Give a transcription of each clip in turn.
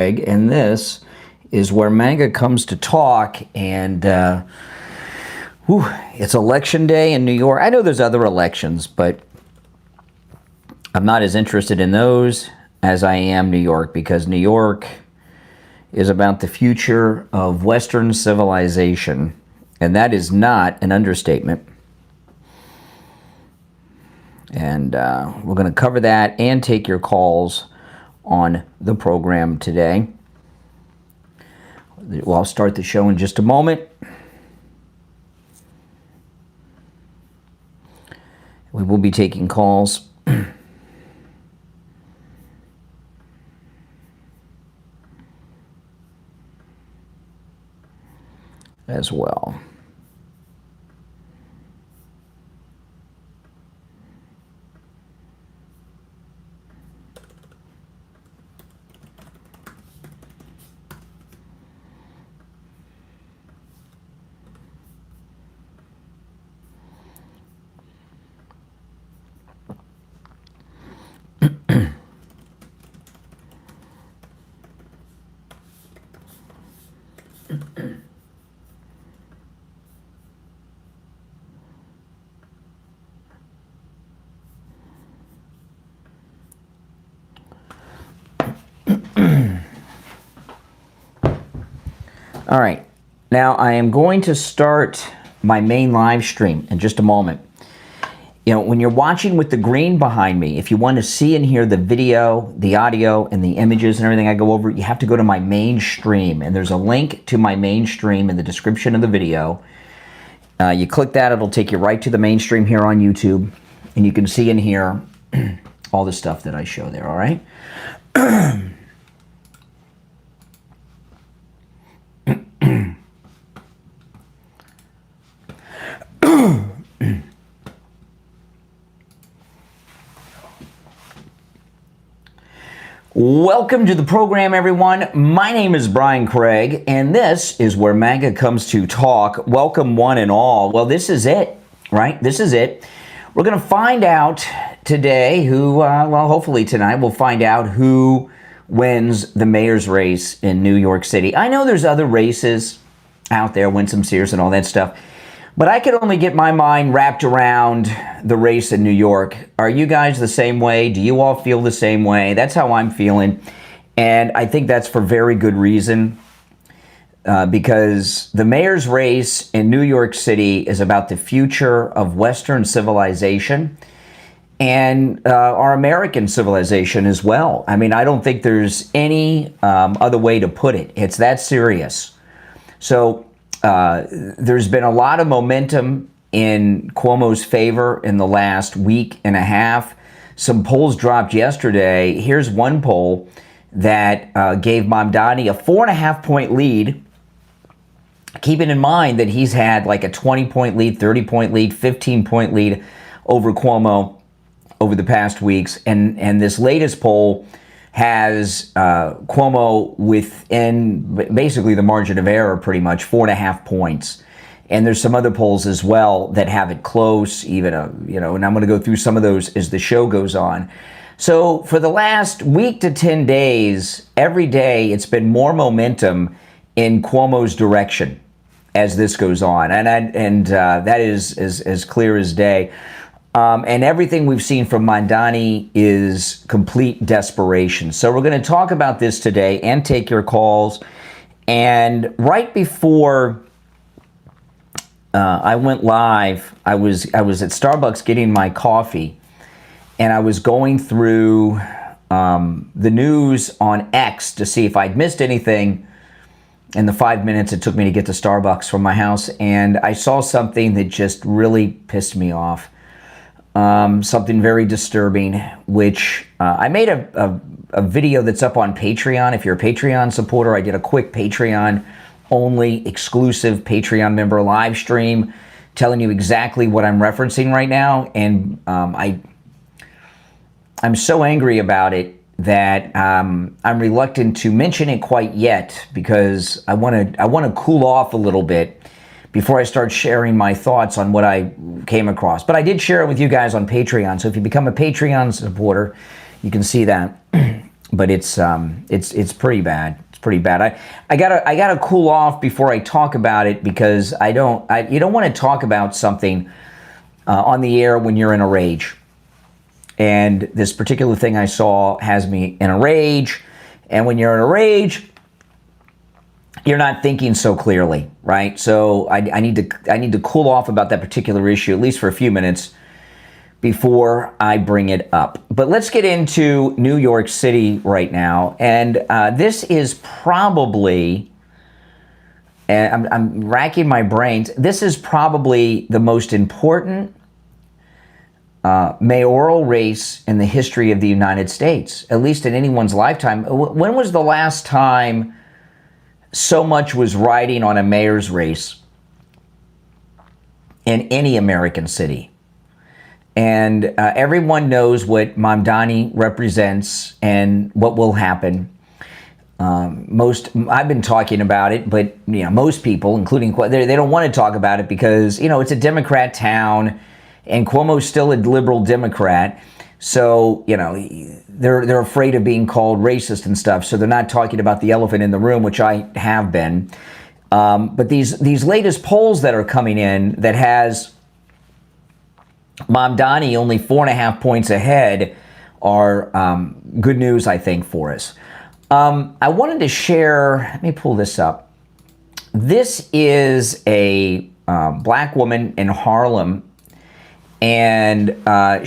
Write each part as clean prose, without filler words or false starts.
And this is where MAGA comes to talk, and it's election day in New York. I know there's other elections, but I'm not as interested in those as I am New York, because New York is about the future of Western civilization, and that is not an understatement. And we're going to cover that and take your calls on the program today. Well, I'll start the show in just a moment. We will be taking calls as well. All right, now I am going to start my main live stream in just a moment. You know, when you're watching with the green behind me, if you want to see and hear the video, the audio, and the images and everything I go over, you have to go to my main stream, and there's a link to my main stream in the description of the video. You click that, it'll take you right to the main stream here on YouTube, and you can see and hear all the stuff that I show there, all right? Welcome to the program, everyone. My name is Brian Craig, and this is where MAGA comes to talk. Welcome, one and all. Well, this is it, right? This is it. We're going to find out today who, well, hopefully tonight, we'll find out who wins the mayor's race in New York City. I know there's other races out there, Winsome Sears and all that stuff, but I could only get my mind wrapped around the race in New York. Are you guys the same way? Do you all feel the same way? That's how I'm feeling. And I think that's for very good reason, because the mayor's race in New York City is about the future of Western civilization and our American civilization as well. I mean, I don't think there's any other way to put it. It's that serious. So there's been a lot of momentum in Cuomo's favor in the last week and a half. Some polls dropped yesterday. Here's one poll that gave Mamdani a 4.5-point lead, keeping in mind that he's had like a 20-point lead, 30-point lead, 15-point lead over Cuomo over the past weeks. And this latest poll has Cuomo within basically the margin of error, pretty much 4.5 points. And there's some other polls as well that have it close, even, you know, and I'm going to go through some of those as the show goes on. So for the last week to 10 days, every day it's been more momentum in Cuomo's direction as this goes on. And that is as clear as day. And everything we've seen from Mamdani is complete desperation. So we're going to talk about this today and take your calls. And right before I went live, I was at Starbucks getting my coffee, and I was going through the news on X to see if I'd missed anything in the 5 minutes it took me to get to Starbucks from my house, and I saw something that just really pissed me off. Something very disturbing, which I made a video that's up on Patreon. If you're a Patreon supporter, I did a quick Patreon only exclusive Patreon member live stream telling you exactly what I'm referencing right now. And I'm so angry about it that I'm reluctant to mention it quite yet, because I want to cool off a little bit before I start sharing my thoughts on what I came across. But I did share it with you guys on Patreon, so if you become a Patreon supporter, you can see that. but it's pretty bad. It's pretty bad. I gotta cool off before I talk about it, because you don't want to talk about something on the air when you're in a rage. And this particular thing I saw has me in a rage. And when you're in a rage, you're not thinking so clearly, right? So I need to cool off about that particular issue, at least for a few minutes, before I bring it up. But let's get into New York City right now. And this is probably, and I'm racking my brains, this is probably the most important mayoral race in the history of the United States, at least in anyone's lifetime. When was the last time so much was riding on a mayor's race in any American city? And everyone knows what Mamdani represents and what will happen. I've been talking about it, but most people, including they don't want to talk about it because it's a Democrat town, and Cuomo's still a liberal Democrat. So they're afraid of being called racist and stuff. So they're not talking about the elephant in the room, which I have been. But these latest polls that are coming in that has Mamdani only 4.5 points ahead are good news, I think, for us. I wanted to share, let me pull this up. This is a black woman in Harlem, and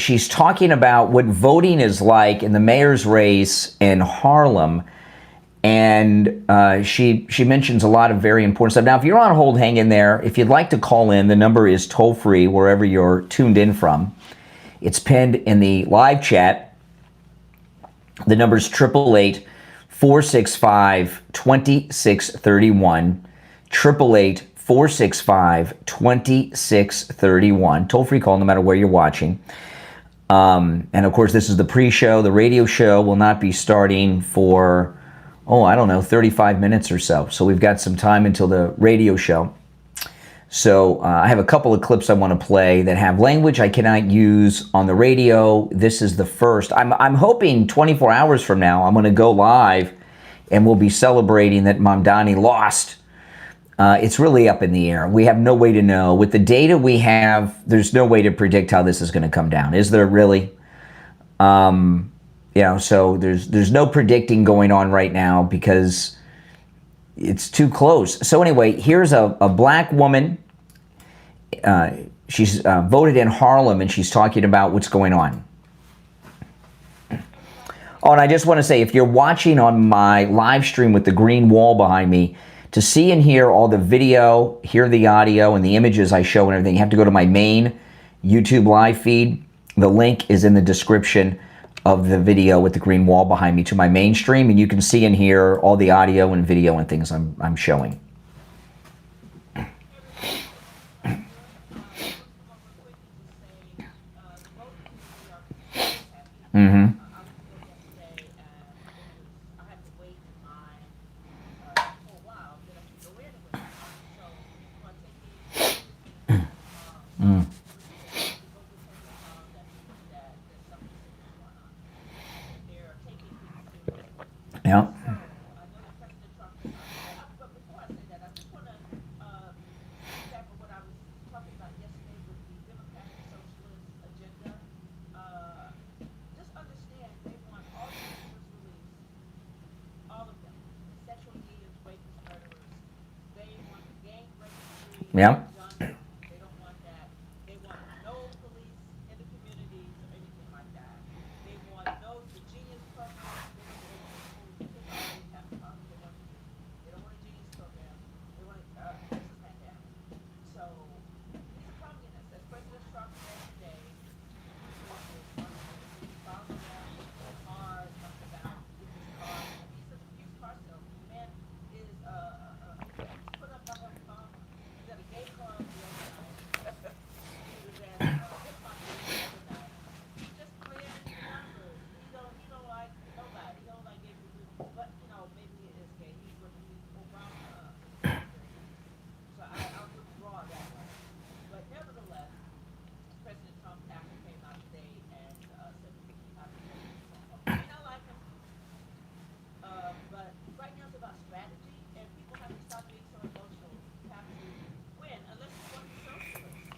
she's talking about what voting is like in the mayor's race in Harlem. And she mentions a lot of very important stuff. Now, if you're on hold, hang in there. If you'd like to call in, the number is toll-free wherever you're tuned in from. It's pinned in the live chat. The number is 888-465-2631. 888-465-2631. Toll-free call no matter where you're watching. And, of course, this is the pre-show. The radio show will not be starting for 35 minutes or so. So we've got some time until the radio show. So I have a couple of clips I want to play that have language I cannot use on the radio. This is the first. I'm hoping 24 hours from now I'm going to go live and we'll be celebrating that Mamdani lost. It's really up in the air. We have no way to know. With the data we have, there's no way to predict how this is going to come down. Is there really? So there's no predicting going on right now because it's too close. So anyway, here's a black woman. She's voted in Harlem, and she's talking about what's going on. Oh, and I just want to say, if you're watching on my live stream with the green wall behind me, to see and hear all the video, hear the audio, and the images I show and everything, you have to go to my main YouTube live feed. The link is in the description of the video with the green wall behind me to my mainstream, and you can see and hear all the audio and video and things I'm showing. Mm-hmm. Mm. Yeah. Yeah.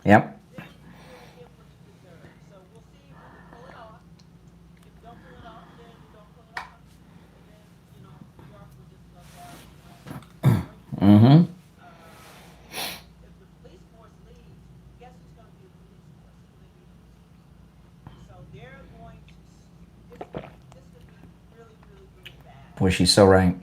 Yep. Mm-hmm. Boy, she's so right.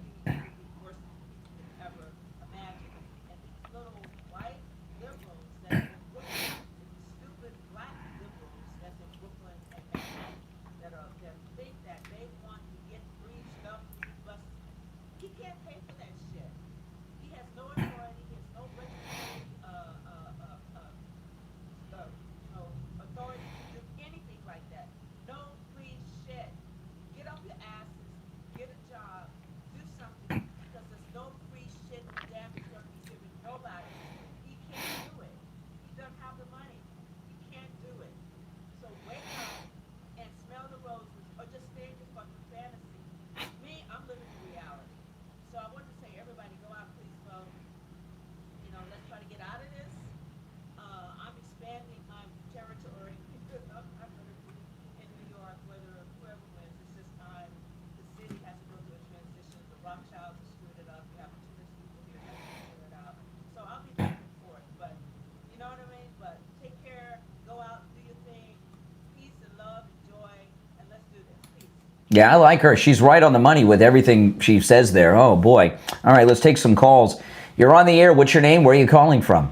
Yeah, I like her. She's right on the money with everything she says there. Oh, boy. All right, let's take some calls. You're on the air. What's your name? Where are you calling from?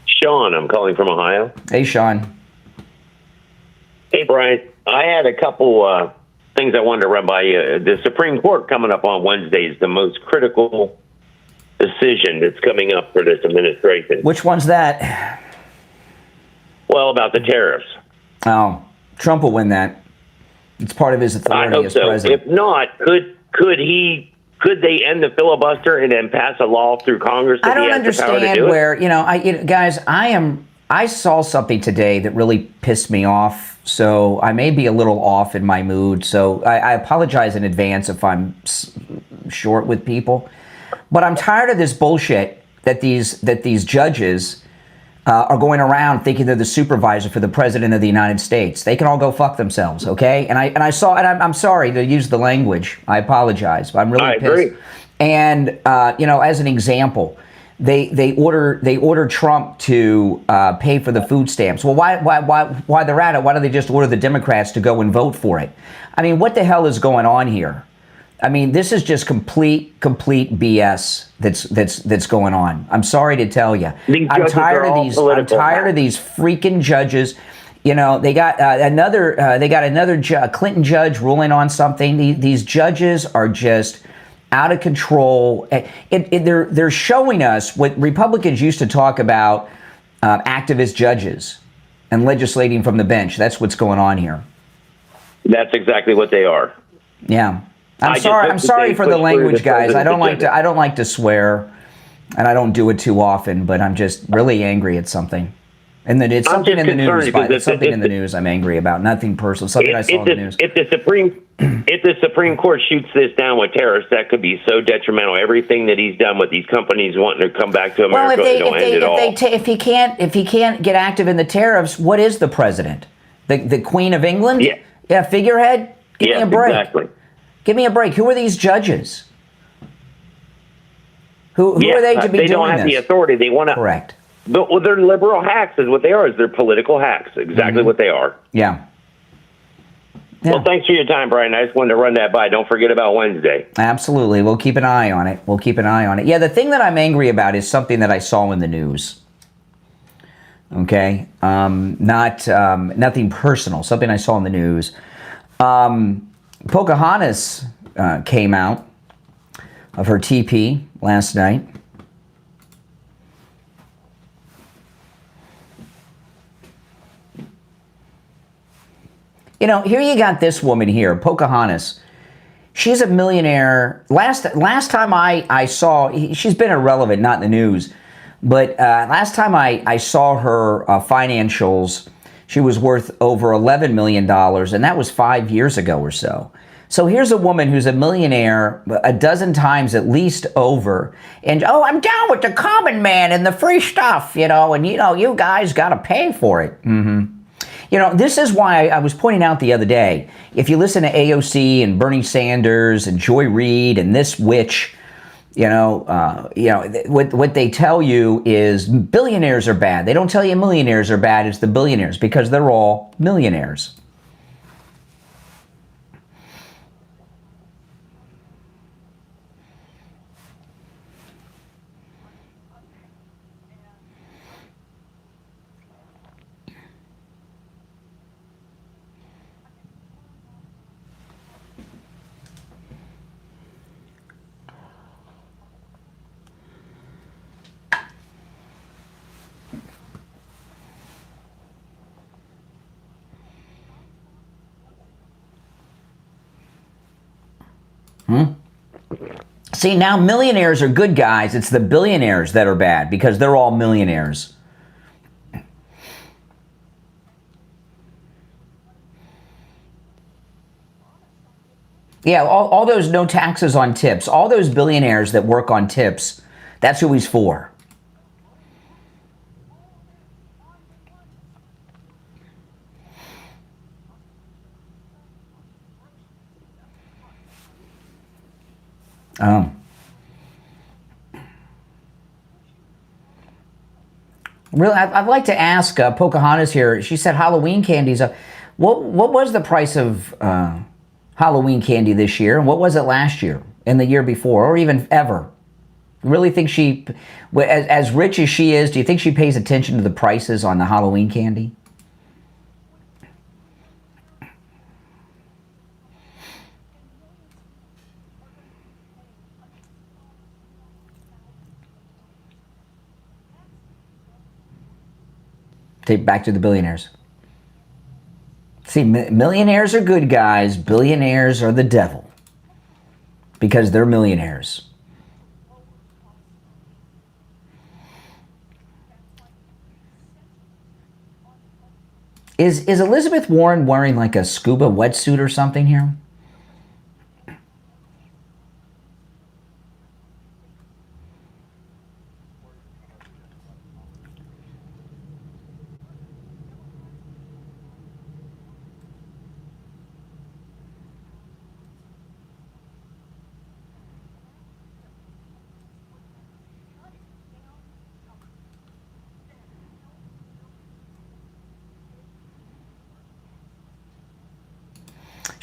Sean. I'm calling from Ohio. Hey, Sean. Hey, Brian. I had a couple things I wanted to run by you. The Supreme Court coming up on Wednesday is the most critical decision that's coming up for this administration. Which one's that? Well, about the tariffs. Oh, Trump will win that. It's part of his authority I hope as so. president. If not, could they end the filibuster and then pass a law through Congress? I don't understand where, guys, I saw something today that really pissed me off. So I may be a little off in my mood. So I apologize in advance if I'm short with people. But I'm tired of this bullshit that these judges are going around thinking they're the supervisor for the president of the United States. They can all go fuck themselves, okay? And I'm sorry to use the language. I apologize, but I'm really pissed. Agree. And as an example, they order Trump to pay for the food stamps. Well, why they're at it? Why don't they just order the Democrats to go and vote for it? I mean, what the hell is going on here? I mean, this is just complete BS that's going on. I'm sorry to tell you. I'm tired of these freaking judges. They got another Clinton judge ruling on something. These judges are just out of control. They're showing us what Republicans used to talk about: activist judges and legislating from the bench. That's what's going on here. That's exactly what they are. Yeah. I'm sorry for the language, guys. I don't like to swear, and I don't do it too often. But I'm just really angry at something, and then it's something in the news. It's something in the news I'm angry about. Nothing personal. Something I saw in the news. If the Supreme Court shoots this down with tariffs, that could be so detrimental. Everything that he's done with these companies wanting to come back to America, if he can't get active in the tariffs, what is the president? The Queen of England? Yeah, figurehead. Give me a break. Exactly. Give me a break. Who are these judges? Who are they to be doing this? They don't have the authority. They want to. Correct. Well, they're liberal hacks is what they are. They're political hacks. Exactly what they are. Yeah. Well, thanks for your time, Brian. I just wanted to run that by. Don't forget about Wednesday. Absolutely. We'll keep an eye on it. Yeah, the thing that I'm angry about is something that I saw in the news. Okay? Nothing personal. Something I saw in the news. Pocahontas came out of her TP last night. Here you got this woman here, Pocahontas. She's a millionaire. Last time I saw, she's been irrelevant, not in the news, but last time I saw her financials, she was worth over $11 million, and that was 5 years ago or so. So here's a woman who's a millionaire a dozen times at least over, and I'm down with the common man and the free stuff, and you guys got to pay for it. This is why I was pointing out the other day, if you listen to AOC and Bernie Sanders and Joy Reid and this witch, what they tell you is billionaires are bad. They don't tell you millionaires are bad. It's the billionaires, because they're all millionaires. See, now millionaires are good guys. It's the billionaires that are bad, because they're all millionaires. Yeah, all those no taxes on tips, all those billionaires that work on tips, that's who he's for. Really, I'd like to ask Pocahontas here. She said Halloween candies. What was the price of Halloween candy this year, and what was it last year and the year before, or even ever? Really think she, as rich as she is, do you think she pays attention to the prices on the Halloween candy? Back to the billionaires. See, millionaires are good guys. Billionaires are the devil, because they're millionaires. Is Elizabeth Warren wearing like a scuba wetsuit or something here?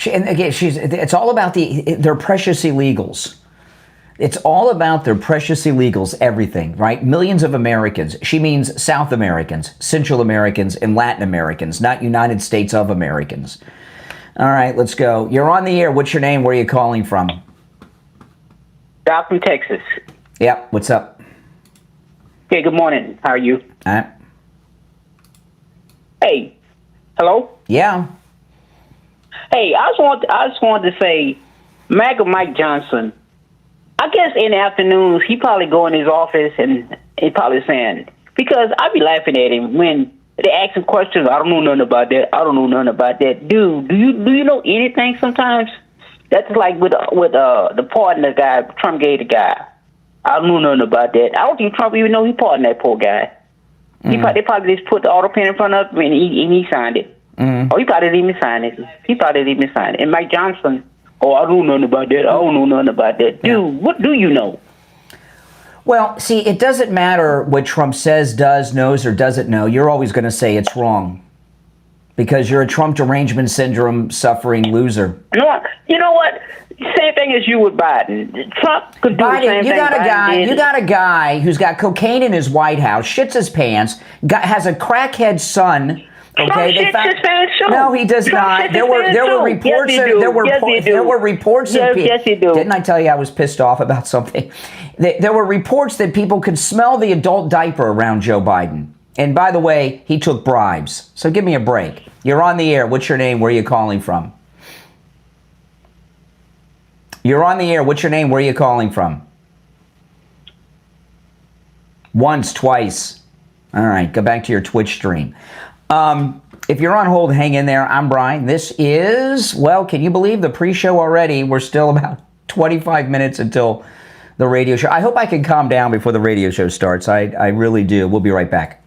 And again, it's all about their precious illegals. It's all about their precious illegals, everything, right? Millions of Americans. She means South Americans, Central Americans, and Latin Americans, not United States of Americans. All right, let's go. You're on the air. What's your name? Where are you calling from? Doc from Texas. Yeah, what's up? Okay, good morning. How are you? All right. Hey, hello? Yeah. Hey, I just wanted to say, MAGA Mike Johnson, I guess in the afternoons, he probably go in his office and he probably saying, because I be laughing at him when they ask him questions, I don't know nothing about that, I don't know nothing about that. Dude, do you know anything sometimes? That's like with the partner guy, Trump gave the guy. I don't know nothing about that. I don't think Trump even know he pardoned that poor guy. They probably just put the auto pen in front of him and he signed it. Oh, he probably didn't even sign it. And Mike Johnson, I don't know nothing about that. I don't know nothing about that. Dude, what do you know? Well, see, it doesn't matter what Trump says, does, knows, or doesn't know. You're always going to say it's wrong, because you're a Trump derangement syndrome suffering loser. You know what? Same thing as you with Biden. Trump could do the same thing. You got a guy who's got cocaine in his White House, shits his pants, has a crackhead son. Okay, they found, no, he does not. There were reports. There were reports. Yes, he do. Didn't I tell you I was pissed off about something? There were reports that people could smell the adult diaper around Joe Biden. And by the way, he took bribes. So give me a break. You're on the air. What's your name? Where are you calling from? You're on the air. What's your name? Where are you calling from? Once, twice. All right, go back to your Twitch stream. If you're on hold, hang in there. I'm Brian. This is, well, can you believe the pre-show already? We're still about 25 minutes until the radio show. I hope I can calm down before the radio show starts. I really do. We'll be right back.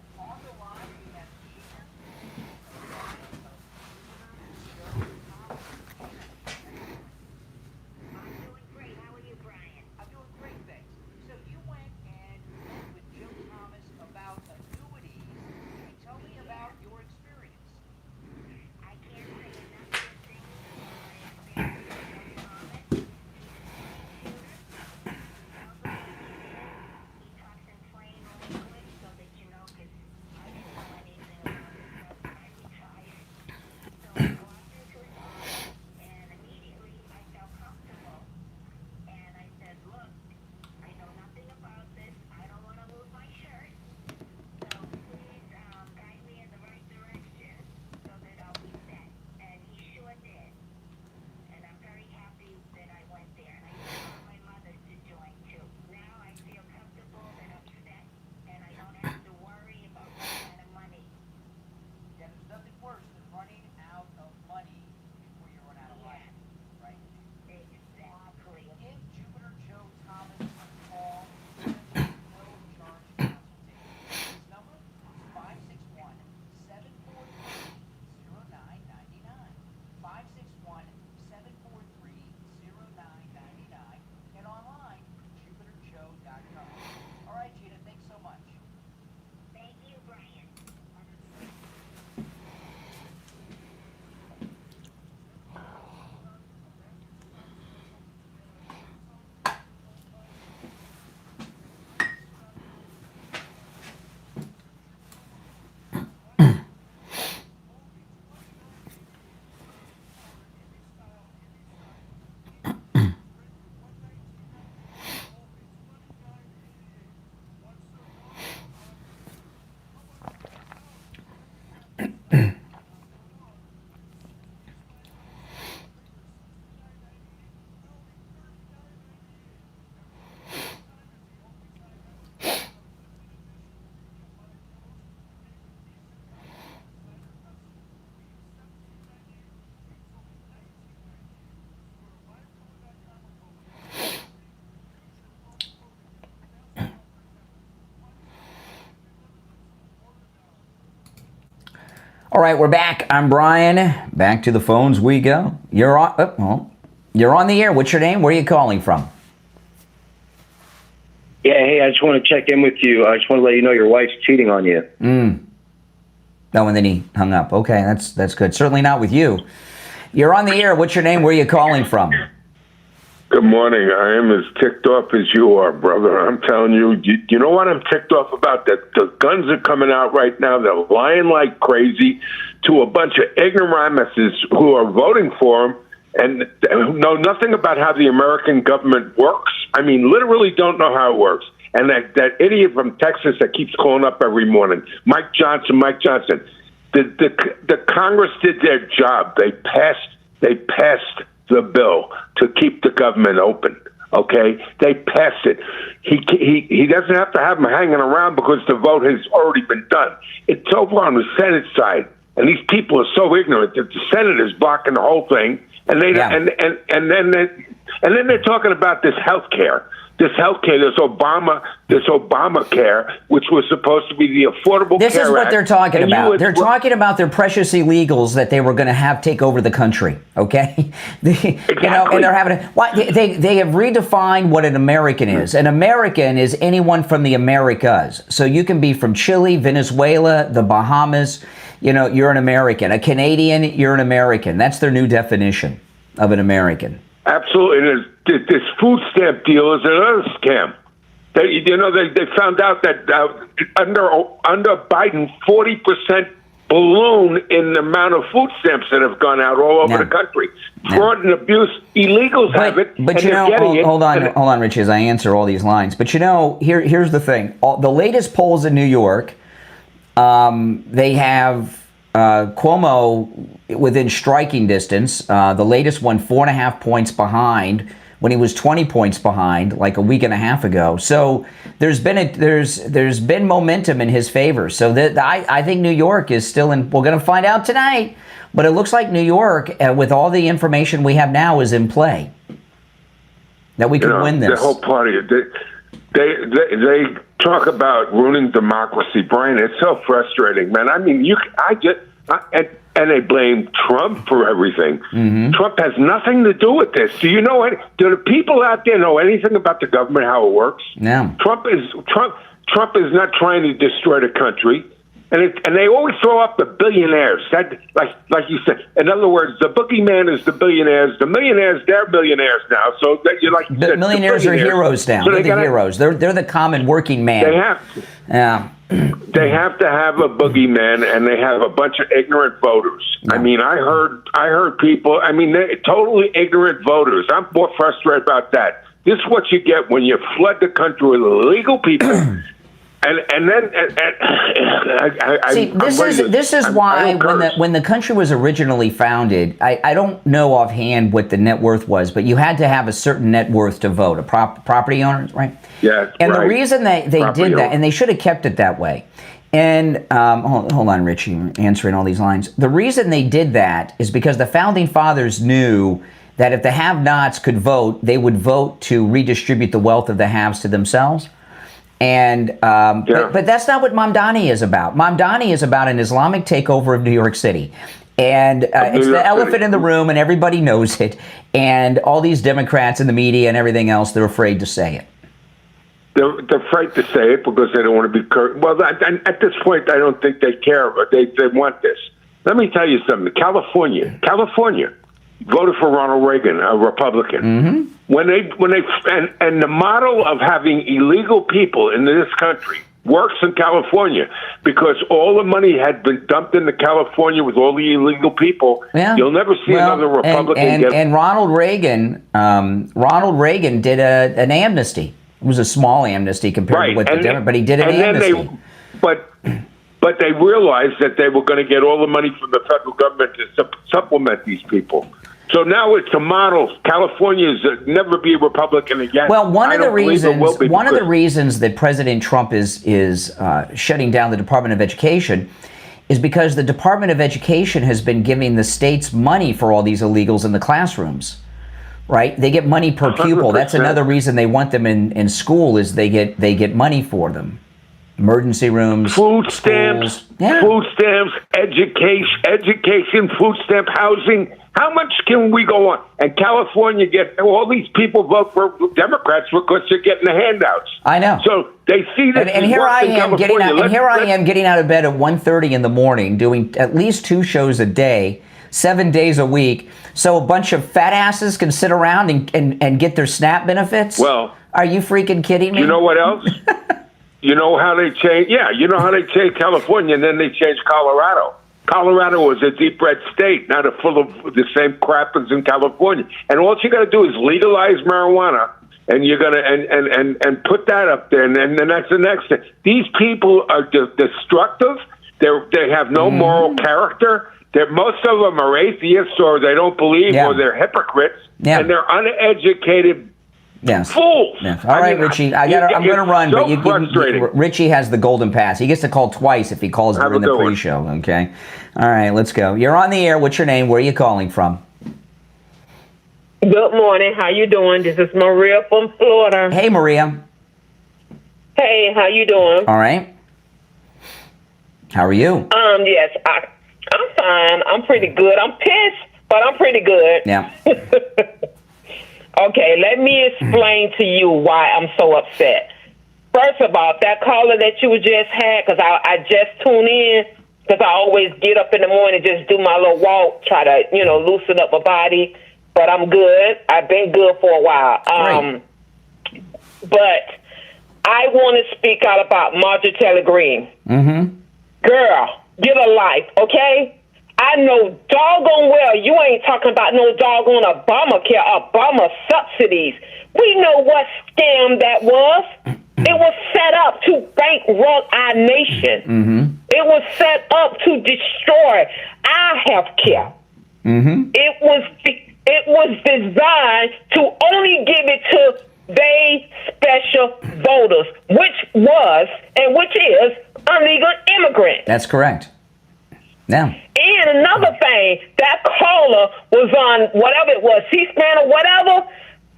All right, we're back. I'm Brian. Back to the phones we go. You're on. You're on the air. What's your name? Where are you calling from? Yeah, hey, I just want to check in with you. I just want to let you know your wife's cheating on you. Oh, and then he hung up. Okay, that's good. Certainly not with you. You're on the air. What's your name? Where are you calling from? Good morning. I am as ticked off as you are, brother. I'm telling you, you know what I'm ticked off about? That the guns are coming out right now. They're lying like crazy to a bunch of ignoramuses who are voting for them and know nothing about how the American government works. I mean, literally don't know how it works. And that idiot from Texas that keeps calling up every morning, Mike Johnson. The Congress did their job. They passed the bill to keep the government open. Okay, they passed it. He doesn't have to have them hanging around because the vote has already been done. It's over on the Senate side, and these people are so ignorant that the Senate is blocking the whole thing. And they and then they're talking about this health care. This Obamacare, which was supposed to be the Affordable Care Act. This is what they're talking about. They're talking about their precious illegals that they were going to have take over the country. Okay, Exactly. And they're having they have redefined what an American is. An American is anyone from the Americas. So you can be from Chile, Venezuela, the Bahamas. You're an American. A Canadian, you're an American. That's their new definition of an American. Absolutely. And this food stamp deal is another scam. They found out that under Biden, 40% balloon in the amount of food stamps that have gone out all over the country. Fraud and abuse, illegals have it. But hold on, Rich, as I answer all these lines. But here's the thing. The latest polls in New York, they have Cuomo within striking distance. The latest one, 4.5 points behind when he was 20 points behind like a week and a half ago. So there's been momentum in his favor. So I think New York is still in. We're going to find out tonight, but it looks like New York, with all the information we have now, is in play. That we can win this. The whole party. They talk about ruining democracy, Brian. It's so frustrating, man. I mean, and they blame Trump for everything. Mm-hmm. Trump has nothing to do with this. Do you know? Do the people out there know anything about the government, how it works? No. Trump is not trying to destroy the country. And they always throw up the billionaires. That, like you said, in other words, the boogeyman is the billionaires. The millionaires, they're millionaires now. So that you like. The millionaires are heroes now. So they're the heroes. They're the common working man. They have to. Yeah. They have to have a boogeyman, and they have a bunch of ignorant voters. Yeah. I mean, I heard people. I mean, they're totally ignorant voters. I'm more frustrated about that. This is what you get when you flood the country with illegal people. And then this is why when the country was originally founded, I don't know offhand what the net worth was, but you had to have a certain net worth to vote, a property owners, right? Yeah. And right. the reason they did that, and they should have kept it that way. And hold on, Richie, I'm answering all these lines. The reason they did that is because the founding fathers knew that if the have-nots could vote, they would vote to redistribute the wealth of the haves to themselves. And but that's not what Mamdani is about. Mamdani is about an Islamic takeover of New York City. And it's the elephant in the room, and everybody knows it. And all these Democrats and the media and everything else, they're afraid to say it. They're afraid to say it because they don't want to be well, at this point, I don't think they care, but they want this. Let me tell you something. California voted for Ronald Reagan, a Republican. Mm-hmm. When they and the model of having illegal people in this country works in California because all the money had been dumped into California with all the illegal people. Yeah. You'll never see another Republican and Ronald Reagan did an amnesty. It was a small amnesty compared to what the Democrats, but he did an amnesty. But they realized that they were going to get all the money from the federal government to supplement these people. So now it's a model. California is never be a Republican again. Well, one of the reasons that President Trump is shutting down the Department of Education is because the Department of Education has been giving the states money for all these illegals in the classrooms. Right? They get money per pupil. 100%. That's another reason they want them in school is they get money for them. Emergency rooms, food stamps, education, food stamp, housing. How much can we go on? And California get all these people vote for Democrats because they're getting the handouts. I know. So they see that. And here I am getting out of bed at 1:30 in the morning, doing at least 2 shows a day, 7 days a week. So a bunch of fat asses can sit around and get their SNAP benefits. Well, are you freaking kidding me? You know what else? You know how they change? Yeah, you know how they change California, and then they change Colorado. Colorado was a deep red state, not full of the same crap as in California. And all you got to do is legalize marijuana, and you're gonna and put that up there, and then that's the next thing. These people are destructive. They have no moral character. Most of them are atheists, or they don't believe, or they're hypocrites, and they're uneducated. Yes. Fools. Yes. All right, Richie. I'm going to run, so but Richie has the golden pass. He gets to call twice if he calls during the pre-show. Okay. All right, let's go. You're on the air. What's your name? Where are you calling from? Good morning. How you doing? This is Maria from Florida. Hey, Maria. Hey, how you doing? All right. How are you? Yes, I'm fine. I'm pretty good. I'm pissed, but I'm pretty good. Yeah. Okay, let me explain to you why I'm so upset. First of all, that caller that you just had, because I just tune in, because I always get up in the morning, just do my little walk, try to, loosen up my body. But I'm good. I've been good for a while. But I want to speak out about Marjorie Taylor Greene. Mm-hmm. Girl, get a life, okay? I know doggone well you ain't talking about no doggone Obamacare, Obama subsidies. We know what scam that was. It was set up to bankrupt our nation. Mm-hmm. It was set up to destroy our health care. Mm-hmm. it was designed to only give it to they special voters, which is illegal immigrants. That's correct. Yeah. And another thing, that caller was on whatever it was, C-SPAN or whatever.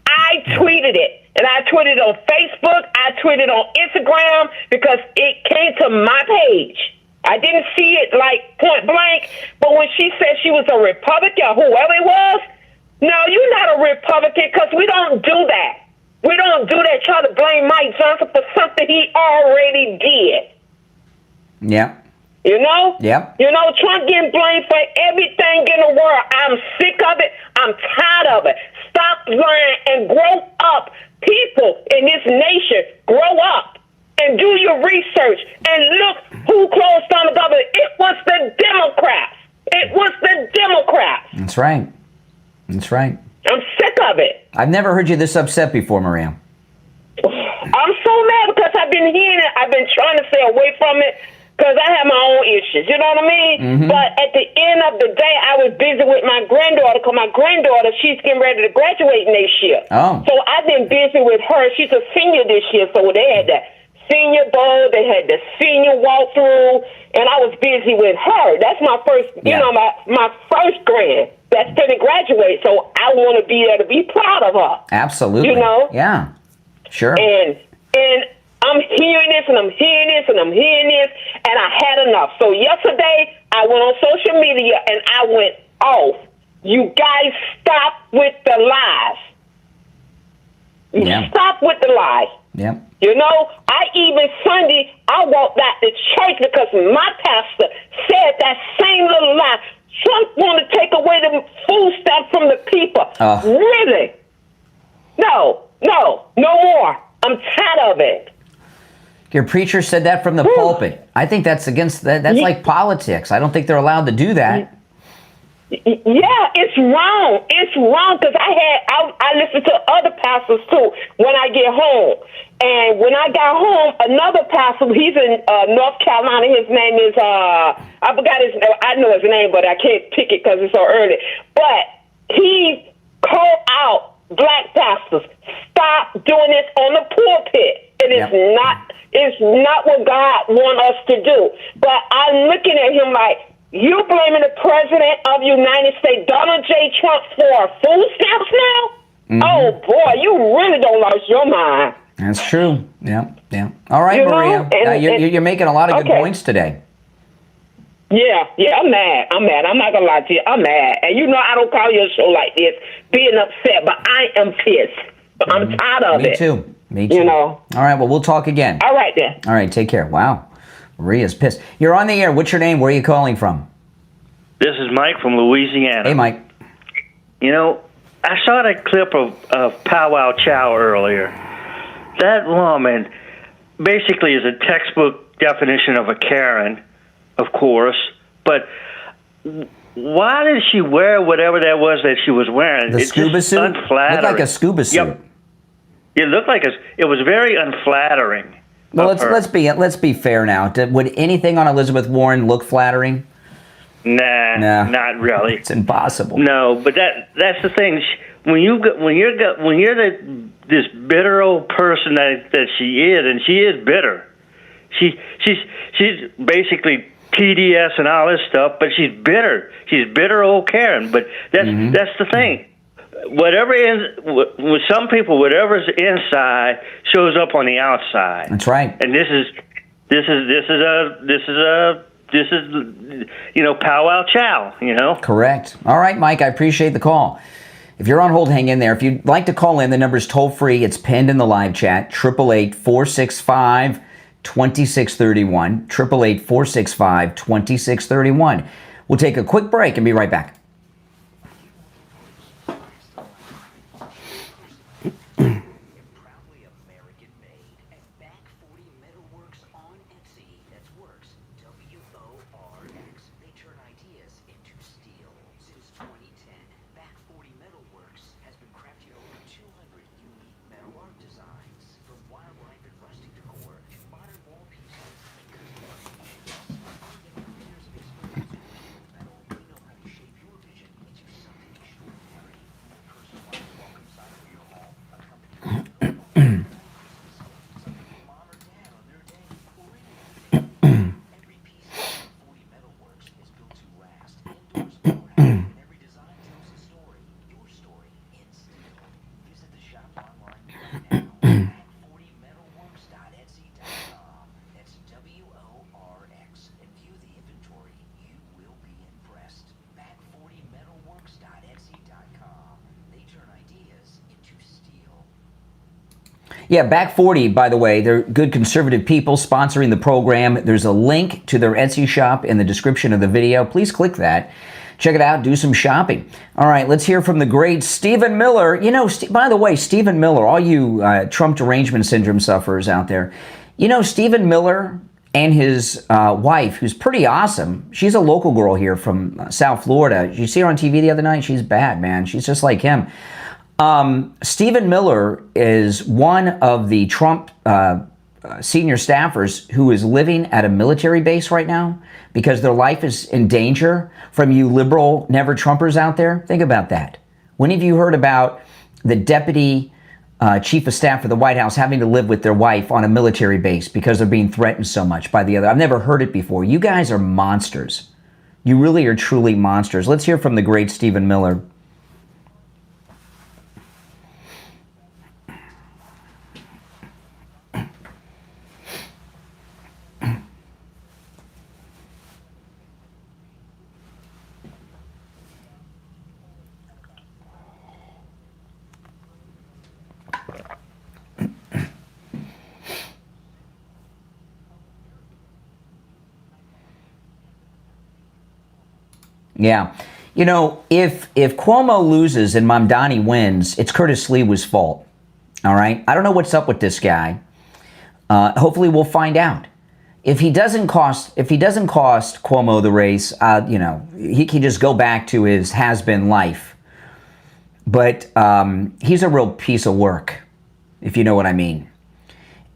I tweeted it. And I tweeted on Facebook. I tweeted on Instagram because it came to my page. I didn't see it like point blank. But when she said she was a Republican or whoever it was, no, you're not a Republican because we don't do that. We don't do that. Try to blame Mike Johnson for something he already did. Yeah. You know? Yep. You know, Trump getting blamed for everything in the world. I'm sick of it. I'm tired of it. Stop lying and grow up. People in this nation, grow up and do your research and look who closed down the government. It was the Democrats. It was the Democrats. That's right. That's right. I'm sick of it. I've never heard you this upset before, Maria. I'm so mad because I've been hearing it. I've been trying to stay away from it because I have my own issues. You know what I mean? Mm-hmm. But at the end of the day, I was busy with my granddaughter because my granddaughter, she's getting ready to graduate next year. Oh. So I've been busy with her. She's a senior this year, so they had that senior bowl, they had the senior walkthrough, and I was busy with her. That's my first, my first grand that's going to graduate, so I want to be there to be proud of her. Absolutely. You know? Yeah. Sure. And I'm hearing this, and I'm hearing this, and I'm hearing this, and I had enough. So yesterday, I went on social media, and I went off. You guys stop with the lies. Stop with the lies. Yeah. You know, Sunday, I walked out the church because my pastor said that same little lie. Trump want to take away the food stamp from the people. Really? No more. I'm tired of it. Your preacher said that from the pulpit. I think that's against that. That's like politics. I don't think they're allowed to do that. Yeah, it's wrong. It's wrong because I listen to other pastors too when I get home. And when I got home, another pastor, he's in North Carolina. His name is I forgot his. I know his name, but I can't pick it because it's so early. But he called out black pastors. Stop doing this on the pulpit. It is not. It's not what God wants us to do. But I'm looking at him like, you blaming the president of the United States, Donald J. Trump, for food stamps now? Mm-hmm. Oh, boy, you really don't lose your mind. That's true. Yeah. All right, Maria. You're making a lot of good points today. Yeah, I'm mad. I'm not going to lie to you. I'm mad. And you know I don't call you a show like this being upset, but I am pissed. I'm tired of it. Me too. You know. All right, well, we'll talk again. All right, then. All right, take care. Wow. Maria's pissed. You're on the air. What's your name? Where are you calling from? This is Mike from Louisiana. Hey, Mike. You know, I saw that clip of Pow Wow Chow earlier. That woman basically is a textbook definition of a Karen, of course. But why did she wear whatever that was that she was wearing? The scuba suit? Unflattering. Looked like a scuba suit. Yep. It looked like it was very unflattering. Well, let's be fair now. Would anything on Elizabeth Warren look flattering? Nah, not really. It's impossible. No, but that's the thing. When you're this bitter old person that she is, and she is bitter. She's basically TDS and all this stuff, but she's bitter. She's bitter old Karen. But that's the thing. With some people, whatever's inside shows up on the outside. That's right. And this is Pow Wow Chow. Correct. All right, Mike. I appreciate the call. If you're on hold, hang in there. If you'd like to call in, the number's toll free. It's pinned in the live chat. 888-465-2631. 888-465-2631. We'll take a quick break and be right back. Yeah, Back 40, by the way, they're good conservative people sponsoring the program. There's a link to their Etsy shop in the description of the video. Please click that. Check it out. Do some shopping. All right, let's hear from the great Stephen Miller. You know, by the way, Stephen Miller, all you Trump derangement syndrome sufferers out there, you know, Stephen Miller and his wife, who's pretty awesome. She's a local girl here from South Florida. You see her on TV the other night? She's bad, man. She's just like him. Stephen Miller is one of the Trump senior staffers who is living at a military base right now because their life is in danger from you liberal never Trumpers out there. Think about that. When have you heard about the deputy chief of staff for the White House having to live with their wife on a military base because they're being threatened so much by the other? I've never heard it before. You guys are monsters. You really are truly monsters. Let's hear from the great Stephen Miller. Yeah. You know, if Cuomo loses and Mamdani wins, it's Curtis Lewa's fault. All right? I don't know what's up with this guy. Hopefully we'll find out. If he doesn't cost Cuomo the race, you know, he can just go back to his has-been life. But he's a real piece of work, if you know what I mean.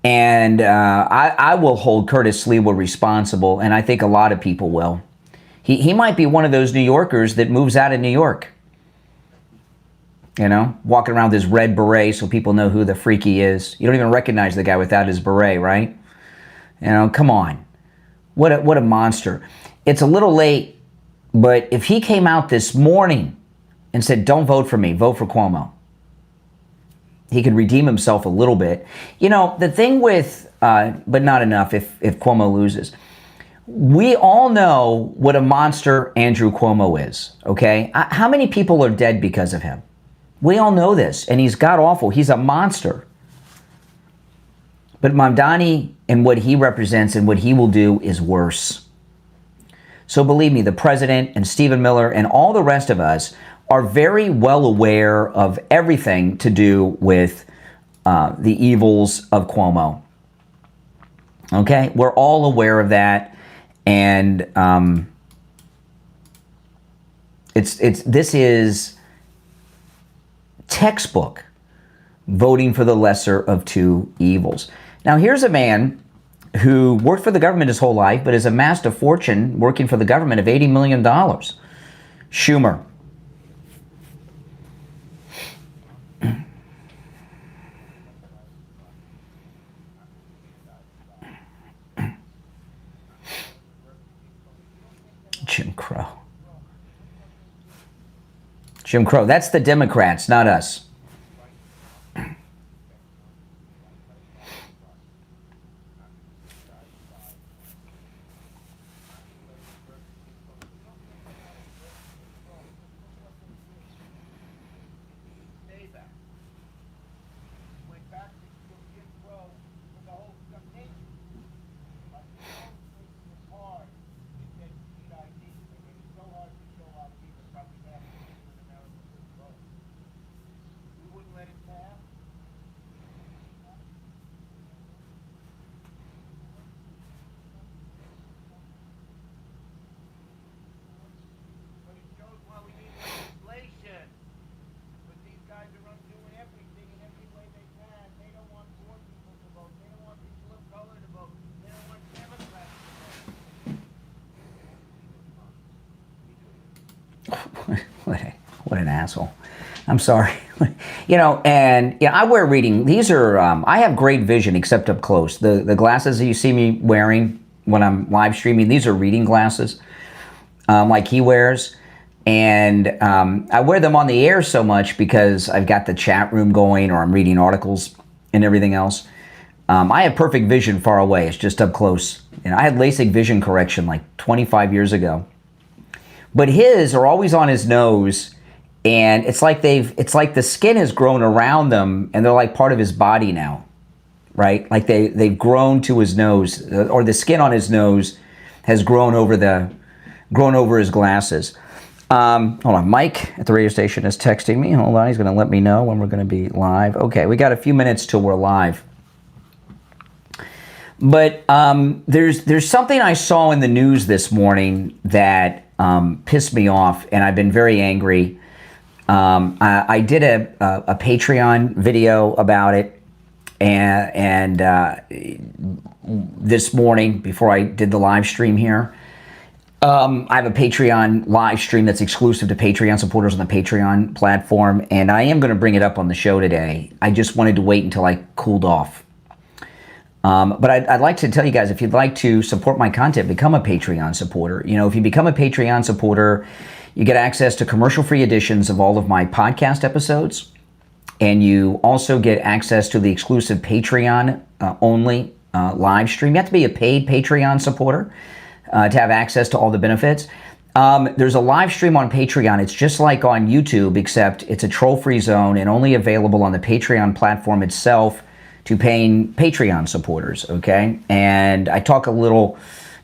And I will hold Curtis Lewa responsible, and I think a lot of people will. He might be one of those New Yorkers that moves out of New York. You know, walking around with his red beret so people know who the freak he is. You don't even recognize the guy without his beret, right? You know, come on. What a monster. It's a little late, but if he came out this morning and said, don't vote for me, vote for Cuomo, he could redeem himself a little bit. You know, the thing with, but not enough if Cuomo loses. We all know what a monster Andrew Cuomo is, okay? How many people are dead because of him? We all know this, and he's god-awful. He's a monster. But Mamdani and what he represents and what he will do is worse. So believe me, the president and Stephen Miller and all the rest of us are very well aware of everything to do with the evils of Cuomo. Okay? We're all aware of that. And this is textbook voting for the lesser of two evils. Now, here's a man who worked for the government his whole life, but has amassed a fortune working for the government of $80 million. Schumer. Jim Crow. Jim Crow. That's the Democrats, not us. What an asshole. I'm sorry. You know, and yeah, I wear reading. These are, I have great vision except up close. The glasses that you see me wearing when I'm live streaming, these are reading glasses like he wears. And I wear them on the air so much because I've got the chat room going or I'm reading articles and everything else. I have perfect vision far away. It's just up close. And I had LASIK vision correction like 25 years ago. But his are always on his nose, and it's like the skin has grown around them, and they're like part of his body now. right? Like they've grown to his nose, or the skin on his nose has grown over his glasses. Hold on, Mike at the radio station is texting me. Hold on, he's going to let me know when we're going to be live. Okay, we got a few minutes till we're live. But there's something I saw in the news this morning that pissed me off, and I've been very angry. I did a Patreon video about it, and this morning before I did the live stream here. I have a Patreon live stream that's exclusive to Patreon supporters on the Patreon platform, and I am going to bring it up on the show today. I just wanted to wait until I cooled off. But I'd like to tell you guys, if you'd like to support my content, become a Patreon supporter. You know, if you become a Patreon supporter, you get access to commercial-free editions of all of my podcast episodes, and you also get access to the exclusive Patreon-only live stream. You have to be a paid Patreon supporter to have access to all the benefits. There's a live stream on Patreon. It's just like on YouTube, except it's a troll-free zone and only available on the Patreon platform itself to paying Patreon supporters, okay? And I talk a little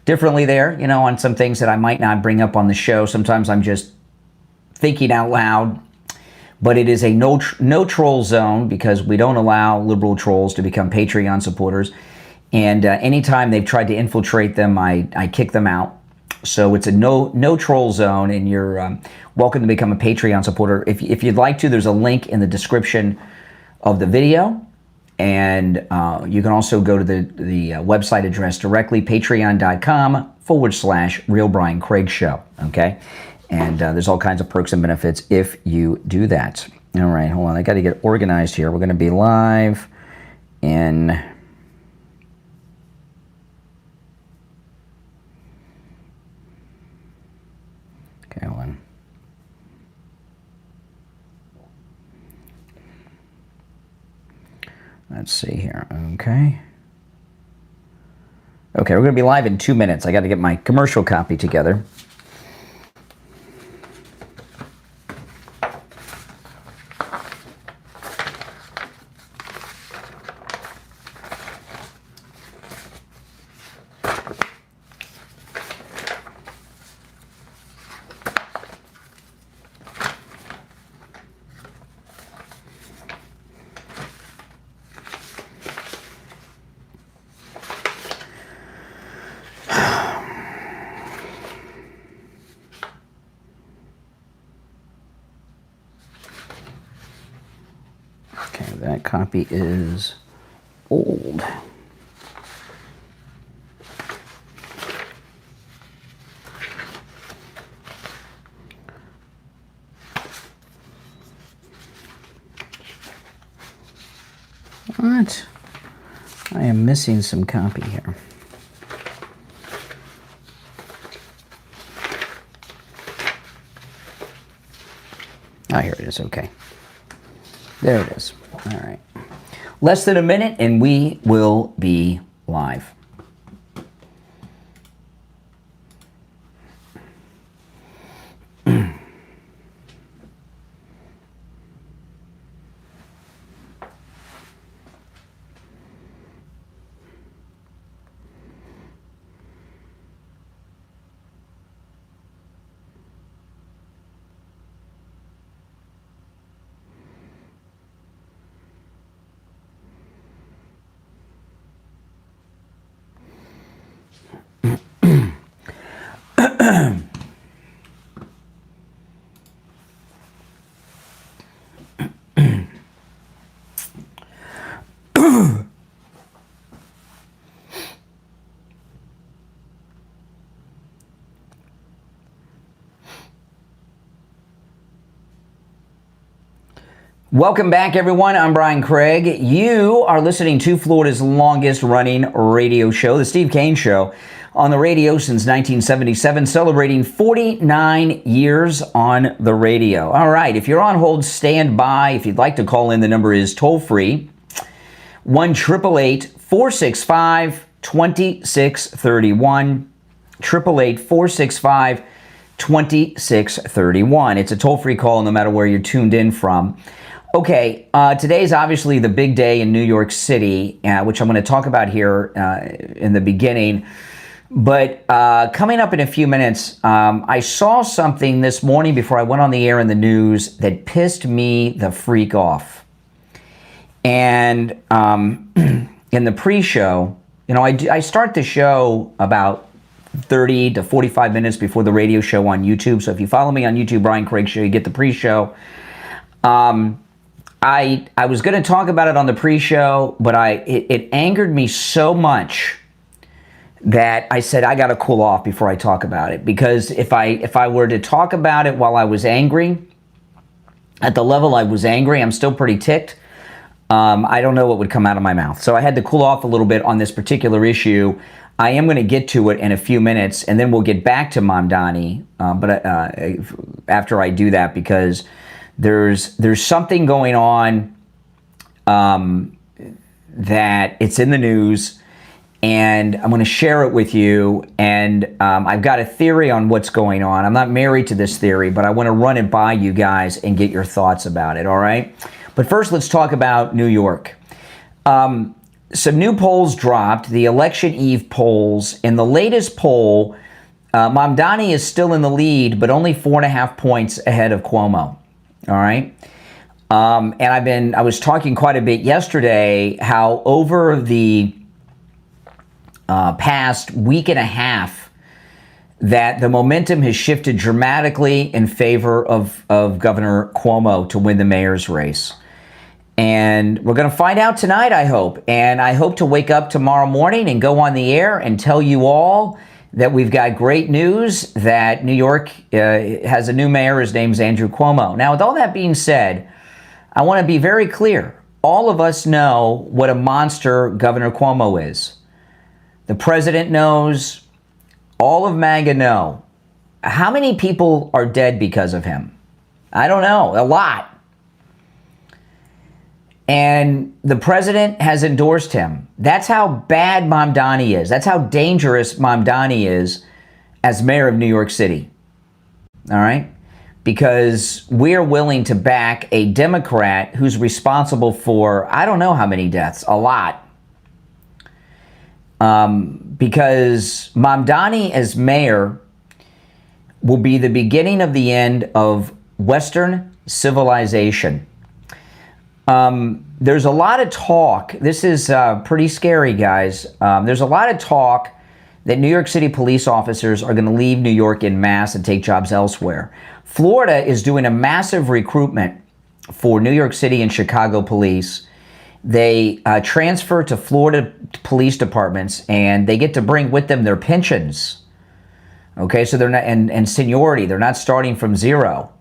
differently there, you know, on some things that I might not bring up on the show. Sometimes I'm just thinking out loud. But it is a no troll zone because we don't allow liberal trolls to become Patreon supporters. And anytime they've tried to infiltrate them, I kick them out. So it's a no troll zone, and you're welcome to become a Patreon supporter. If you'd like to, there's a link in the description of the video. And you can also go to the website address directly, patreon.com/Real Brian Craig Show, okay? And there's all kinds of perks and benefits if you do that. All right, hold on. I got to get organized here. We're going to be live in... Okay, hold on. Let's see here. Okay. Okay, we're going to be live in 2 minutes. I got to get my commercial copy together. That copy is old. What? I am missing some copy here. Oh, here it is. Okay. There it is. All right. Less than a minute and we will be live. Welcome back, everyone. I'm Brian Craig. You are listening to Florida's longest running radio show, The Steve Kane Show, on the radio since 1977, celebrating 49 years on the radio. All right, if you're on hold, stand by. If you'd like to call in, the number is toll-free, 1-888-465-2631, 888-465-2631. It's a toll-free call no matter where you're tuned in from. Okay, today is obviously the big day in New York City, which I'm going to talk about here in the beginning. But coming up in a few minutes, I saw something this morning before I went on the air in the news that pissed me the freak off. And in the pre-show, you know, I start the show about 30 to 45 minutes before the radio show on YouTube. So if you follow me on YouTube, Brian Craig Show, you get the pre-show. I was going to talk about it on the pre-show, but it angered me so much that I said I got to cool off before I talk about it. Because if I were to talk about it while I was angry, at the level I was angry, I'm still pretty ticked. I don't know what would come out of my mouth. So I had to cool off a little bit on this particular issue. I am going to get to it in a few minutes, and then we'll get back to Mamdani. But after I do that, because there's something going on that it's in the news, and I'm going to share it with you. And I've got a theory on what's going on. I'm not married to this theory, but I want to run it by you guys and get your thoughts about it. All right. But first, let's talk about New York. Some new polls dropped, the election eve polls. In the latest poll, Mamdani is still in the lead, but only 4.5 points ahead of Cuomo. All right. And I was talking quite a bit yesterday how over the past week and a half that the momentum has shifted dramatically in favor of Governor Cuomo to win the mayor's race. And we're going to find out tonight, I hope. And I hope to wake up tomorrow morning and go on the air and tell you all that we've got great news that New York has a new mayor. His name's Andrew Cuomo. Now, with all that being said, I want to be very clear. All of us know what a monster Governor Cuomo is. The president knows. All of MAGA know. How many people are dead because of him? I don't know. A lot. And the president has endorsed him. That's how bad Mamdani is. That's how dangerous Mamdani is as mayor of New York City. All right? Because we're willing to back a Democrat who's responsible for, I don't know how many deaths, a lot. Because Mamdani as mayor will be the beginning of the end of Western civilization. There's a lot of talk. This is pretty scary, guys. There's a lot of talk that New York City police officers are going to leave New York en masse and take jobs elsewhere. Florida is doing a massive recruitment for New York City and Chicago police. They transfer to Florida police departments, and they get to bring with them their pensions. Okay, so they're not and seniority. They're not starting from zero.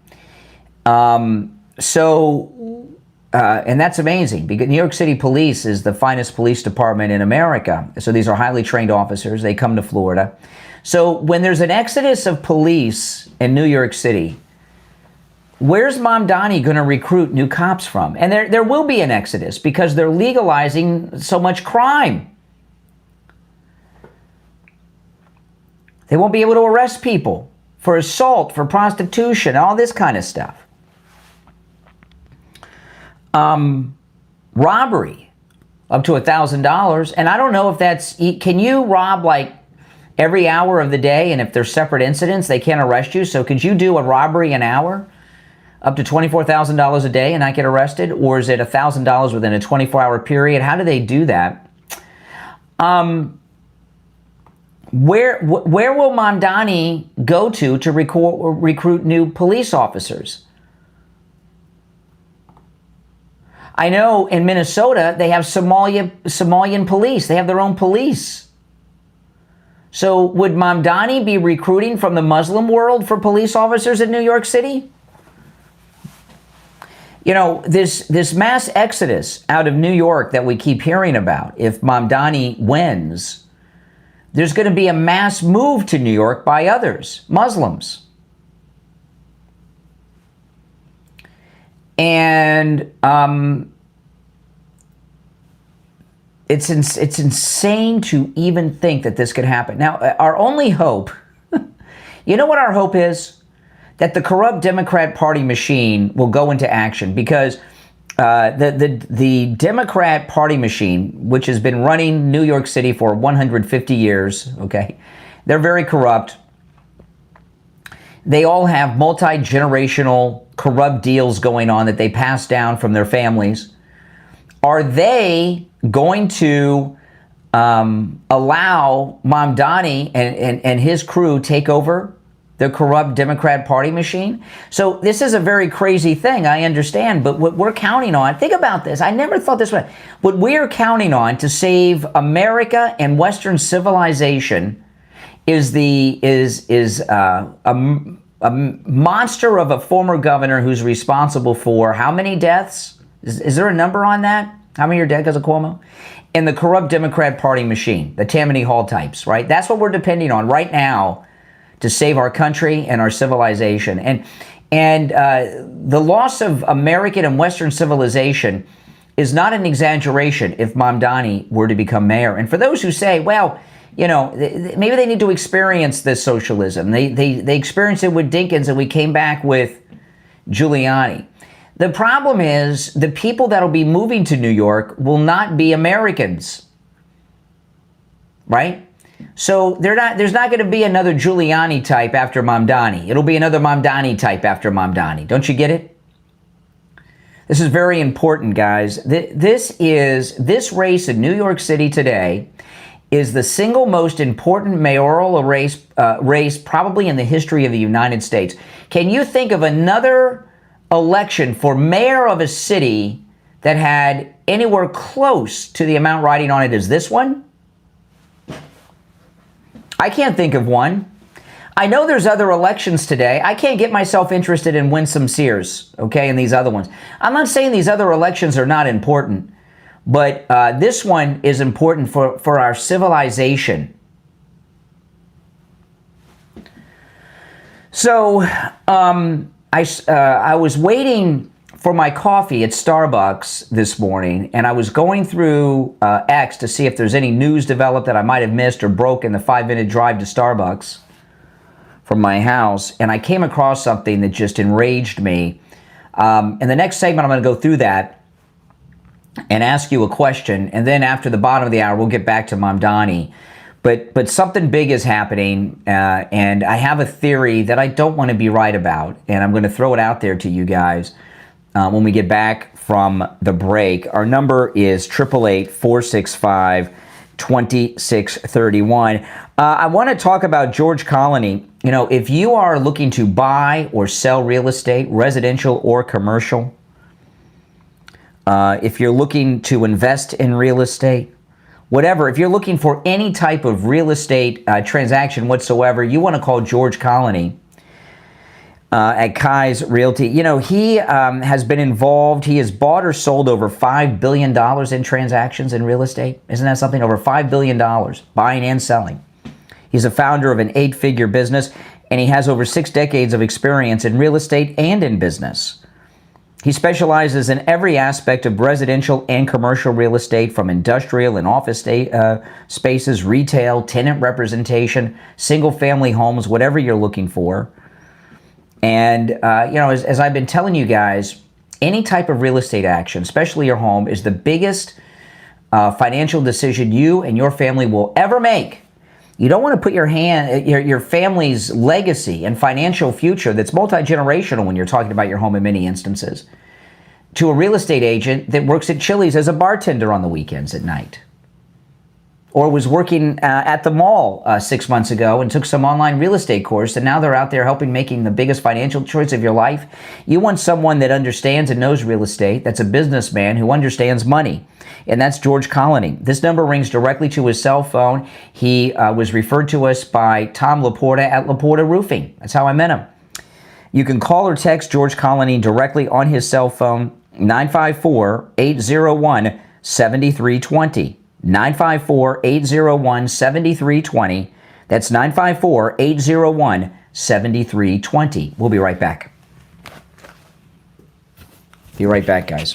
And that's amazing because New York City Police is the finest police department in America. So these are highly trained officers. They come to Florida. So when there's an exodus of police in New York City, where's Mamdani going to recruit new cops from? And there will be an exodus because they're legalizing so much crime. They won't be able to arrest people for assault, for prostitution, all this kind of stuff. Robbery up to $1,000. And I don't know if that's, can you rob like every hour of the day? And if there's separate incidents, they can't arrest you. So could you do a robbery an hour up to $24,000 a day and not get arrested? Or is it $1,000 within a 24-hour period? How do they do that? Where will Mamdani go to recruit new police officers? I know in Minnesota, they have Somalian police. They have their own police. So would Mamdani be recruiting from the Muslim world for police officers in New York City? You know, this mass exodus out of New York that we keep hearing about, if Mamdani wins, there's going to be a mass move to New York by others, Muslims. And it's insane to even think that this could happen. Now, our only hope, you know what our hope is? That the corrupt Democrat Party machine will go into action, because the Democrat Party machine, which has been running New York City for 150 years, okay, they're very corrupt. They all have multi-generational corrupt deals going on that they pass down from their families. Are they going to allow Mamdani and his crew take over the corrupt Democrat Party machine? So this is a very crazy thing, I understand, but what we're counting on, think about this, I never thought this way. What we're counting on to save America and Western civilization is a monster of a former governor who's responsible for how many deaths? Is there a number on that? How many are dead because of Cuomo? And the corrupt Democrat Party machine, the Tammany Hall types, right? That's what we're depending on right now to save our country and our civilization. And the loss of American and Western civilization is not an exaggeration if Mamdani were to become mayor. And for those who say, well, you know, maybe they need to experience this socialism. They experienced it with Dinkins and we came back with Giuliani. The problem is the people that'll be moving to New York will not be Americans, right? So there's not going to be another Giuliani type after Mamdani. It'll be another Mamdani type after Mamdani. Don't you get it? This is very important, guys. This race in New York City today is the single most important mayoral race probably in the history of the United States. Can you think of another election for mayor of a city that had anywhere close to the amount riding on it as this one? I can't think of one. I know there's other elections today. I can't get myself interested in Winsome Sears, okay, and these other ones. I'm not saying these other elections are not important, but this one is important for our civilization. So I was waiting for my coffee at Starbucks this morning, and I was going through X to see if there's any news developed that I might have missed or broke in the 5-minute drive to Starbucks from my house, and I came across something that just enraged me. In the next segment, I'm going to go through that and ask you a question, and then after the bottom of the hour, we'll get back to Mamdani. But something big is happening, and I have a theory that I don't want to be right about, and I'm going to throw it out there to you guys when we get back from the break. Our number is 888-465-2631. I want to talk about George Colony. You know, if you are looking to buy or sell real estate, residential or commercial, if you're looking to invest in real estate, whatever, if you're looking for any type of real estate transaction whatsoever, you want to call George Colony at Kai's Realty. You know, he has been involved. He has bought or sold over $5 billion in transactions in real estate. Isn't that something? Over $5 billion, buying and selling. He's a founder of an 8-figure business, and he has over 6 decades of experience in real estate and in business. He specializes in every aspect of residential and commercial real estate, from industrial and office spaces, retail, tenant representation, single-family homes, whatever you're looking for. And, you know, as I've been telling you guys, any type of real estate action, especially your home, is the biggest financial decision you and your family will ever make. You don't want to put your family's legacy and financial future that's multi-generational when you're talking about your home in many instances to a real estate agent that works at Chili's as a bartender on the weekends at night, or was working at the mall 6 months ago and took some online real estate course, and now they're out there making the biggest financial choice of your life. You want someone that understands and knows real estate, that's a businessman who understands money, and that's George Colony. This number rings directly to his cell phone. He was referred to us by Tom Laporta at Laporta Roofing. That's how I met him. You can call or text George Colony directly on his cell phone, 954-801-7320. 954-801-7320. That's 954-801-7320. We'll be right back. Be right back, guys.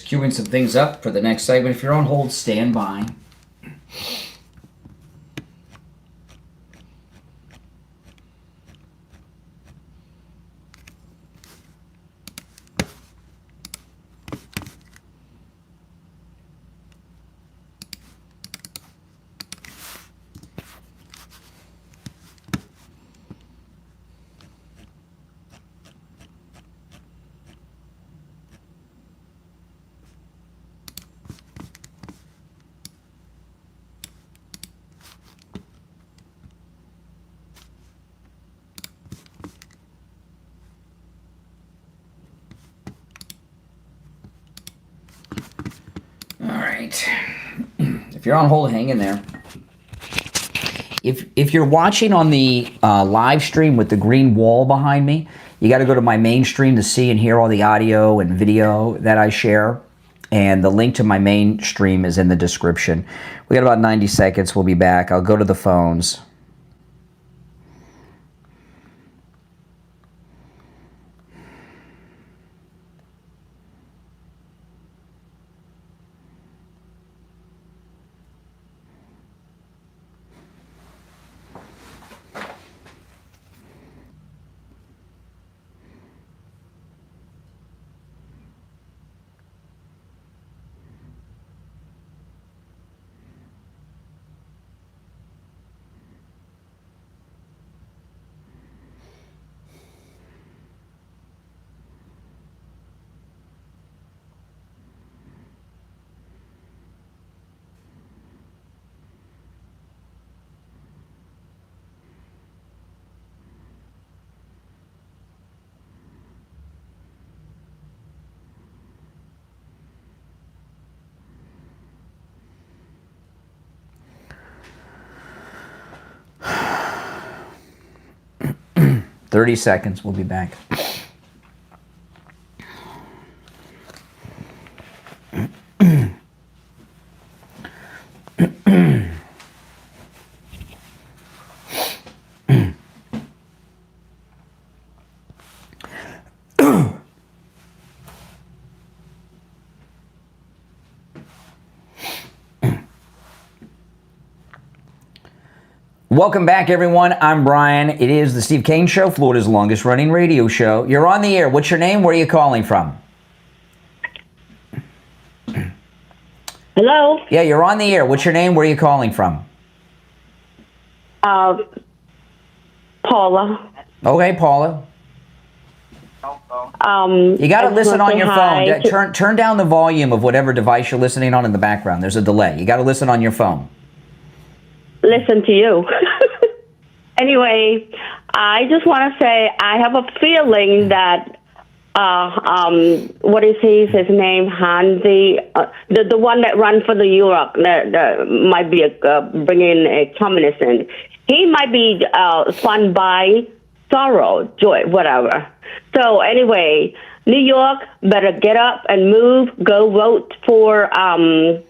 queuing some things up for the next segment. If you're on hold, stand by. If you're on hold, hang in there. If you're watching on the live stream with the green wall behind me, you got to go to my main stream to see and hear all the audio and video that I share. And the link to my main stream is in the description. We got about 90 seconds. We'll be back. I'll go to the phones. Thirty seconds. We'll be back. Welcome back, everyone. I'm Brian. It is the Steve Kane Show, Florida's longest running radio show. You're on the air. What's your name? Where are you calling from? Hello? Yeah, you're on the air. What's your name? Where are you calling from? Paula. Okay, Paula. You got to listen on your phone. Turn down the volume of whatever device you're listening on in the background. There's a delay. You got to listen on your phone. Listen to you. Anyway, I just want to say I have a feeling that what is his name? Hansi, the one that ran for the Europe, that might be bringing a communist in. He might be funded by Soros, Joy, whatever. So anyway, New York better get up and move. Go vote for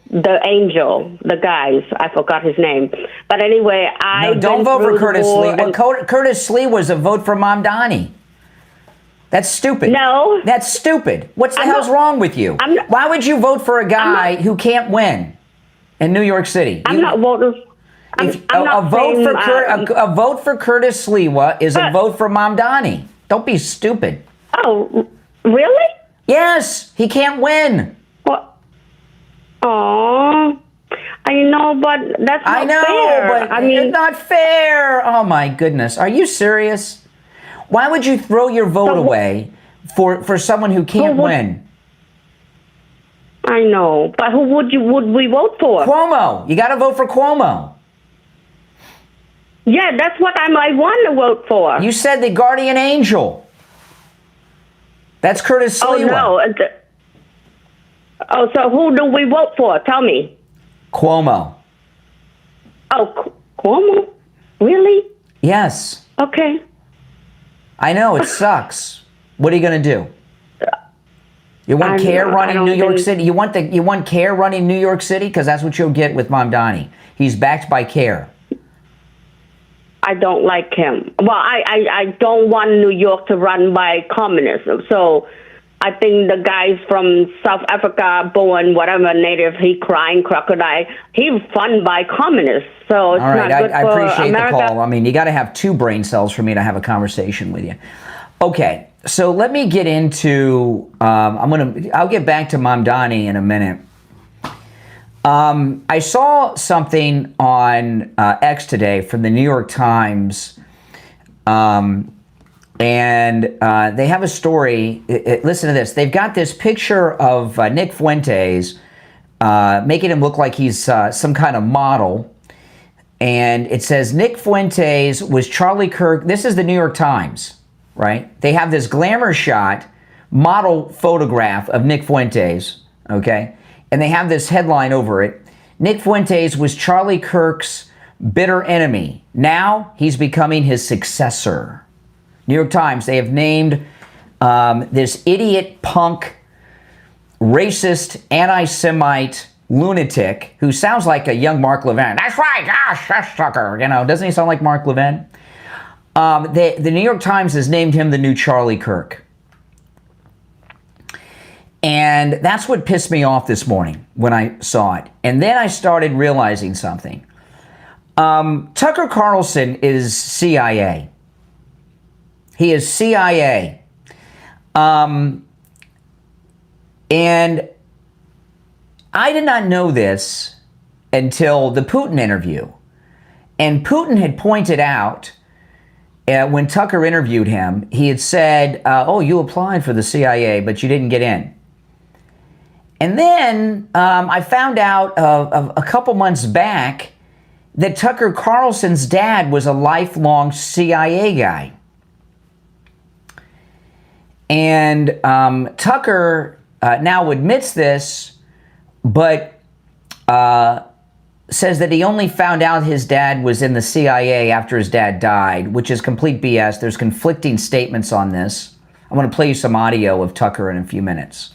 the angel, the guys. I forgot his name. But anyway, don't vote for Curtis Lee. Curtis Lee was a vote for Mamdani. That's stupid. No. That's stupid. What the hell's wrong with you? Why would you vote for a guy who can't win in New York City? I'm not voting. A vote for Curtis Sliwa is a vote for Mamdani. Don't be stupid. Oh, really? Yes, he can't win. Well, oh, I know, but that's not fair. But it's not fair. Oh my goodness, are you serious? Why would you throw your vote away for someone who can't win? I know, but who would we vote for? Cuomo. You got to vote for Cuomo. Yeah, that's what I want to vote for. You said the guardian angel. That's Curtis Sliwa. Oh, no. So who do we vote for? Tell me. Cuomo. Oh, Cuomo? Really? Yes. Okay. I know, it sucks. What are you going to do? You want CARE running New York City? You want CARE running New York City? Because that's what you'll get with Mamdani. He's backed by CARE. I don't like him. Well, I don't want New York to run by communism. So I think the guys from South Africa, born whatever native, he crying crocodile. He funded by communists, so it's All right, not good I for appreciate America. the call. I mean, you got to have 2 brain cells for me to have a conversation with you. Okay, so let me get into. I'll get back to Mamdani in a minute. I saw something on X today from the New York Times. And they have a story. Listen to this. They've got this picture of Nick Fuentes, making him look like he's some kind of model. And it says Nick Fuentes was Charlie Kirk. This is the New York Times, right? They have this glamour shot, model photograph of Nick Fuentes, okay? And they have this headline over it. Nick Fuentes was Charlie Kirk's bitter enemy. Now he's becoming his successor. New York Times, they have named this idiot punk, racist, anti-Semite lunatic who sounds like a young Mark Levin. That's right, gosh, that's Tucker. You know, doesn't he sound like Mark Levin? The New York Times has named him the new Charlie Kirk. And that's what pissed me off this morning when I saw it. And then I started realizing something. Tucker Carlson is CIA. He is CIA. And I did not know this until the Putin interview. And Putin had pointed out, when Tucker interviewed him, he had said, oh, you applied for the CIA, but you didn't get in. And then I found out a couple months back that Tucker Carlson's dad was a lifelong CIA guy. And Tucker now admits this, but says that he only found out his dad was in the CIA after his dad died, which is complete BS. There's conflicting statements on this. I'm going to play you some audio of Tucker in a few minutes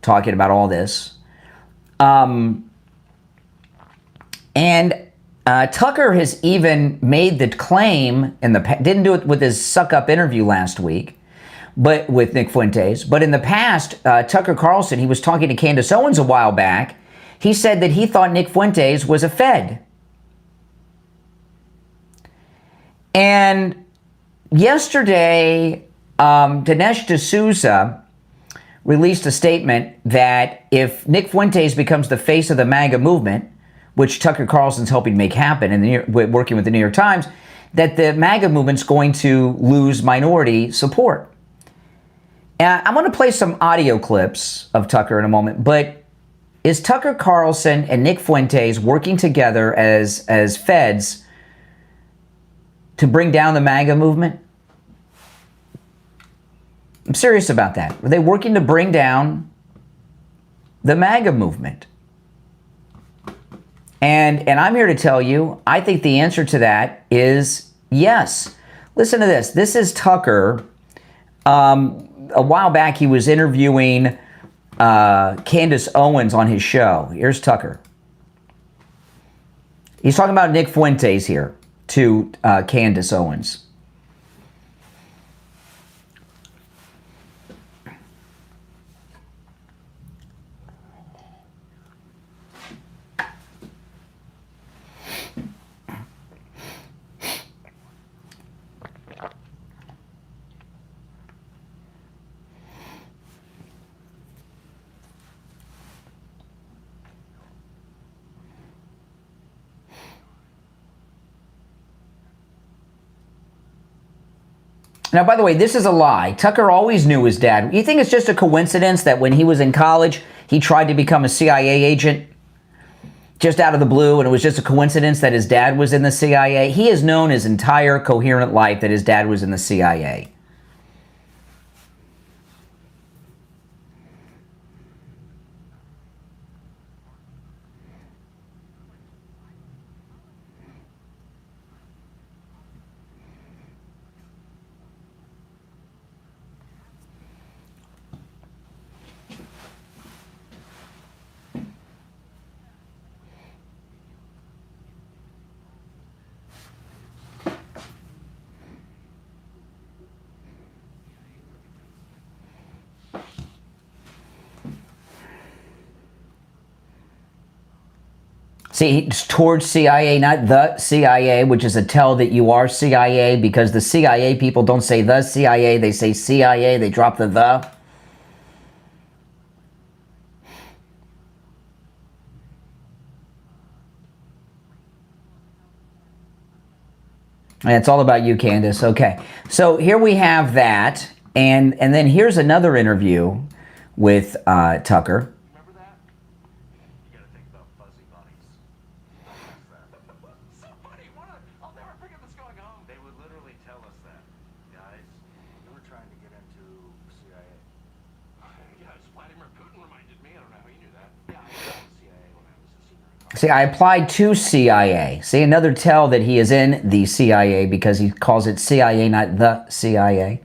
talking about all this. Tucker has even made the claim, didn't do it with his suck-up interview last week, but with Nick Fuentes. But in the past, Tucker Carlson, he was talking to Candace Owens a while back. He said that he thought Nick Fuentes was a Fed. And yesterday, Dinesh D'Souza released a statement that if Nick Fuentes becomes the face of the MAGA movement, which Tucker Carlson's helping make happen and working with the New York Times, that the MAGA movement's going to lose minority support. I'm going to play some audio clips of Tucker in a moment, but is Tucker Carlson and Nick Fuentes working together as feds to bring down the MAGA movement? I'm serious about that. Are they working to bring down the MAGA movement? And I'm here to tell you, I think the answer to that is yes. Listen to this. This is Tucker. A while back, he was interviewing Candace Owens on his show. Here's Tucker. He's talking about Nick Fuentes here to Candace Owens. Now, by the way, this is a lie. Tucker always knew his dad. You think it's just a coincidence that when he was in college, he tried to become a CIA agent just out of the blue, and it was just a coincidence that his dad was in the CIA? He has known his entire coherent life that his dad was in the CIA. See, it's towards CIA, not the CIA, which is a tell that you are CIA, because the CIA people don't say the CIA, they say CIA, they drop the. And it's all about you, Candace. Okay, so here we have that, and then here's another interview with Tucker. Remember that? You gotta think about fuzzy bunnies. So funny, I'll never forget this going home. They would literally tell us that. Guys, you were trying to get into CIA. Yeah, Vladimir Putin reminded me. I don't know how you knew that. Yeah, I was in CIA when I was a senior in college. See, I applied to CIA. See, another tell that he is in the CIA because he calls it CIA, not the CIA.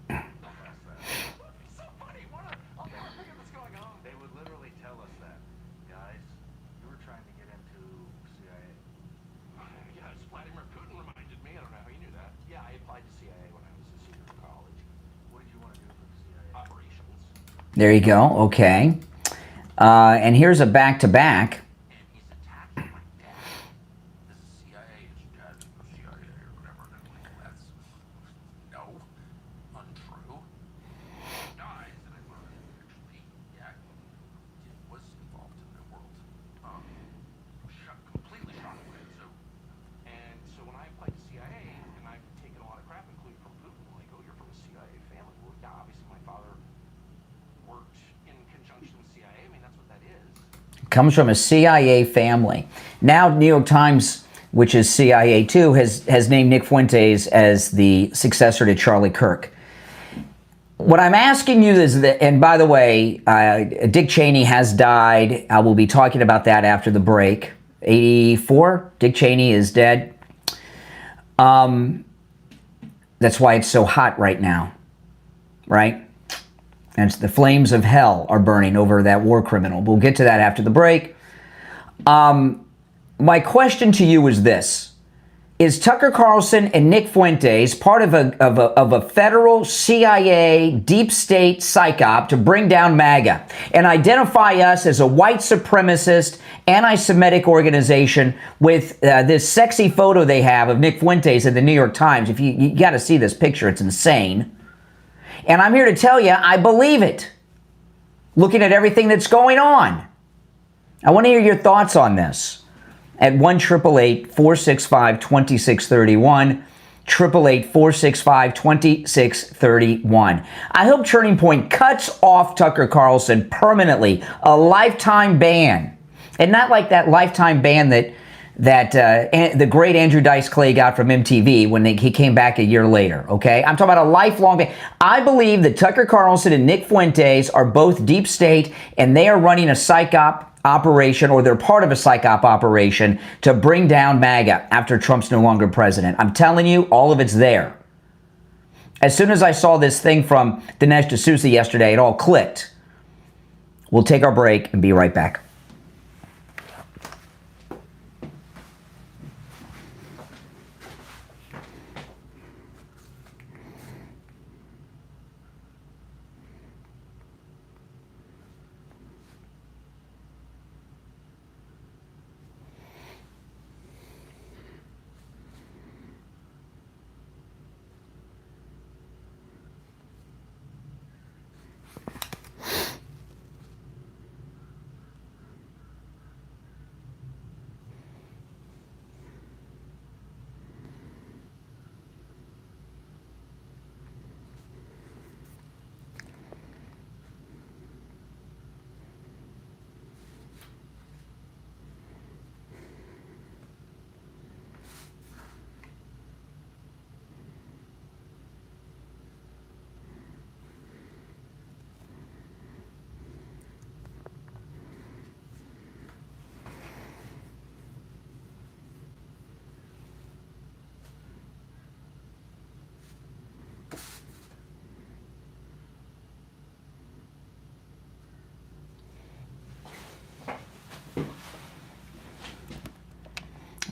So funny, I'll never forget this going home. They would literally tell us that. Guys, you were trying to get into CIA. Yeah, Vladimir Putin reminded me. I don't know how you knew that. Yeah, I applied to CIA when I was a senior in college. What did you want to do for the CIA? Operations. There you go. Okay. And here's a back-to-back. And he's attacking my dad. This is CIA. Is dad CIA or whatever? And I'm like, that's no, untrue. Guys, and I learned actually, yeah, he was involved in the world. Completely shocked by it. So when I applied to CIA, and I've taken a lot of crap, including from Putin, like, oh, you're from a CIA family. Well, yeah, obviously my father worked in conjunction with CIA. I mean, that's what that is. Comes from a CIA family. Now, New York Times, which is CIA too, has named Nick Fuentes as the successor to Charlie Kirk. What I'm asking you is that, and by the way, Dick Cheney has died. I will be talking about that after the break. 84, Dick Cheney is dead. That's why it's so hot right now, right? And the flames of hell are burning over that war criminal. We'll get to that after the break. My question to you is this. Is Tucker Carlson and Nick Fuentes part of a federal CIA deep state psyop to bring down MAGA and identify us as a white supremacist, anti-Semitic organization with this sexy photo they have of Nick Fuentes in the New York Times? If you got to see this picture, it's insane. And I'm here to tell you, I believe it. Looking at everything that's going on. I want to hear your thoughts on this. At 1-888-465-2631, 888-465-2631. I hope Turning Point cuts off Tucker Carlson permanently, a lifetime ban. And not like that lifetime ban that the great Andrew Dice Clay got from MTV when he came back a year later, okay? I'm talking about a lifelong ban. I believe that Tucker Carlson and Nick Fuentes are both deep state, and they are running a psyop operation, or they're part of a psyop operation to bring down MAGA after Trump's no longer president. I'm telling you, all of it's there. As soon as I saw this thing from Dinesh D'Souza yesterday, it all clicked. We'll take our break and be right back.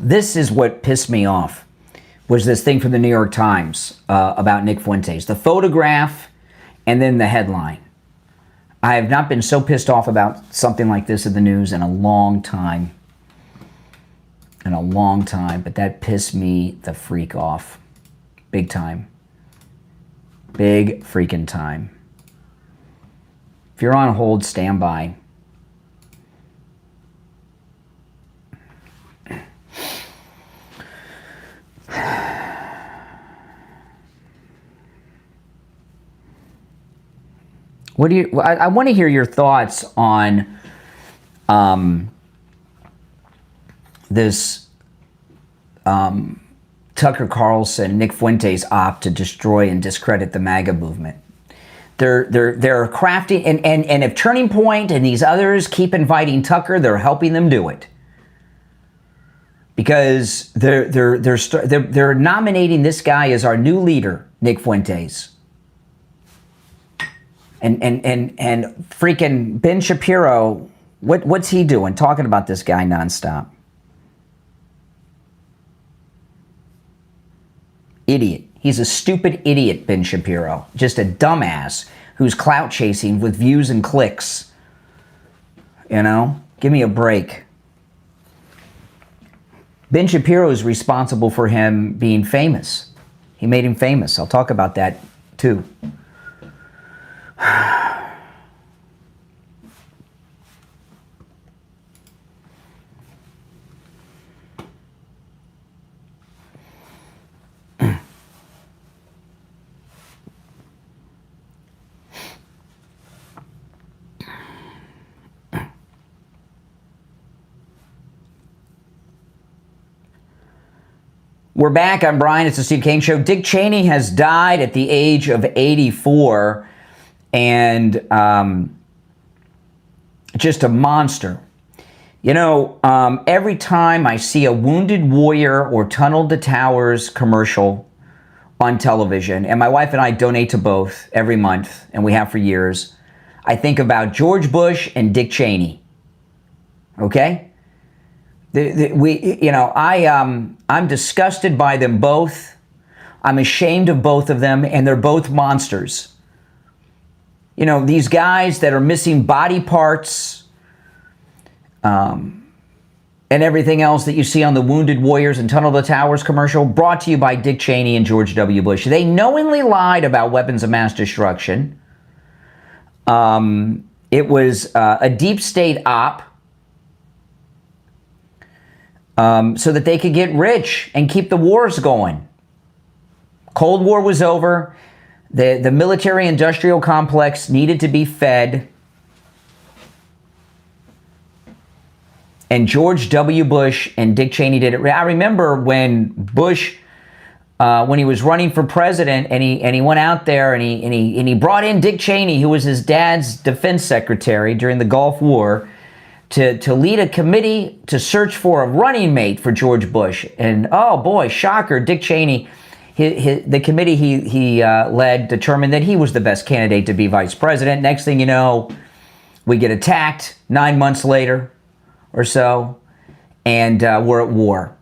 This is what pissed me off, was this thing from the New York Times about Nick Fuentes. The photograph and then the headline. I have not been so pissed off about something like this in the news in a long time. in a long time, but that pissed me the freak off. Big time. Big freaking time. If you're on hold, stand by. What do you? I want to hear your thoughts on this Tucker Carlson, Nick Fuentes op to destroy and discredit the MAGA movement. They're crafting, and if Turning Point and these others keep inviting Tucker, they're helping them do it. Because they're nominating this guy as our new leader, Nick Fuentes. And freaking Ben Shapiro, what's he doing? Talking about this guy nonstop. Idiot. He's a stupid idiot, Ben Shapiro. Just a dumbass who's clout chasing with views and clicks. You know? Give me a break. Ben Shapiro is responsible for him being famous. He made him famous. I'll talk about that too. We're back. I'm Brian. It's the Steve Kane Show. Dick Cheney has died at the age of 84, and just a monster. You know, every time I see a Wounded Warrior or Tunnel to Towers commercial on television, and my wife and I donate to both every month, and we have for years, I think about George Bush and Dick Cheney. Okay? I'm disgusted by them both. I'm ashamed of both of them, and they're both monsters. You know, these guys that are missing body parts, and everything else that you see on the Wounded Warriors and Tunnel to Towers commercial, brought to you by Dick Cheney and George W. Bush. They knowingly lied about weapons of mass destruction. It was a deep state op. So that they could get rich and keep the wars going. Cold War was over. The military-industrial complex needed to be fed. And George W. Bush and Dick Cheney did it. I remember when Bush, when he was running for president, and he went out there and he brought in Dick Cheney, who was his dad's defense secretary during the Gulf War, to lead a committee to search for a running mate for George Bush. And oh boy, shocker, Dick Cheney, the committee he led determined that he was the best candidate to be vice president. Next thing you know, we get attacked 9 months later or so, and we're at war.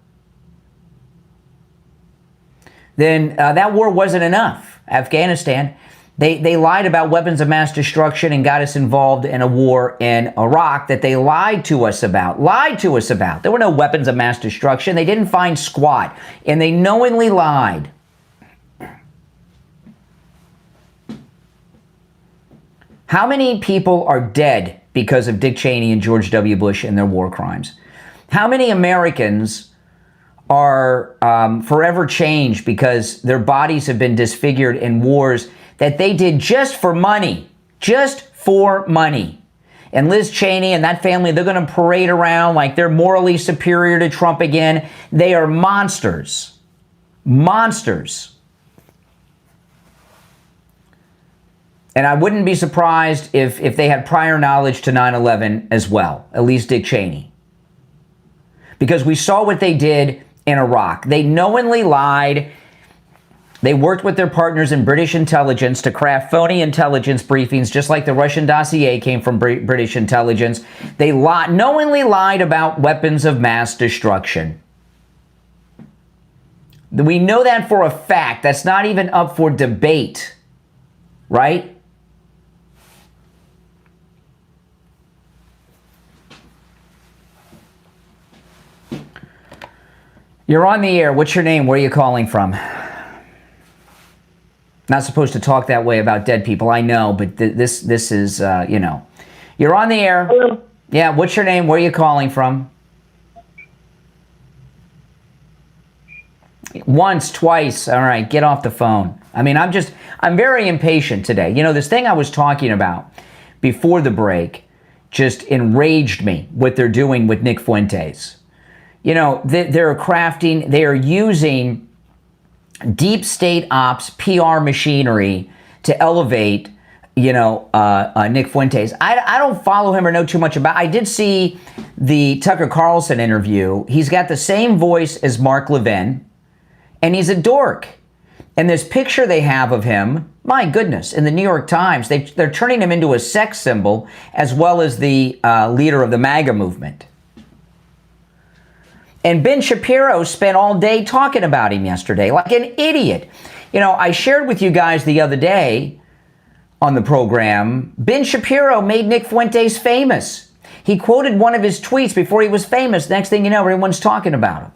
Then that war wasn't enough. Afghanistan, They lied about weapons of mass destruction and got us involved in a war in Iraq that they lied to us about. There were no weapons of mass destruction. They didn't find squat, and they knowingly lied. How many people are dead because of Dick Cheney and George W. Bush and their war crimes? How many Americans are forever changed because their bodies have been disfigured in wars that they did just for money, And Liz Cheney and that family, they're going to parade around like they're morally superior to Trump again. They are monsters. Monsters. And I wouldn't be surprised if they had prior knowledge to 9/11 as well, at least Dick Cheney. Because we saw what they did in Iraq. They knowingly lied. They worked with their partners in British intelligence to craft phony intelligence briefings, just like the Russian dossier came from British intelligence. They knowingly lied about weapons of mass destruction. We know that for a fact. That's not even up for debate, right? You're on the air. What's your name? Where are you calling from? Not supposed to talk that way about dead people. I know, but this is, you know. You're on the air. Hello. Yeah, what's your name? Where are you calling from? Once, twice. All right, get off the phone. I mean, I'm very impatient today. You know, this thing I was talking about before the break just enraged me, what they're doing with Nick Fuentes. You know, they are using deep state ops PR machinery to elevate, you know, Nick Fuentes. I don't follow him or know too much about. I did see the Tucker Carlson interview. He's got the same voice as Mark Levin, and he's a dork. And this picture they have of him, my goodness, in the New York Times, they're turning him into a sex symbol as well as the leader of the MAGA movement. And Ben Shapiro spent all day talking about him yesterday like an idiot. You know, I shared with you guys the other day on the program, Ben Shapiro made Nick Fuentes famous. He quoted one of his tweets before he was famous. Next thing you know, everyone's talking about him.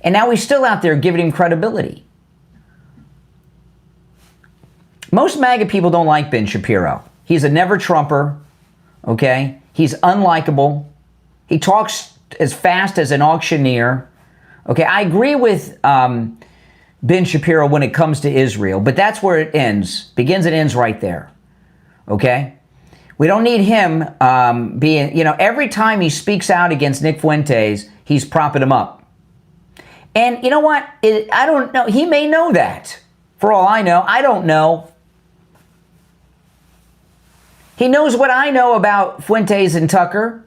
And now he's still out there giving him credibility. Most MAGA people don't like Ben Shapiro. He's a never-Trumper, okay? He's unlikable. He talks as fast as an auctioneer. Okay, I agree with Ben Shapiro when it comes to Israel, but that's where it ends. Begins and ends right there. Okay? We don't need him being, you know, every time he speaks out against Nick Fuentes, he's propping him up. And you know what? I don't know. He may know that. For all I know, I don't know. He knows what I know about Fuentes and Tucker.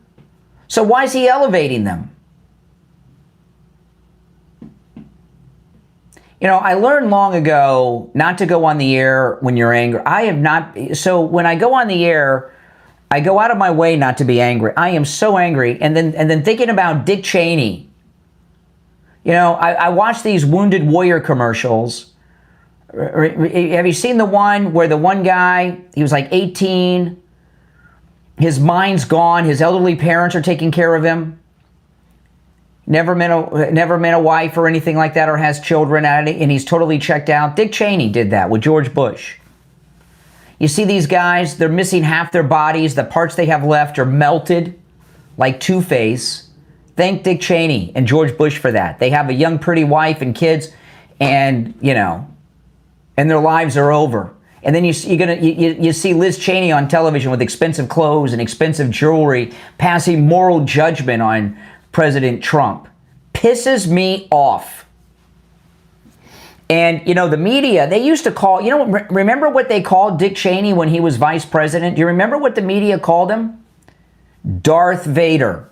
So why is he elevating them? You know, I learned long ago not to go on the air when you're angry. I have not. So when I go on the air, I go out of my way not to be angry. I am so angry. And then thinking about Dick Cheney. You know, I watch these Wounded Warrior commercials. Have you seen the one where the one guy, he was like 18, his mind's gone, his elderly parents are taking care of him, never met a wife or anything like that, or has children, and he's totally checked out? Dick Cheney did that with George Bush. You see these guys, they're missing half their bodies, the parts they have left are melted like Two-Face. Thank Dick Cheney and George Bush for that. They have a young, pretty wife and kids, and, you know, and their lives are over. And then you see Liz Cheney on television with expensive clothes and expensive jewelry, passing moral judgment on President Trump. Pisses me off. And, you know, the media, they used to call, you know, remember what they called Dick Cheney when he was vice president? Do you remember what the media called him? Darth Vader.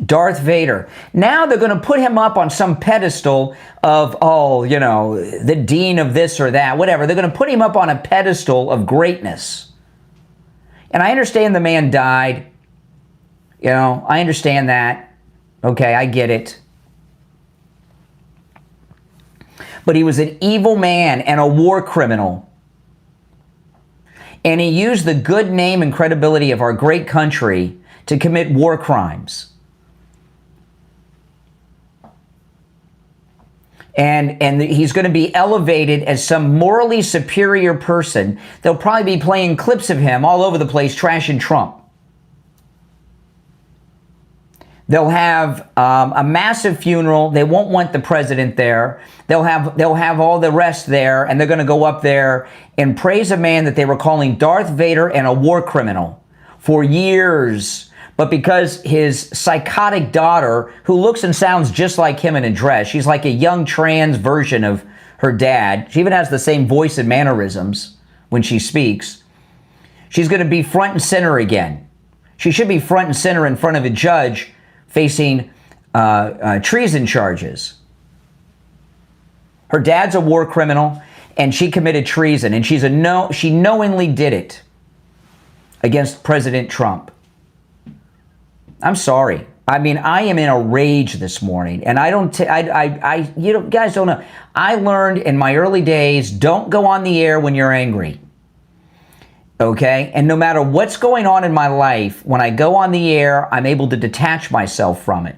Darth Vader. Now they're going to put him up on some pedestal of, oh, you know, the dean of this or that, whatever. They're going to put him up on a pedestal of greatness. And I understand the man died. You know, I understand that. Okay, I get it. But he was an evil man and a war criminal. And he used the good name and credibility of our great country to commit war crimes. And he's going to be elevated as some morally superior person. They'll probably be playing clips of him all over the place, trashing Trump. They'll have a massive funeral. They won't want the president there. They'll have all the rest there, and they're going to go up there and praise a man that they were calling Darth Vader and a war criminal for years. But because his psychotic daughter, who looks and sounds just like him in a dress, she's like a young trans version of her dad. She even has the same voice and mannerisms when she speaks. She's going to be front and center again. She should be front and center in front of a judge facing treason charges. Her dad's a war criminal, and she committed treason, and she knowingly did it against President Trump. I'm sorry. I mean, I am in a rage this morning, and you know, guys don't know. I learned in my early days, don't go on the air when you're angry. Okay? And no matter what's going on in my life, when I go on the air, I'm able to detach myself from it.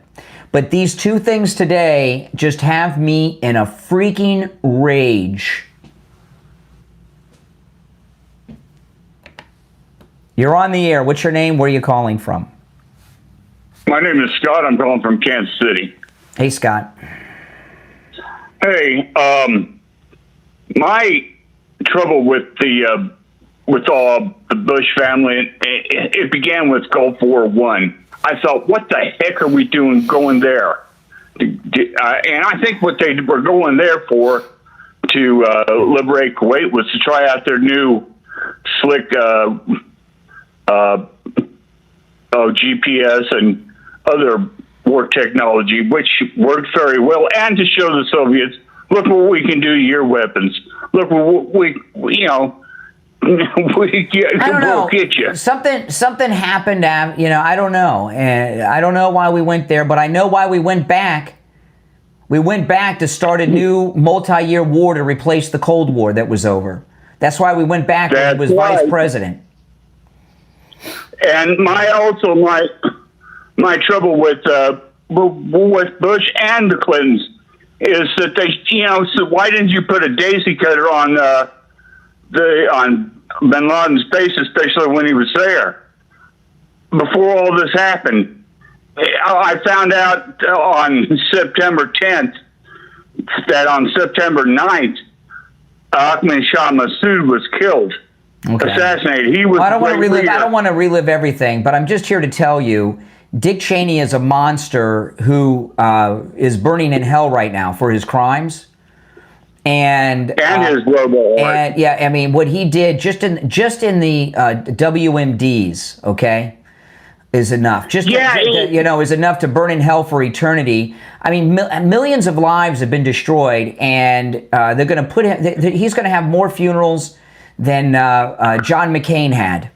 But these two things today just have me in a freaking rage. You're on the air. What's your name? Where are you calling from? My name is Scott. I'm calling from Kansas City. Hey, Scott. Hey, my trouble with all the Bush family, it began with Gulf War I. I thought, what the heck are we doing going there? And I think what they were going there for to liberate Kuwait was to try out their new slick GPS and other war technology, which worked very well, and to show the Soviets, look what we can do to your weapons. Look what we we'll get you. Something happened. I don't know. And I don't know why we went there, but I know why we went back. We went back to start a new multi-year war to replace the Cold War that was over. That's why we went back when he was vice president. And my trouble with Bush and the Clintons is that they, so why didn't you put a daisy cutter on Bin Laden's base, especially when he was there? Before all this happened, I found out on September 10th that on September 9th, Ahmed Shah Massoud was killed. Okay. Assassinated. He was. I don't want to relive everything, but I'm just here to tell you, Dick Cheney is a monster who is burning in hell right now for his crimes, and his global. And yeah, I mean what he did just in the WMDs, okay, is enough. Is enough to burn in hell for eternity. I mean, millions of lives have been destroyed, and they're going to put him. He's going to have more funerals than John McCain had.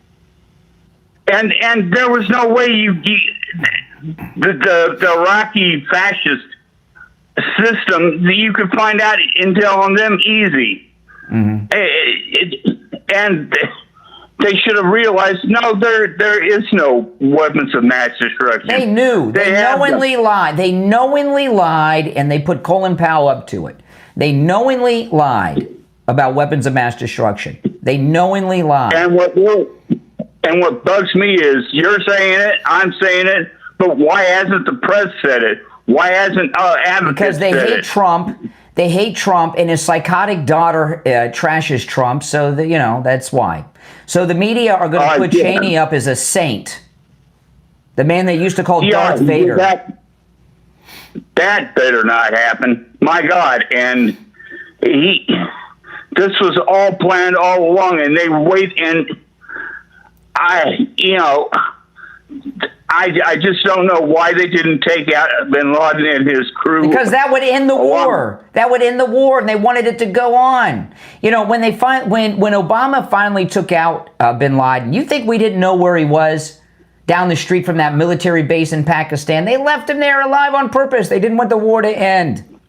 And there was no way the Iraqi fascist system, you could find out intel on them easy. Mm-hmm. And they should have realized, no, there is no weapons of mass destruction. They knew. They knowingly lied. They knowingly lied, and they put Colin Powell up to it. They knowingly lied about weapons of mass destruction. They knowingly lied. And what bugs me is you're saying it, I'm saying it, but why hasn't the press said it? Why hasn't advocates Because they said hate it? Trump. They hate Trump, and his psychotic daughter trashes Trump. So that's why. So the media are going to put Cheney up as a saint, the man they used to call Darth Vader. That better not happen. My God, and this was all planned all along, and they wait. And I just don't know why they didn't take out Bin Laden and his crew. Because that would end the war. That would end the war, and they wanted it to go on. When when Obama finally took out Bin Laden, you think we didn't know where he was? Down the street from that military base in Pakistan. They left him there alive on purpose. They didn't want the war to end.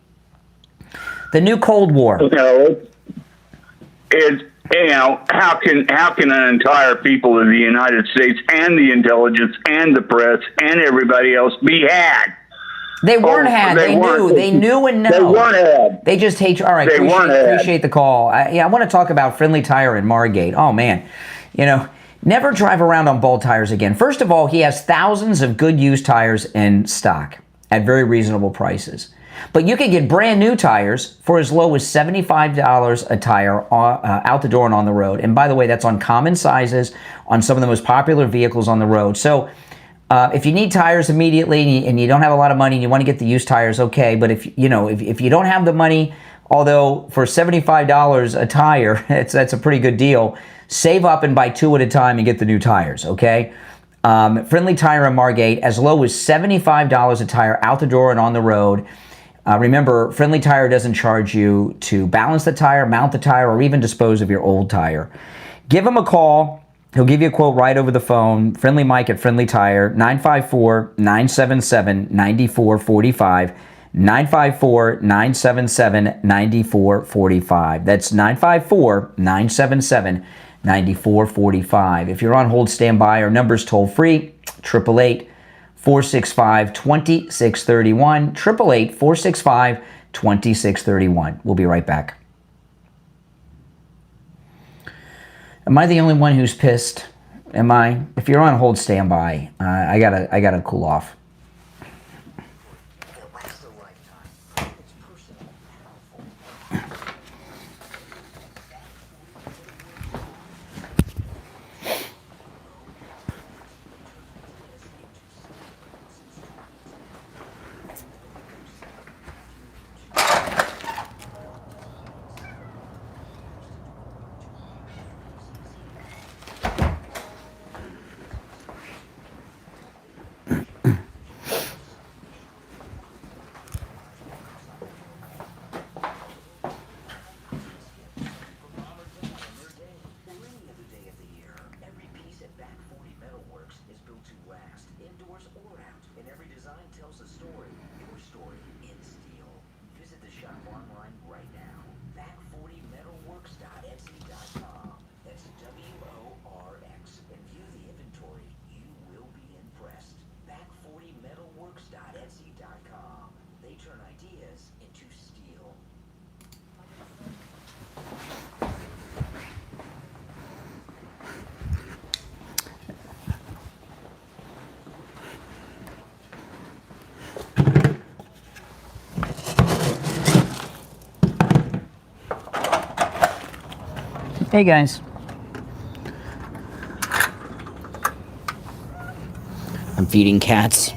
The new Cold War. How can an entire people of the United States and the intelligence and the press and everybody else be had? They weren't had. They knew and know. They weren't had. They just hate. All right. Appreciate the call. I want to talk about Friendly Tire in Margate. Oh man, never drive around on bald tires again. First of all, he has thousands of good used tires in stock at very reasonable prices. But you can get brand new tires for as low as $75 a tire out the door and on the road. And by the way, that's on common sizes on some of the most popular vehicles on the road. So if you need tires immediately and you don't have a lot of money and you want to get the used tires, okay. But if you don't have the money, although for $75 a tire, that's a pretty good deal. Save up and buy two at a time and get the new tires, okay? Friendly Tire in Margate, as low as $75 a tire out the door and on the road. Remember, Friendly Tire doesn't charge you to balance the tire, mount the tire, or even dispose of your old tire. Give him a call. He'll give you a quote right over the phone. Friendly Mike at Friendly Tire, 954-977-9445. 954-977-9445. That's 954-977-9445. If you're on hold, stand by. Our number's toll free, 888 888-465-2631. 888-465-2631. We'll be right back. Am I the only one who's pissed? Am I? If you're on hold, stand by. I gotta cool off. Hey guys. I'm feeding cats.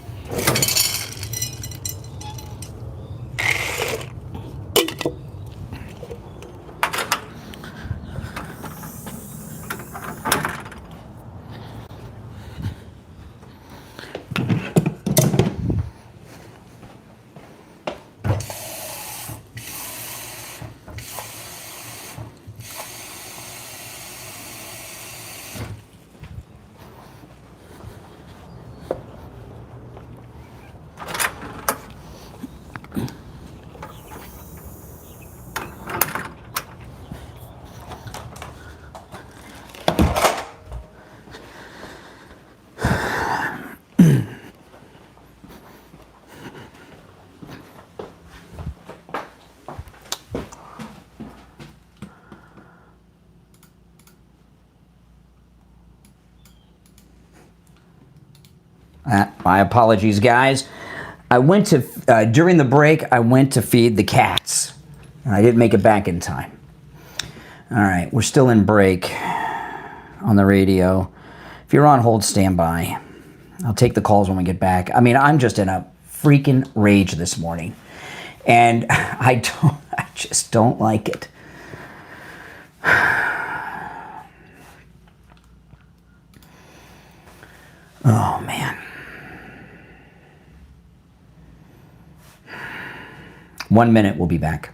My apologies, guys. I went to, during the break, I went to feed the cats. And I didn't make it back in time. All right, we're still in break on the radio. If you're on hold, stand by. I'll take the calls when we get back. I mean, I'm just in a freaking rage this morning. And I just don't like it. Oh, man. 1 minute, we'll be back.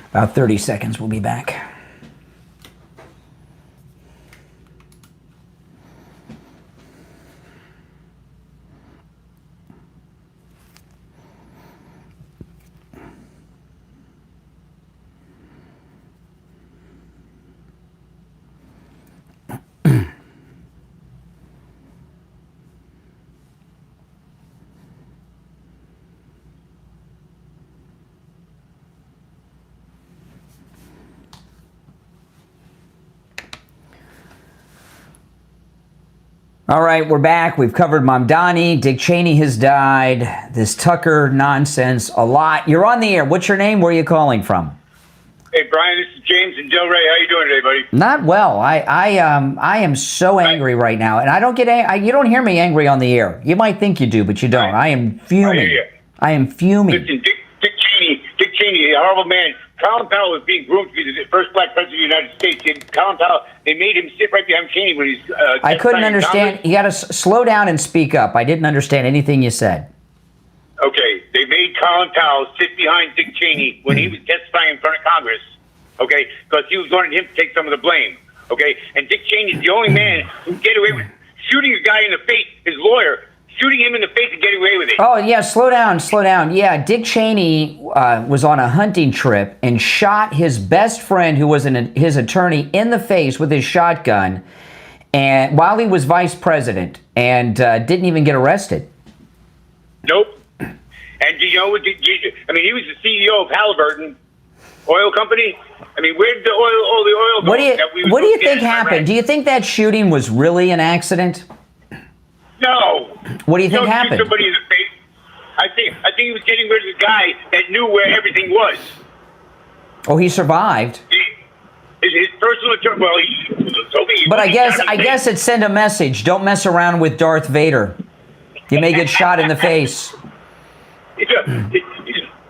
About 30 seconds, we'll be back. All right, we're back. We've covered Mamdani. Dick Cheney has died. This Tucker nonsense, a lot. You're on the air. What's your name? Where are you calling from? Hey, Brian, this is James in Delray. How you doing today, buddy? Not well. I am so angry right now, and I don't get you don't hear me angry on the air. You might think you do, but you don't. I am fuming. I hear you. I am fuming. Listen, Dick Cheney, a horrible man. Colin Powell was being groomed to be the first black president of the United States. And Colin Powell, they made him sit right behind Cheney when he's. I couldn't understand. You got to slow down and speak up. I didn't understand anything you said. Okay, they made Colin Powell sit behind Dick Cheney when he was testifying in front of Congress. Okay, because he was wanting him to take some of the blame. Okay, and Dick Cheney's the only man who can get away with shooting a guy in the face, his lawyer, shooting him in the face and getting away with it. Oh, yeah, slow down. Yeah, Dick Cheney was on a hunting trip and shot his best friend, who was his attorney, in the face with his shotgun, and while he was vice president, and didn't even get arrested. Nope. And you know, I mean, he was the CEO of Halliburton Oil Company. I mean, where did all the oil go? What do you think happened? Do you think that shooting was really an accident? No. What do you think Don't happened? Shoot somebody in the face. I think he was getting rid of the guy that knew where everything was. Oh, he survived. His personal attorney. Well, he told me. But I guess it sent a message. Don't mess around with Darth Vader. You may get shot in the face. He's a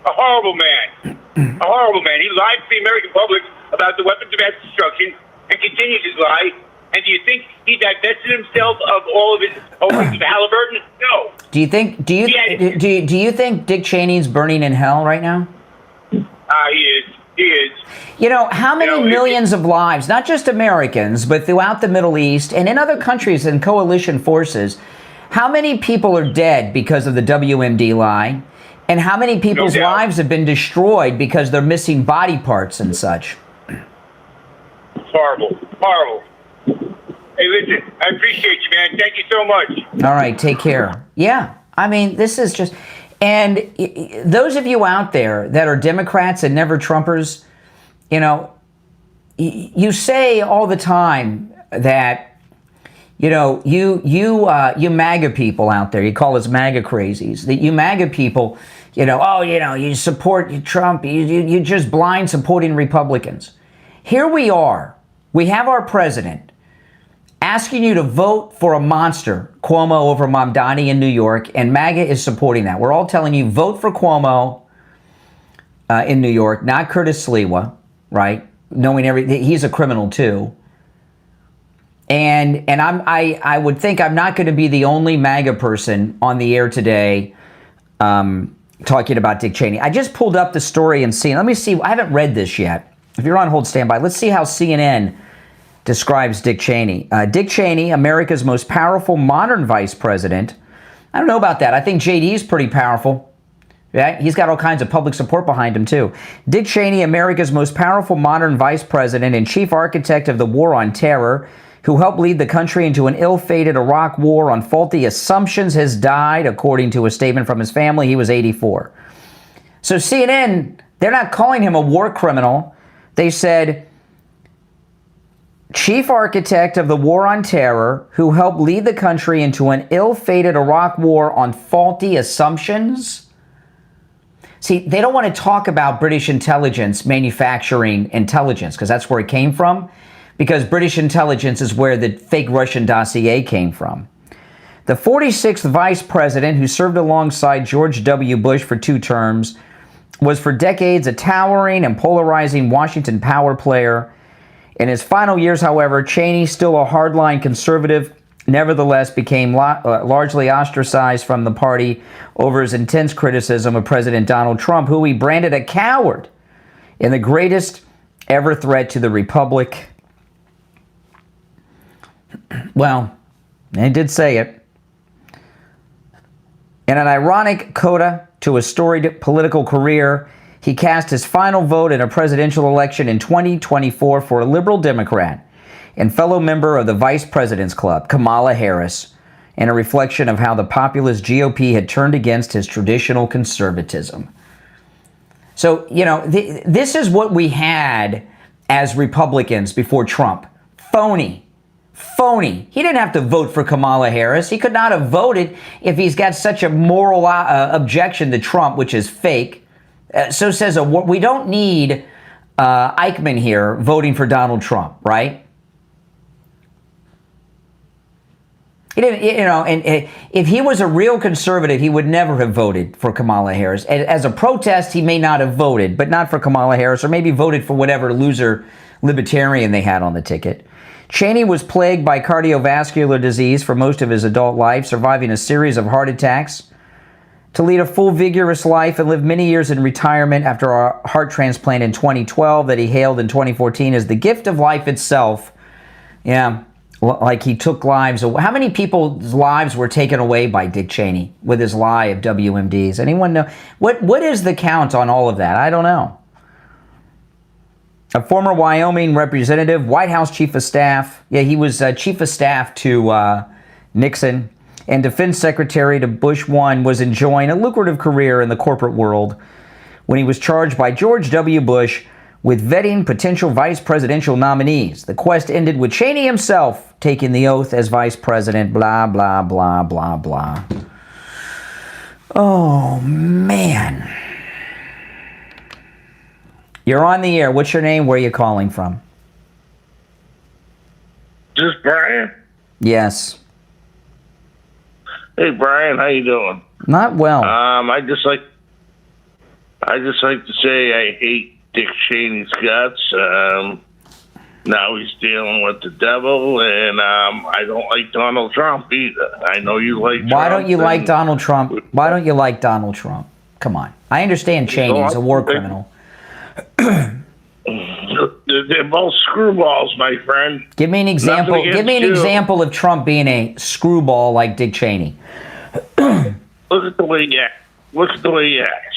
horrible man. A horrible man. He lied to the American public about the weapons of mass destruction and continues his lie. And do you think he divested himself of all of his holdings of Halliburton? No. Do you think Dick Cheney's burning in hell right now? He is. He is. You know, how many millions of lives, not just Americans, but throughout the Middle East and in other countries and coalition forces, how many people are dead because of the WMD lie? And how many people's lives have been destroyed because they're missing body parts and such? It's horrible. Horrible. Hey, listen, I appreciate you, man. Thank you so much. All right, take care. Yeah, I mean, this is just... And those of you out there that are Democrats and never Trumpers, you know, you say all the time that, you know, you MAGA people out there, you call us MAGA crazies, that you MAGA people, you know, oh, you know, you support Trump, you just blind supporting Republicans. Here we are. We have our president asking you to vote for a monster, Cuomo over Mamdani in New York, and MAGA is supporting that. We're all telling you, vote for Cuomo in New York, not Curtis Sliwa, right? Knowing he's a criminal too. And I would think I'm not going to be the only MAGA person on the air today talking about Dick Cheney. I just pulled up the story and seen. Let me see. I haven't read this yet. If you're on hold, stand by. Let's see how CNN describes Dick Cheney. Dick Cheney, America's most powerful modern vice president. I don't know about that. I think JD is pretty powerful. Yeah, he's got all kinds of public support behind him, too. Dick Cheney, America's most powerful modern vice president and chief architect of the war on terror, who helped lead the country into an ill-fated Iraq war on faulty assumptions, has died, according to a statement from his family. He was 84. So CNN, they're not calling him a war criminal. They said, chief architect of the war on terror, who helped lead the country into an ill-fated Iraq war on faulty assumptions. See, they don't want to talk about British intelligence manufacturing intelligence, because that's where it came from, because British intelligence is where the fake Russian dossier came from. The 46th vice president, who served alongside George W. Bush for 2 terms, was for decades a towering and polarizing Washington power player. In his final years, however, Cheney, still a hardline conservative, nevertheless became largely ostracized from the party over his intense criticism of President Donald Trump, who he branded a coward and the greatest ever threat to the republic. Well, they did say it. In an ironic coda to a storied political career, he cast his final vote in a presidential election in 2024 for a liberal Democrat and fellow member of the Vice President's Club, Kamala Harris, in a reflection of how the populist GOP had turned against his traditional conservatism. So, you know, this is what we had as Republicans before Trump. Phony. Phony. He didn't have to vote for Kamala Harris. He could not have voted if he's got such a moral objection to Trump, which is fake. So says we don't need Eichmann here voting for Donald Trump, right? He didn't, and if he was a real conservative, he would never have voted for Kamala Harris. As a protest, he may not have voted, but not for Kamala Harris, or maybe voted for whatever loser libertarian they had on the ticket. Cheney was plagued by cardiovascular disease for most of his adult life, surviving a series of heart attacks, to lead a full, vigorous life and live many years in retirement after a heart transplant in 2012 that he hailed in 2014 as the gift of life itself. Yeah, like he took lives. How many people's lives were taken away by Dick Cheney with his lie of WMDs? Anyone know? What is the count on all of that? I don't know. A former Wyoming representative, White House chief of staff. Yeah, he was chief of staff to Nixon and defense secretary to Bush 1, was enjoying a lucrative career in the corporate world when he was charged by George W. Bush with vetting potential vice presidential nominees. The quest ended with Cheney himself taking the oath as vice president, blah, blah, blah, blah, blah. Oh, man. You're on the air. What's your name? Where are you calling from? This Brian? Yes. Hey, Brian, how you doing? Not well. I just like to say I hate Dick Cheney's guts. Now he's dealing with the devil, and I don't like Donald Trump either. I know you like Trump. Why don't you like Donald Trump? Why don't you like Donald Trump? Come on. I understand Cheney's a war criminal. They're both screwballs, my friend. Give me an example. Give me an example of Trump being a screwball like Dick Cheney. Look at the way he acts. Look at the way he acts.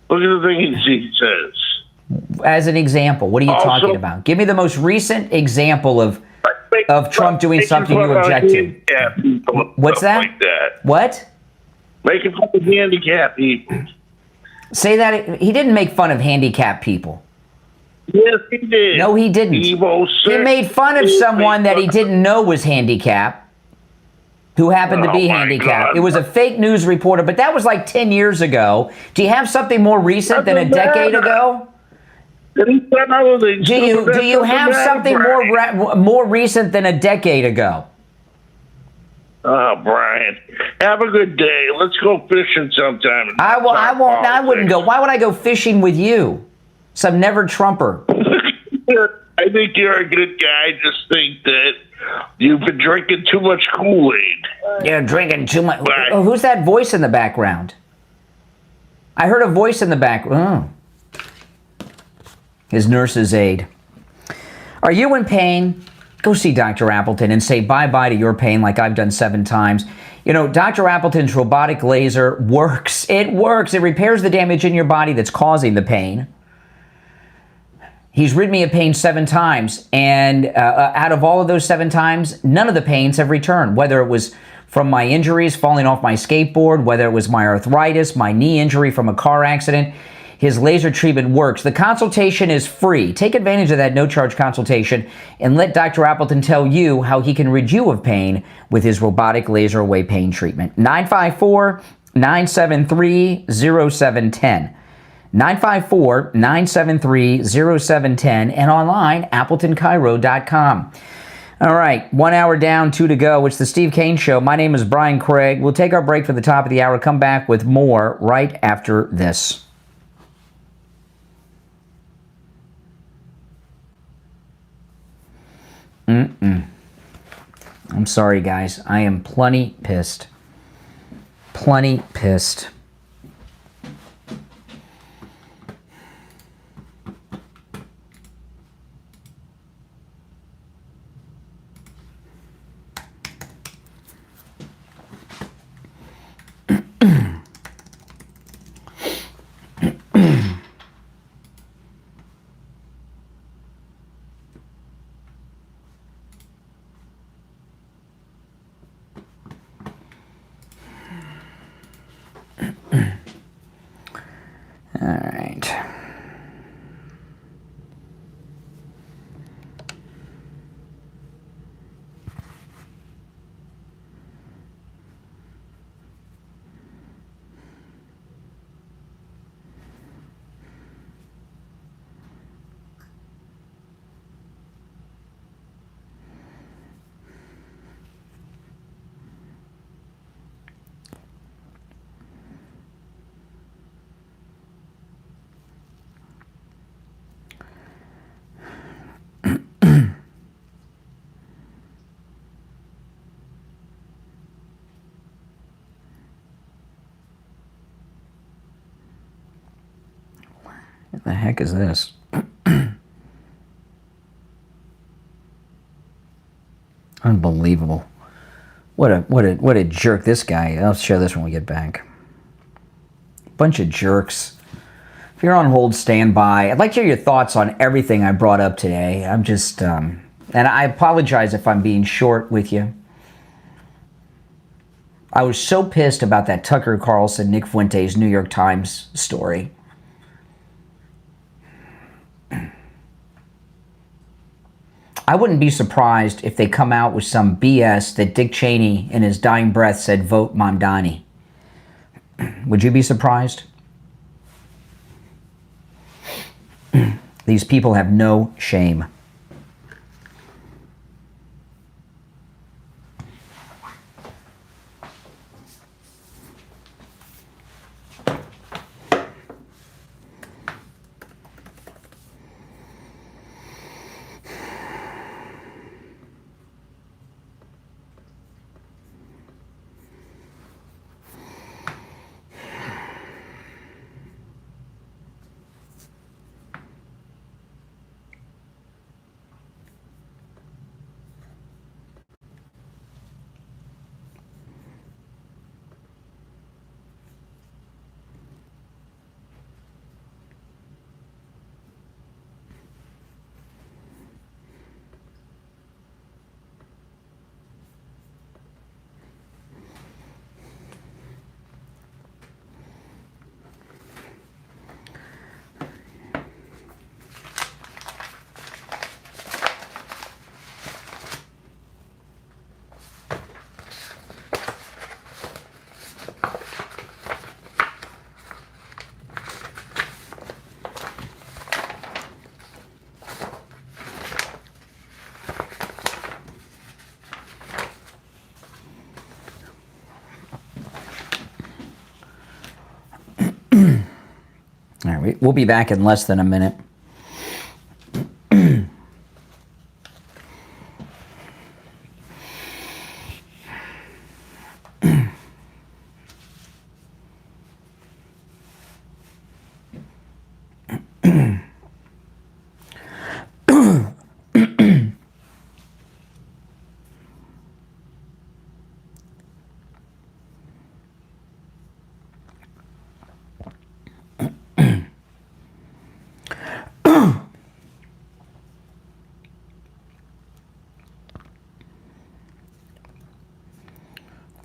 Look at the things he says. As an example, what are you talking about? Give me the most recent example of Trump doing something you object to. What's that? Like that? What? Making fun of handicapped people. Say that. He didn't make fun of handicapped people. Yes, he did. No, he didn't. He made fun of someone that he didn't know was handicapped, who happened to be handicapped. It was a fake news reporter, but that was like 10 years ago. Do you have something more recent than a decade ago? Do you have something more recent than a decade ago? Oh, Brian, have a good day. Let's go fishing sometime. I wouldn't go. Why would I go fishing with you? Some never Trumper. I think you're a good guy. Just think that you've been drinking too much Kool-Aid. You're drinking too much. Oh, who's that voice in the background? I heard a voice in the background. Oh. His nurse's aide. Are you in pain? Go see Dr. Appleton and say bye-bye to your pain like I've done 7 times. You know, Dr. Appleton's robotic laser works. It works. It repairs the damage in your body that's causing the pain. He's rid me of pain 7 times, and out of all of those 7 times, none of the pains have returned, whether it was from my injuries, falling off my skateboard, whether it was my arthritis, my knee injury from a car accident. His laser treatment works. The consultation is free. Take advantage of that no-charge consultation and let Dr. Appleton tell you how he can rid you of pain with his robotic laser away pain treatment. 954-973-0710. 954-973-0710 and online, AppletonCairo.com. All right, 1 hour down, 2 to go. It's the Steve Kane Show. My name is Brian Craig. We'll take our break for the top of the hour. Come back with more right after this. I'm sorry, guys. I am plenty pissed. Plenty pissed. What the heck is this? Unbelievable. What a jerk this guy. I'll show this when we get back. Bunch of jerks. If you're on hold, stand by. I'd like to hear your thoughts on everything I brought up today. I'm just, and I apologize if I'm being short with you. I was so pissed about that Tucker Carlson, Nick Fuentes, New York Times story. I wouldn't be surprised if they come out with some BS that Dick Cheney in his dying breath said, vote Mamdani. Would you be surprised? These people have no shame. All right, we'll be back in less than a minute.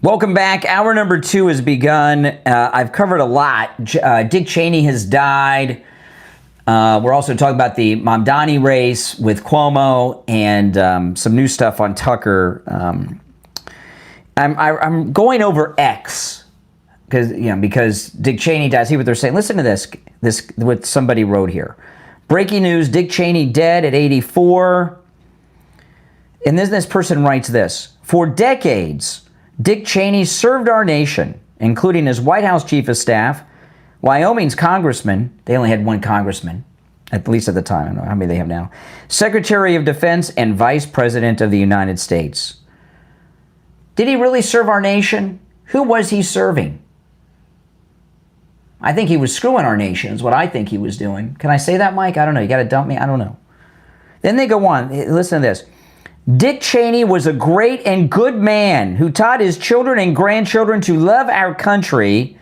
Welcome back. Hour number 2 has begun. I've covered a lot. Dick Cheney has died. We're also talking about the Mamdani race with Cuomo and some new stuff on Tucker. I'm going over X because Dick Cheney died. See what they're saying. Listen to this what somebody wrote here. Breaking news: Dick Cheney dead at 84. And then this person writes this: for decades, Dick Cheney served our nation, including as White House Chief of Staff, Wyoming's congressman. They only had one congressman, at least at the time. I don't know how many they have now. Secretary of Defense and Vice President of the United States. Did he really serve our nation? Who was he serving? I think he was screwing our nation is what I think he was doing. Can I say that, Mike? I don't know. You got to dump me? I don't know. Then they go on. Listen to this. Dick Cheney was a great and good man who taught his children and grandchildren to love our country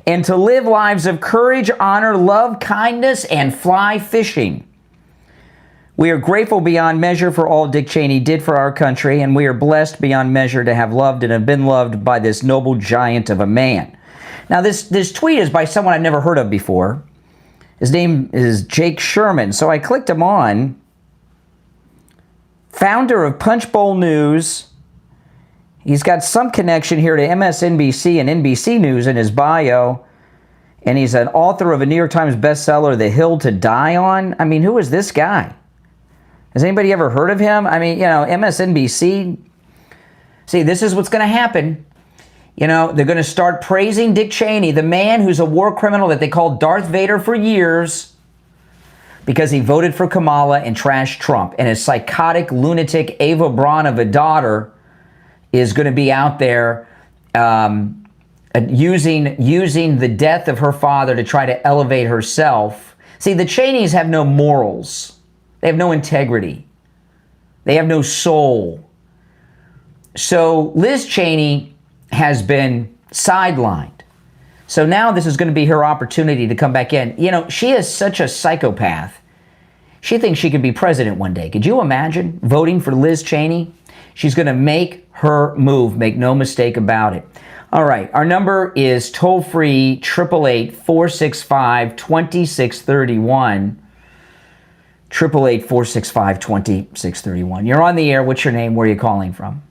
and to live lives of courage, honor, love, kindness, and fly fishing. We are grateful beyond measure for all Dick Cheney did for our country, and we are blessed beyond measure to have loved and have been loved by this noble giant of a man. Now, this tweet is by someone I've never heard of before. His name is Jake Sherman. So I clicked him on. Founder of Punchbowl News. He's got some connection here to MSNBC and NBC News in his bio. And he's an author of a New York Times bestseller, The Hill to Die On. I mean, who is this guy? Has anybody ever heard of him? I mean, MSNBC. See, this is what's going to happen. They're going to start praising Dick Cheney, the man who's a war criminal that they called Darth Vader for years, because he voted for Kamala and trashed Trump. And his psychotic, lunatic Ava Braun of a daughter is going to be out there using the death of her father to try to elevate herself. See, the Cheneys have no morals. They have no integrity. They have no soul. So Liz Cheney has been sidelined. So now this is going to be her opportunity to come back in. You know, she is such a psychopath. She thinks she could be president one day. Could you imagine voting for Liz Cheney? She's going to make her move. Make no mistake about it. All right. Our number is toll-free 888-465-2631. 888-465-2631. You're on the air. What's your name? Where are you calling from?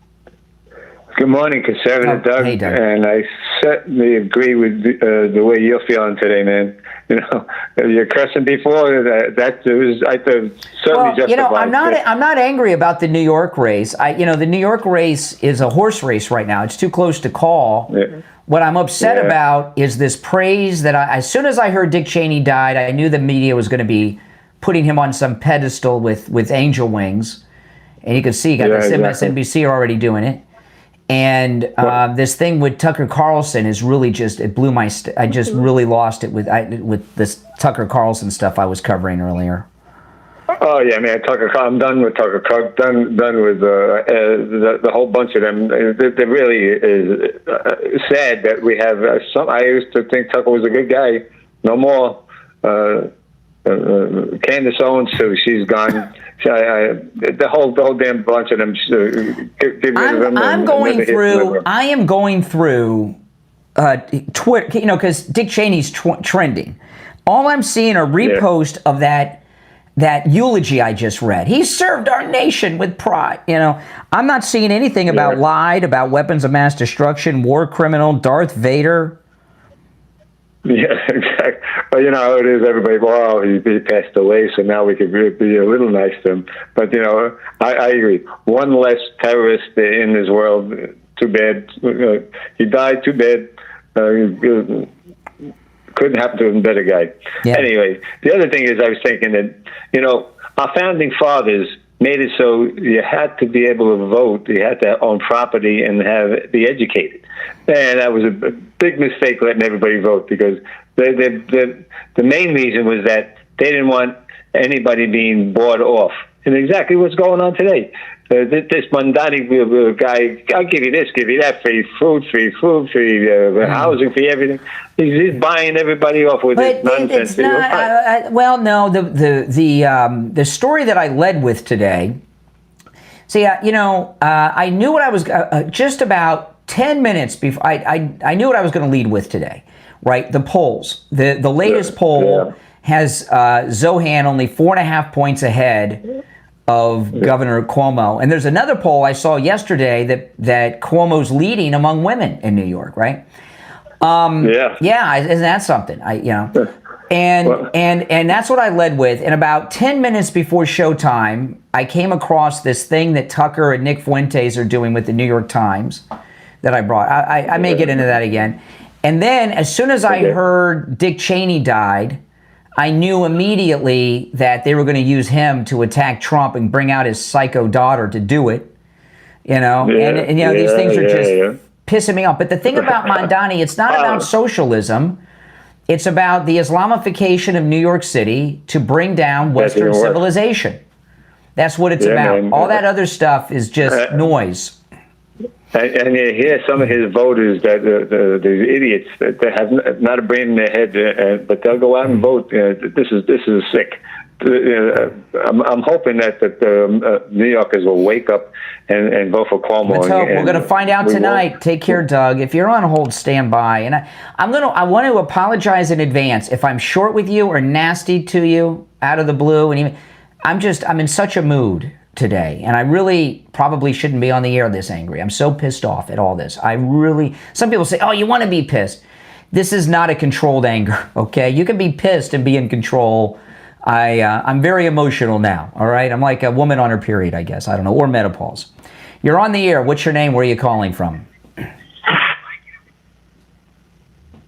Good morning, Conservative Doug. Hey, Doug. And I certainly agree with the way you're feeling today, man. You know, you're cursing before. That was, I thought, certainly justified. You know, I'm not angry about the New York race. The New York race is a horse race right now. It's too close to call. Yeah. What I'm upset about is this praise that as soon as I heard Dick Cheney died, I knew the media was going to be putting him on some pedestal with angel wings. And you can see, MSNBC are already doing it. And this thing with Tucker Carlson is really it blew my. I just really lost it with this Tucker Carlson stuff I was covering earlier. Oh yeah, man, I'm done with Tucker. Done with the whole bunch of them. It really is sad that we have some. I used to think Tucker was a good guy. No more. Candace Owens, so she's gone. The whole damn bunch of them. Get rid of them. I am going through Twitter, because Dick Cheney's trending. All I'm seeing are reposts of that eulogy I just read. He served our nation with pride. I'm not seeing anything about lied, about weapons of mass destruction, war criminal, Darth Vader. Yeah, exactly. Well, you know how it is. Everybody, he passed away, so now we could be a little nice to him. But, I agree. One less terrorist in this world. Too bad. He died. Too bad. Couldn't happen to a better guy. Yeah. Anyway, the other thing is I was thinking that, our founding fathers made it so you had to be able to vote, you had to own property and be educated. And that was a big mistake letting everybody vote, because the main reason was that they didn't want anybody being bought off. And exactly what's going on today. This Mamdani guy, I'll give you this, give you that, free food, free housing, free everything. He's buying everybody off with this nonsense. It's not, no, the story that I led with today. See, I knew what I was just about 10 minutes before. I knew what I was going to lead with today, right? The polls. The latest poll has Zohan only 4.5 points ahead of Governor Cuomo. And there's another poll I saw yesterday that Cuomo's leading among women in New York, right? Yeah, isn't that something? And that's what I led with. And about 10 minutes before showtime, I came across this thing that Tucker and Nick Fuentes are doing with the New York Times that I brought. I may get into that again. And then as soon as I heard Dick Cheney died, I knew immediately that they were going to use him to attack Trump and bring out his psycho daughter to do it. These things are just pissing me off. But the thing about Mamdani, it's not about socialism. It's about the Islamification of New York City to bring down Western civilization. That's what it's about. Man. All that other stuff is just noise. And you hear some of his voters, that the idiots that have not a brain in their head, but they'll go out and vote. This is sick. I'm hoping that New Yorkers will wake up and vote for Cuomo. Let's hope. We're going to find out tonight. Take care, Doug. If you're on hold, stand by. And I want to apologize in advance if I'm short with you or nasty to you out of the blue. And I'm in such a mood today, and I really probably shouldn't be on the air this angry. I'm so pissed off at all this. Some people say, oh, you want to be pissed. This is not a controlled anger, okay? You can be pissed and be in control. I'm very emotional now, all right? I'm like a woman on her period, I guess. I don't know, or menopause. You're on the air. What's your name? Where are you calling from?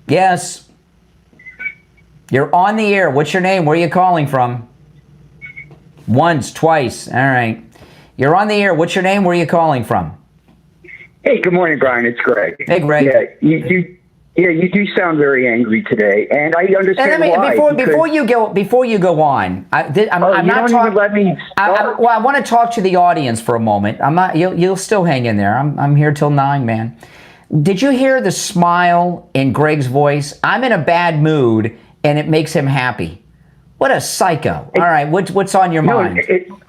Yes. You're on the air. What's your name? Where are you calling from? Once, twice. All right. You're on the air. What's your name? Where are you calling from? Hey, good morning, Brian. It's Greg. Hey, Greg. Yeah, Yeah, you do sound very angry today, and I understand why. Before you go on, I'm not talking. Let me. I want to talk to the audience for a moment. I'm not. You'll still hang in there. I'm here till 9, man. Did you hear the smile in Greg's voice? I'm in a bad mood, and it makes him happy. What a psycho! All right, what's on your mind? You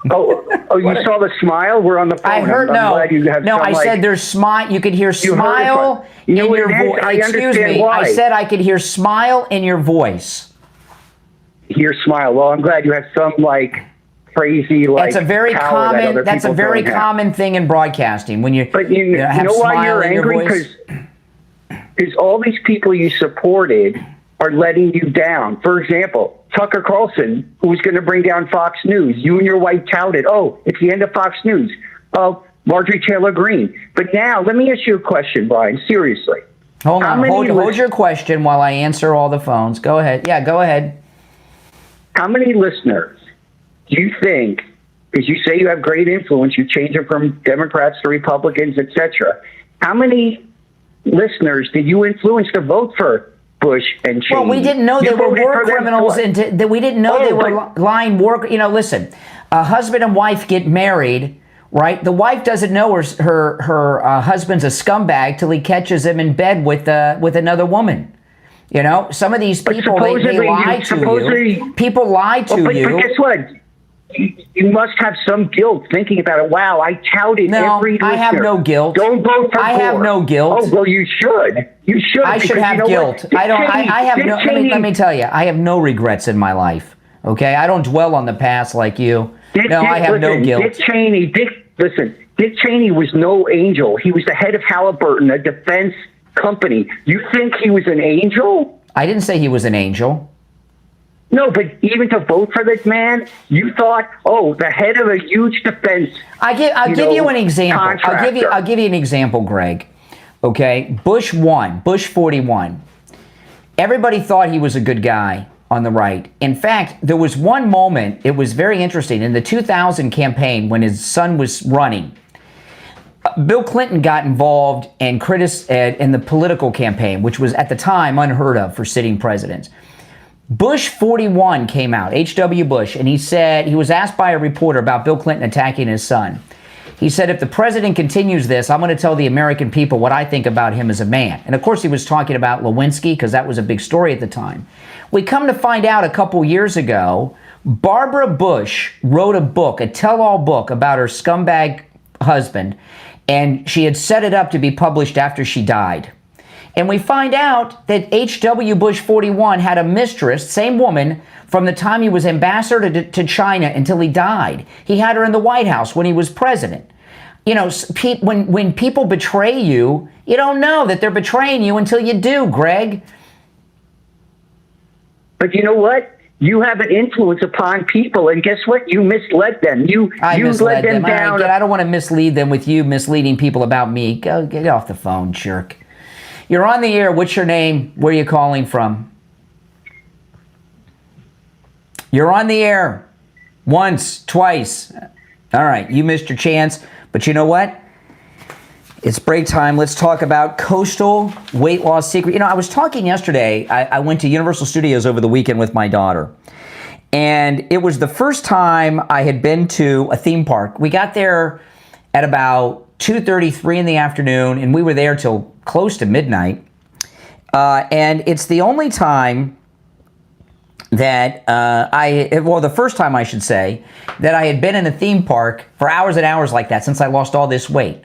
saw the smile? We're on the phone. I heard I said there's smile. You could hear smile in your voice. Excuse me. Why. I said I could hear smile in your voice. Hear smile. Well, I'm glad you have some crazy That's a very common. That's a very common thing in broadcasting when you. But you know why you're angry? Because all these people you supported are letting you down. For example, Tucker Carlson, who was going to bring down Fox News, you and your wife touted, it's the end of Fox News. Marjorie Taylor Greene. But now, let me ask you a question, Brian, seriously. Hold on, hold your question while I answer all the phones. Go ahead. Yeah, go ahead. How many listeners do you think, because you say you have great influence, you change them from Democrats to Republicans, etc., how many listeners did you influence to vote for Bush and Cheney? Well, we didn't know they were war criminals, and we didn't know they were lying war. Listen, a husband and wife get married, right? The wife doesn't know her husband's a scumbag till he catches him in bed with another woman. Some of these people they lie to you. People lie to you. But guess what? You must have some guilt thinking about it. Wow, I touted every listener. I have no guilt. Don't vote for Gore. I have no guilt. Oh, well, you should. You should. I should have guilt. I have no. Let me tell you, I have no regrets in my life. Okay, I don't dwell on the past like you. I have no guilt. Dick Cheney was no angel. He was the head of Halliburton, a defense company. You think he was an angel? I didn't say he was an angel. No, but even to vote for this man, you thought, the head of a huge defense. I'll give you an example. I'll give you an example, Greg. Okay, Bush won. Bush 41. Everybody thought he was a good guy on the right. In fact, there was one moment. It was very interesting in the 2000 campaign when his son was running. Bill Clinton got involved in the political campaign, which was at the time unheard of for sitting presidents. Bush 41 came out, H.W. Bush, and he said, he was asked by a reporter about Bill Clinton attacking his son. He said, if the president continues this, I'm going to tell the American people what I think about him as a man. And of course, he was talking about Lewinsky because that was a big story at the time. We come to find out a couple years ago, Barbara Bush wrote a book, a tell-all book about her scumbag husband, and she had set it up to be published after she died. And we find out that H.W. Bush 41 had a mistress, same woman, from the time he was ambassador to China until he died. He had her in the White House when he was president. When people betray you, you don't know that they're betraying you until you do, Greg. But you know what? You have an influence upon people, and guess what? You misled them. You led them down. I don't want to mislead them with you misleading people about me. Go get off the phone, jerk. You're on the air. What's your name? Where are you calling from? You're on the air. Once, twice. All right, you missed your chance. But you know what? It's break time. Let's talk about coastal weight loss secret. I was talking yesterday. I went to Universal Studios over the weekend with my daughter. And it was the first time I had been to a theme park. We got there at about 2:33 in the afternoon, and we were there till close to midnight. And it's the only time that the first time I should say, that I had been in a theme park for hours and hours like that since I lost all this weight.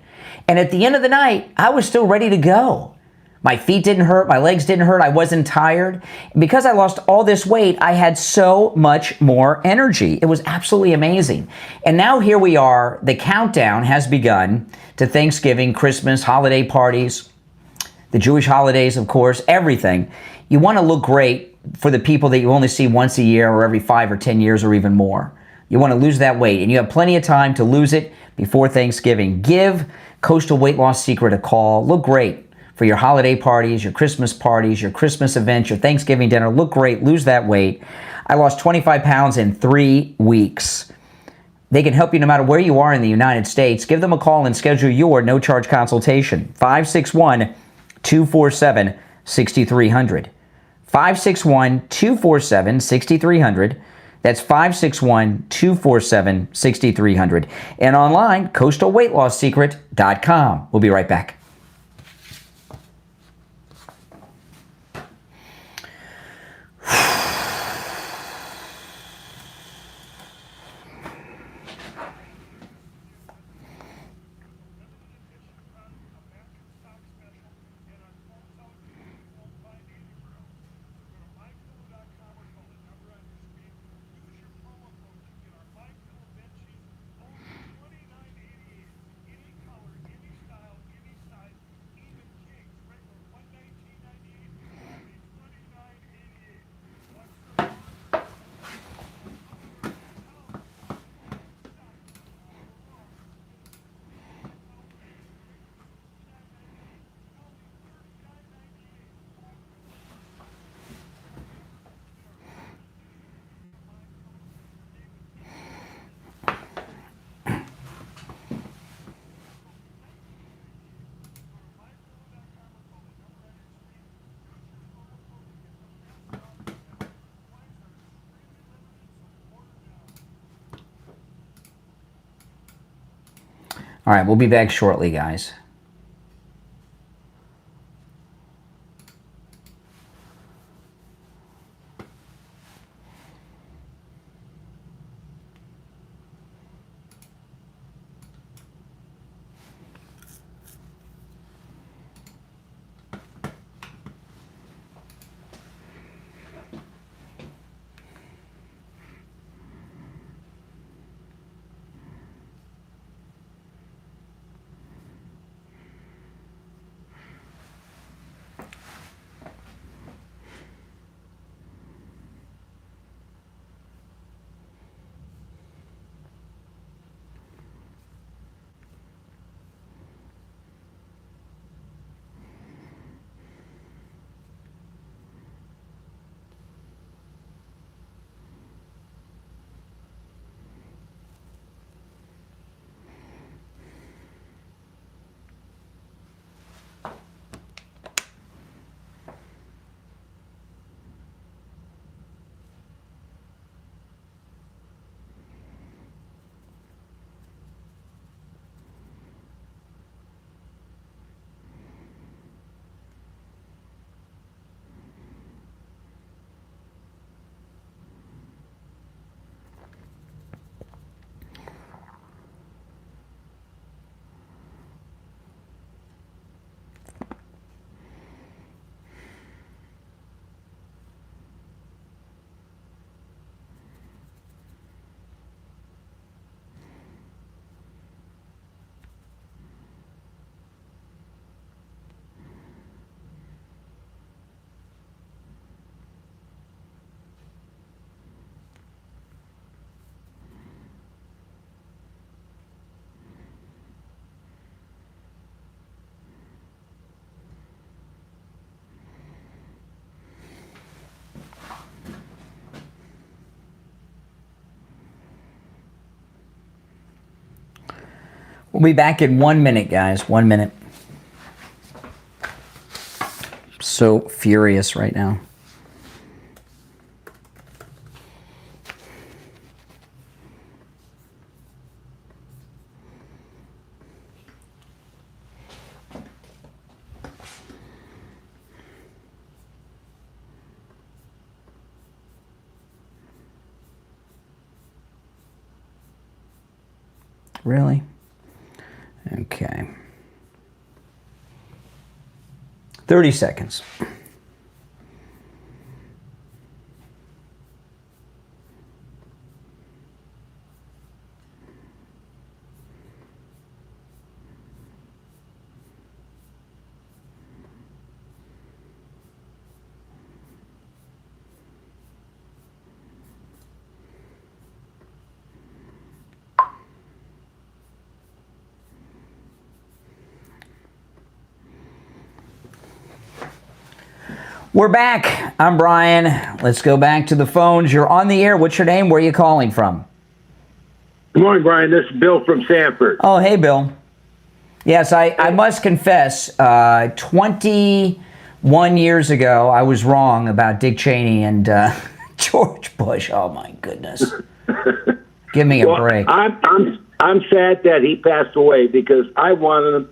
And at the end of the night, I was still ready to go. My feet didn't hurt, my legs didn't hurt, I wasn't tired. Because I lost all this weight, I had so much more energy. It was absolutely amazing. And now here we are, the countdown has begun to Thanksgiving, Christmas, holiday parties, the Jewish holidays, of course, everything. You want to look great for the people that you only see once a year or every 5 or 10 years or even more. You want to lose that weight, and you have plenty of time to lose it before Thanksgiving. Give Coastal Weight Loss Secret a call. Look great for your holiday parties, your Christmas parties, your Christmas events, your Thanksgiving dinner. Look great. Lose that weight. I lost 25 pounds in 3 weeks. They can help you no matter where you are in the United States. Give them a call and schedule your no-charge consultation. 561-247-5600. 561-247-6300. 561-247-6300. That's 561-247-6300. And online, coastalweightlossecret.com. We'll be right back. All right, we'll be back shortly, guys. We'll be back in 1 minute, guys. 1 minute. So furious right now. Really? Okay. 30 seconds. We're back. I'm Brian. Let's go back to the phones. You're on the air. What's your name? Where are you calling from? Good morning, Brian. This is Bill from Sanford. Oh, hey, Bill. Yes, I must confess, 21 1 year ago, I was wrong about Dick Cheney and George Bush. Oh my goodness! Give me a break. I'm sad that he passed away because I wanted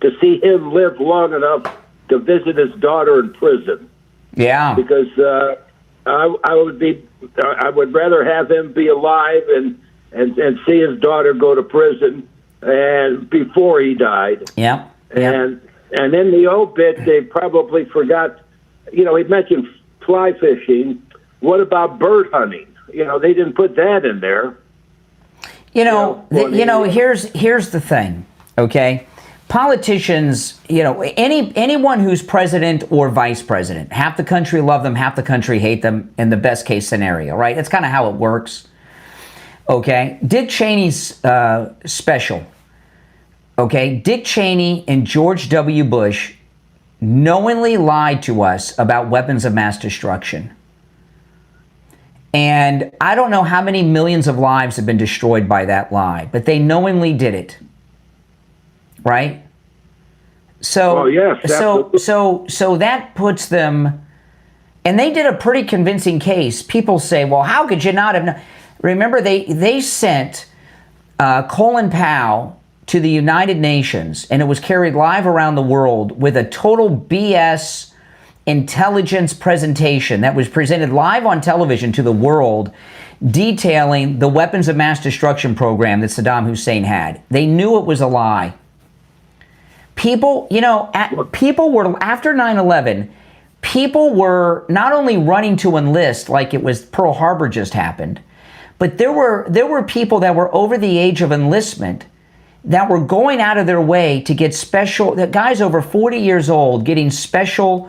to see him live long enough to visit his daughter in prison. Yeah. Because I would rather have him be alive and see his daughter go to prison and before he died. Yeah. And in the obit, they probably forgot. He mentioned fly fishing. What about bird hunting? They didn't put that in there. Here's the thing, okay? Politicians, anyone who's president or vice president, half the country love them, half the country hate them in the best case scenario, right? That's kind of how it works, okay? Dick Cheney's special, okay? Dick Cheney and George W. Bush knowingly lied to us about weapons of mass destruction. And I don't know how many millions of lives have been destroyed by that lie, but they knowingly did it. Right? So, so that puts them, and they did a pretty convincing case. People say, well, how could you not have known? Remember, they sent Colin Powell to the United Nations, and it was carried live around the world with a total BS intelligence presentation that was presented live on television to the world, detailing the weapons of mass destruction program that Saddam Hussein had. They knew it was a lie. People, people were, after 9/11, people were not only running to enlist like it was Pearl Harbor just happened, but there were people that were over the age of enlistment that were going out of their way to get special, that guys over 40 years old getting special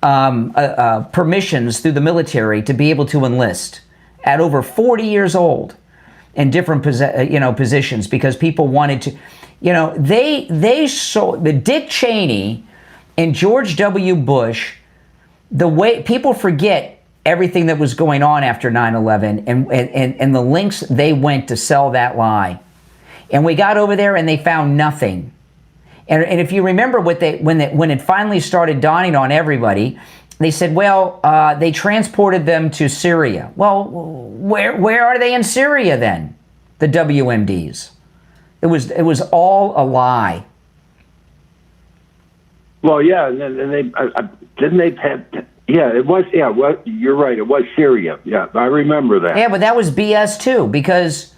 permissions through the military to be able to enlist at over 40 years old in different positions because people wanted to, they saw the Dick Cheney and George W. Bush, the way people forget everything that was going on after 9/11 and the lengths they went to sell that lie. And we got over there and they found nothing. And if you remember when it finally started dawning on everybody, they said, well, they transported them to Syria. Well, where are they in Syria then? The WMDs. It was all a lie. Well, yeah, and they didn't they have. Yeah, it was. Yeah, well, you're right. It was Syria. Yeah, I remember that. Yeah, but that was BS too, because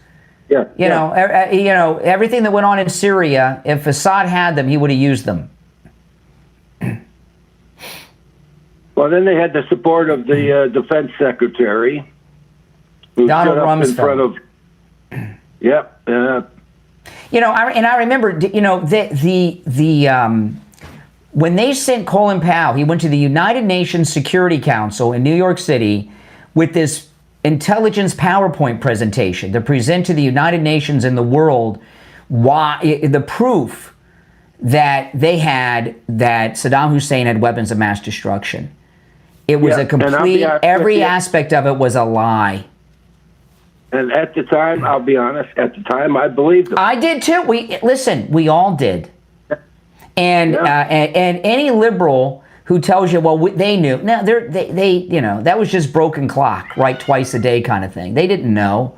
everything that went on in Syria, if Assad had them, he would have used them. Well, then they had the support of the defense secretary, who Donald stood up Rumsfeld. in front of. Yep. I remember, when they sent Colin Powell, he went to the United Nations Security Council in New York City with this intelligence PowerPoint presentation to present to the United Nations and the world the proof that they had that Saddam Hussein had weapons of mass destruction. It was a complete, every aspect of it was a lie. And at the time, I'll be honest, at the time I believed them. I did too. We all did. And any liberal who tells you, well, they knew. No, they that was just broken clock, right? Twice a day kind of thing. They didn't know.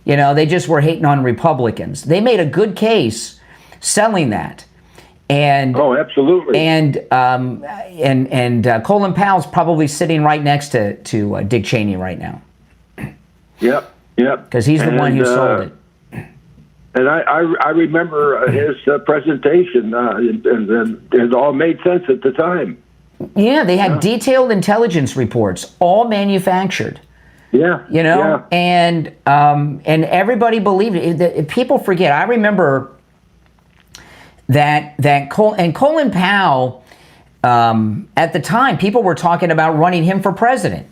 They just were hating on Republicans. They made a good case selling that. And absolutely. And Colin Powell's probably sitting right next to Dick Cheney right now. Yep. Because he's the one who sold it. And I remember his presentation, and it all made sense at the time. Yeah, they had detailed intelligence reports, all manufactured. Yeah. And everybody believed it. People forget. I remember that Colin Powell, at the time, people were talking about running him for president.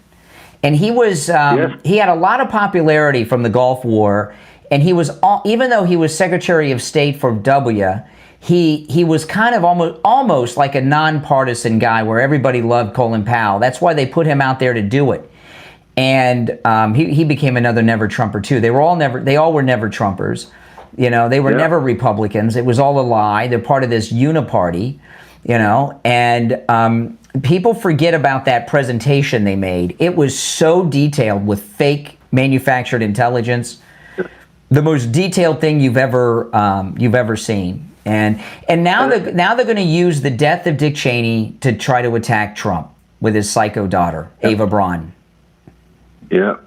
And he was he had a lot of popularity from the Gulf War, and he was, even though he was Secretary of State for W, he was kind of almost like a nonpartisan guy where everybody loved Colin Powell. That's why they put him out there to do it. And he became another never Trumper too. They all were never Trumpers. They were never Republicans. It was all a lie. They're part of this uniparty. And people forget about that presentation they made. It was so detailed with fake manufactured intelligence, the most detailed thing you've ever seen. And now they're going to use the death of Dick Cheney to try to attack Trump with his psycho daughter, Ava Braun. Yeah.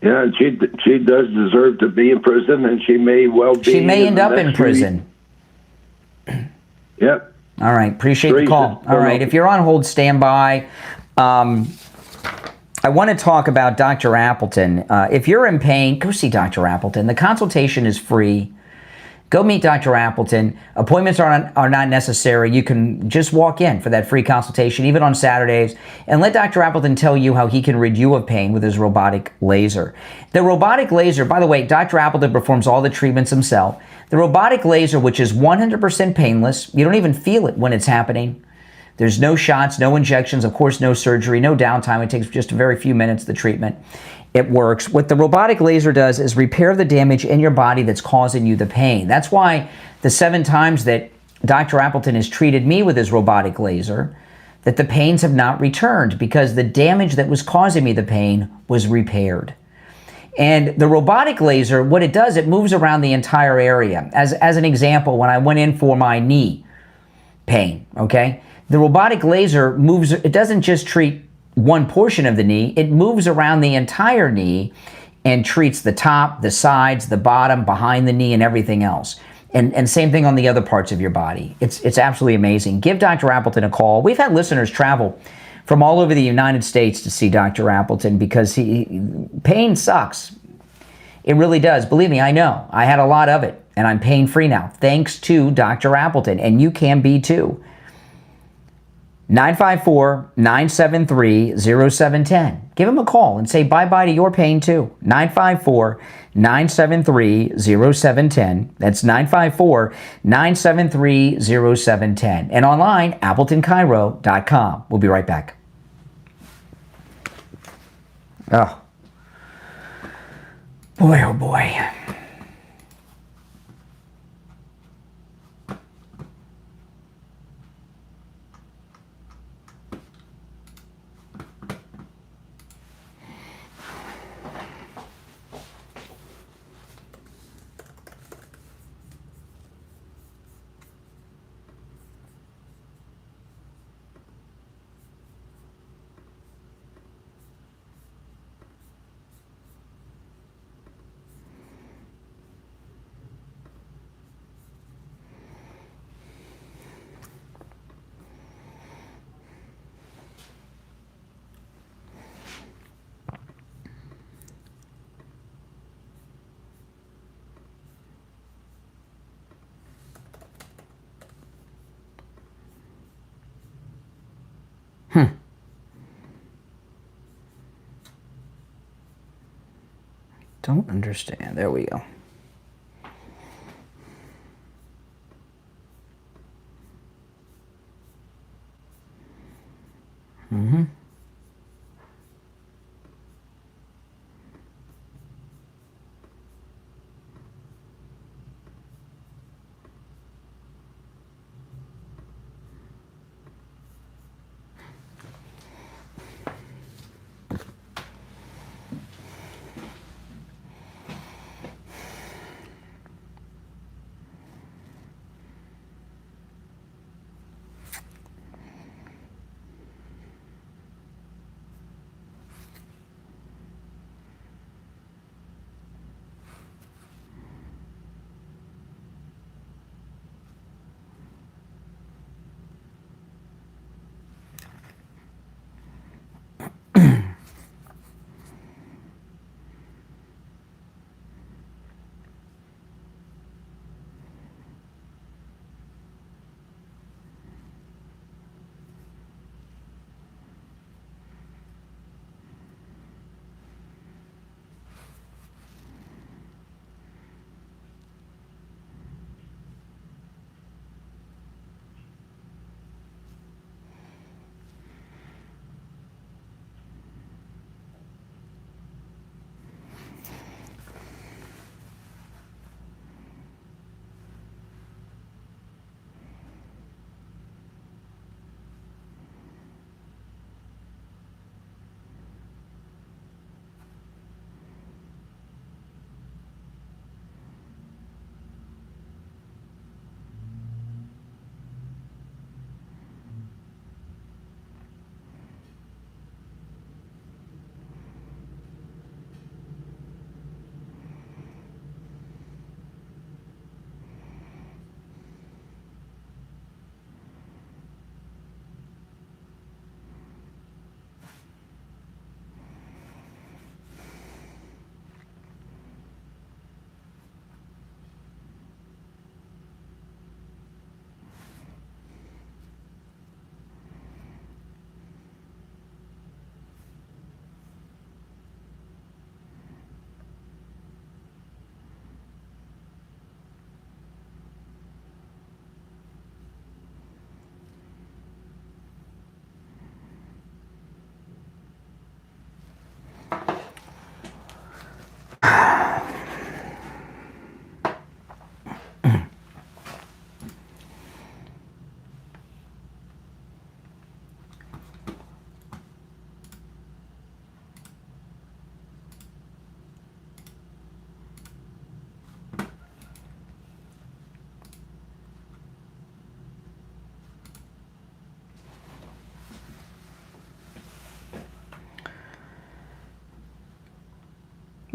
Yeah, and she does deserve to be in prison, and she may well be. She may end up in prison. Yep. All right, appreciate the call. All right, if you're on hold, stand by. I want to talk about Dr. Appleton. If you're in pain, go see Dr. Appleton. The consultation is free. Go meet Dr. Appleton. Appointments are not necessary. You can just walk in for that free consultation, even on Saturdays, and let Dr. Appleton tell you how he can rid you of pain with his robotic laser. The robotic laser, by the way, Dr. Appleton performs all the treatments himself. The robotic laser, which is 100% painless, you don't even feel it when it's happening. There's no shots, no injections, of course, no surgery, no downtime. It takes just a very few minutes, the treatment. It works. What the robotic laser does is repair the damage in your body that's causing you the pain. That's why the 7 times that Dr. Appleton has treated me with his robotic laser, that the pains have not returned, because the damage that was causing me the pain was repaired. And the robotic laser, what it does, it moves around the entire area. As an example, when I went in for my knee pain, okay? The robotic laser moves, it doesn't just treat one portion of the knee, it moves around the entire knee and treats the top, the sides, the bottom, behind the knee, and everything else. And same thing on the other parts of your body. It's absolutely amazing. Give Dr. Appleton a call. We've had listeners travel from all over the United States to see Dr. Appleton because pain sucks. It really does. Believe me, I know. I had a lot of it, and I'm pain-free now, thanks to Dr. Appleton, and you can be too. 954-973-0710. Give him a call and say bye-bye to your pain too. 954-973-0710. That's 954-973-0710. And online, AppletonCairo.com. We'll be right back. Oh. Boy, oh boy. Don't understand. There we go. Mm-hmm.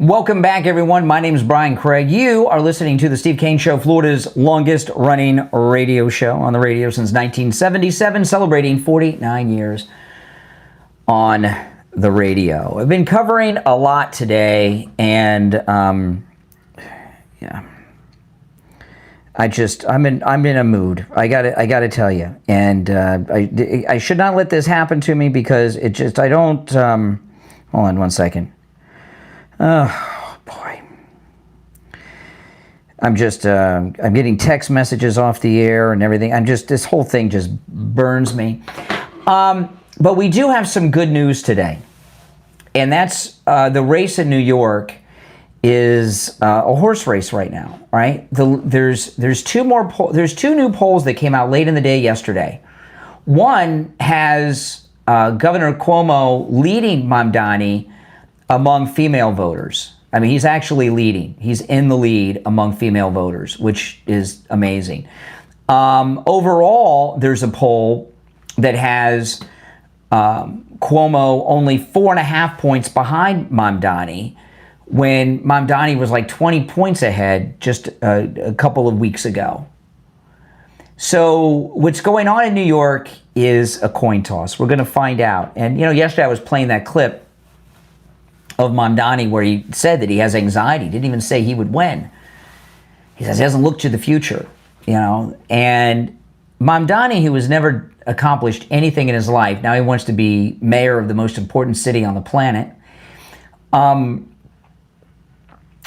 Welcome back, everyone. My name is Brian Craig. You are listening to the Steve Kane Show, Florida's longest-running radio show on the radio since 1977, celebrating 49 years on the radio. I've been covering a lot today, and yeah, I'm in a mood. I gotta tell you, and I should not let this happen to me because I don't. Hold on one second. Oh, boy. I'm getting text messages off the air and everything. This whole thing just burns me. But we do have some good news today. And that's the race in New York is a horse race right now, right? There's two new polls that came out late in the day yesterday. One has Governor Cuomo leading Mamdani among female voters. I mean, he's actually leading. He's in the lead among female voters, which is amazing. Overall, there's a poll that has Cuomo only 4.5 points behind Mamdani, when Mamdani was like 20 points ahead just a couple of weeks ago. So what's going on in New York is a coin toss. We're going to find out. And, yesterday I was playing that clip of Mamdani where he said that he has anxiety. He didn't even say he would win. He says he doesn't look to the future, And Mamdani, who has never accomplished anything in his life, now he wants to be mayor of the most important city on the planet,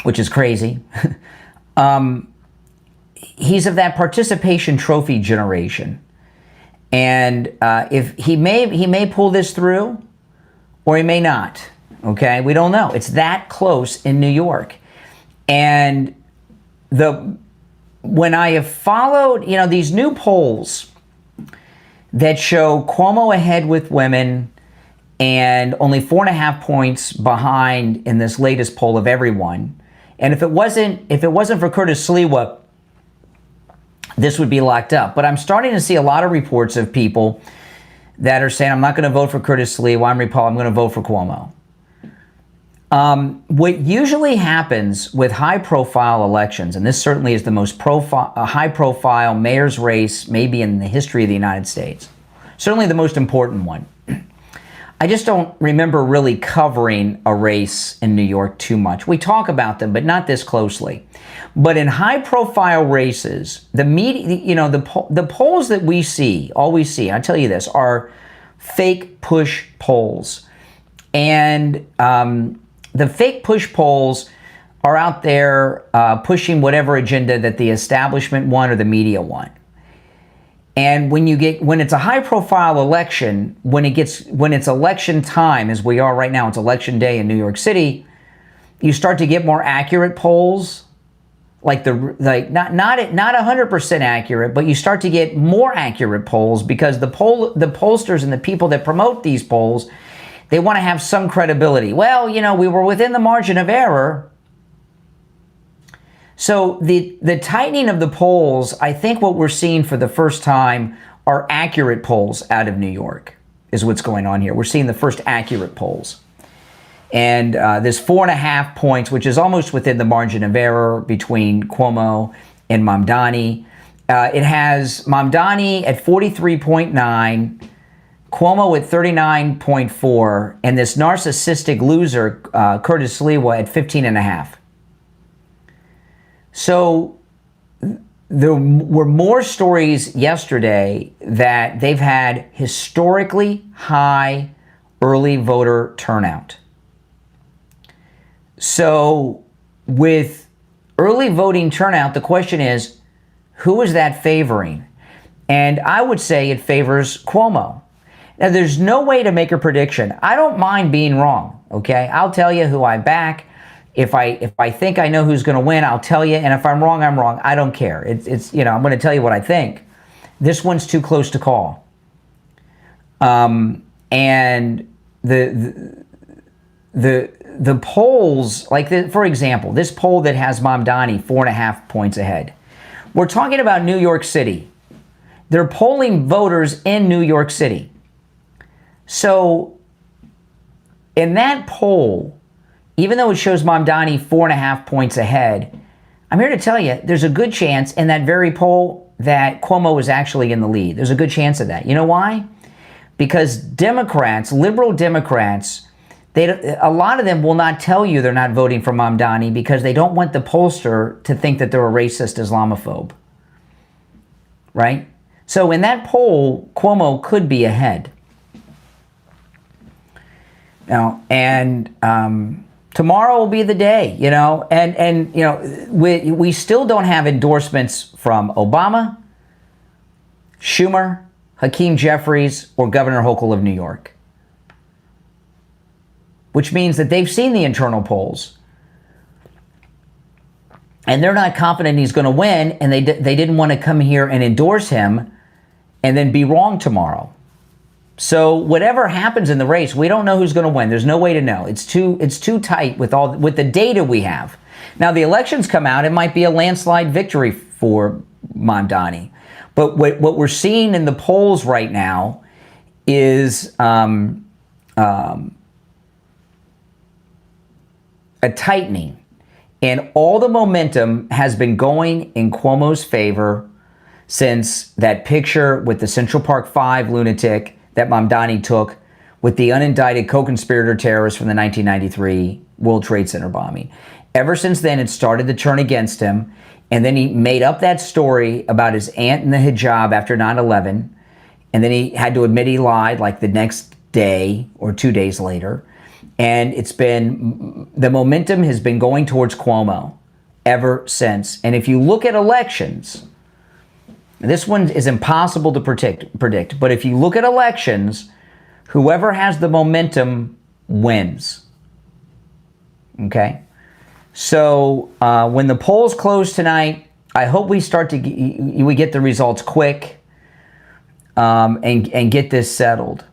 which is crazy. He's of that participation trophy generation. And if he may pull this through, or he may not. Okay, we don't know. It's that close in New York. And when I have followed, these new polls that show Cuomo ahead with women and only 4.5 points behind in this latest poll of everyone. And if it wasn't for Curtis Sliwa, this would be locked up. But I'm starting to see a lot of reports of people that are saying, I'm not going to vote for Curtis Sliwa, I'm going to vote for Cuomo. What usually happens with high-profile elections, and this certainly is the most high-profile mayor's race maybe in the history of the United States, certainly the most important one. I just don't remember really covering a race in New York too much. We talk about them, but not this closely. But in high-profile races, the media, the polls that we see, all we see, I tell you this, are fake push polls, and the fake push polls are out there pushing whatever agenda that the establishment want or the media want. And when it's a high-profile election, when it's election time, as we are right now, it's election day in New York City, you start to get more accurate polls, not 100% accurate, but you start to get more accurate polls because the pollsters and the people that promote these polls, they want to have some credibility. Well, we were within the margin of error. So the tightening of the polls, I think what we're seeing for the first time are accurate polls out of New York, is what's going on here. We're seeing the first accurate polls. And this 4.5 points, which is almost within the margin of error between Cuomo and Mamdani. It has Mamdani at 43.9, Cuomo at 39.4, and this narcissistic loser, Curtis Sliwa, at 15.5. So there were more stories yesterday that they've had historically high early voter turnout. So with early voting turnout, the question is, who is that favoring? And I would say it favors Cuomo. Now, there's no way to make a prediction. I don't mind being wrong, okay? I'll tell you who I back. If I think I know who's going to win, I'll tell you. And if I'm wrong, I'm wrong. I don't care. It's I'm going to tell you what I think. This one's too close to call. And the polls, for example, this poll that has Mamdani 4.5 points ahead. We're talking about New York City. They're polling voters in New York City. So in that poll, even though it shows Mamdani 4.5 points ahead, I'm here to tell you there's a good chance in that very poll that Cuomo is actually in the lead. There's a good chance of that. You know why? Because Democrats, liberal Democrats, a lot of them will not tell you they're not voting for Mamdani because they don't want the pollster to think that they're a racist Islamophobe. Right? So in that poll, Cuomo could be ahead. Now, and tomorrow will be the day, you know, and you know, we still don't have endorsements from Obama, Schumer, Hakeem Jeffries, or Governor Hochul of New York. Which means that they've seen the internal polls. And they're not confident he's going to win, and they didn't want to come here and endorse him and then be wrong tomorrow. So whatever happens in the race, we don't know who's going to win. There's no way to know. It's too tight with the data we have. Now the elections come out, it might be a landslide victory for Mamdani. But what we're seeing in the polls right now is a tightening. And all the momentum has been going in Cuomo's favor since that picture with the Central Park 5 lunatic that Mamdani took with the unindicted co-conspirator terrorist from the 1993 World Trade Center bombing. Ever since then, it started to turn against him. And then he made up that story about his aunt in the hijab after 9/11. And then he had to admit he lied like the next day or 2 days later. And the momentum has been going towards Cuomo ever since. And if you look at elections, this one is impossible to predict. But if you look at elections, whoever has the momentum wins. Okay? So when the polls close tonight, I hope we we get the results quick and get this settled.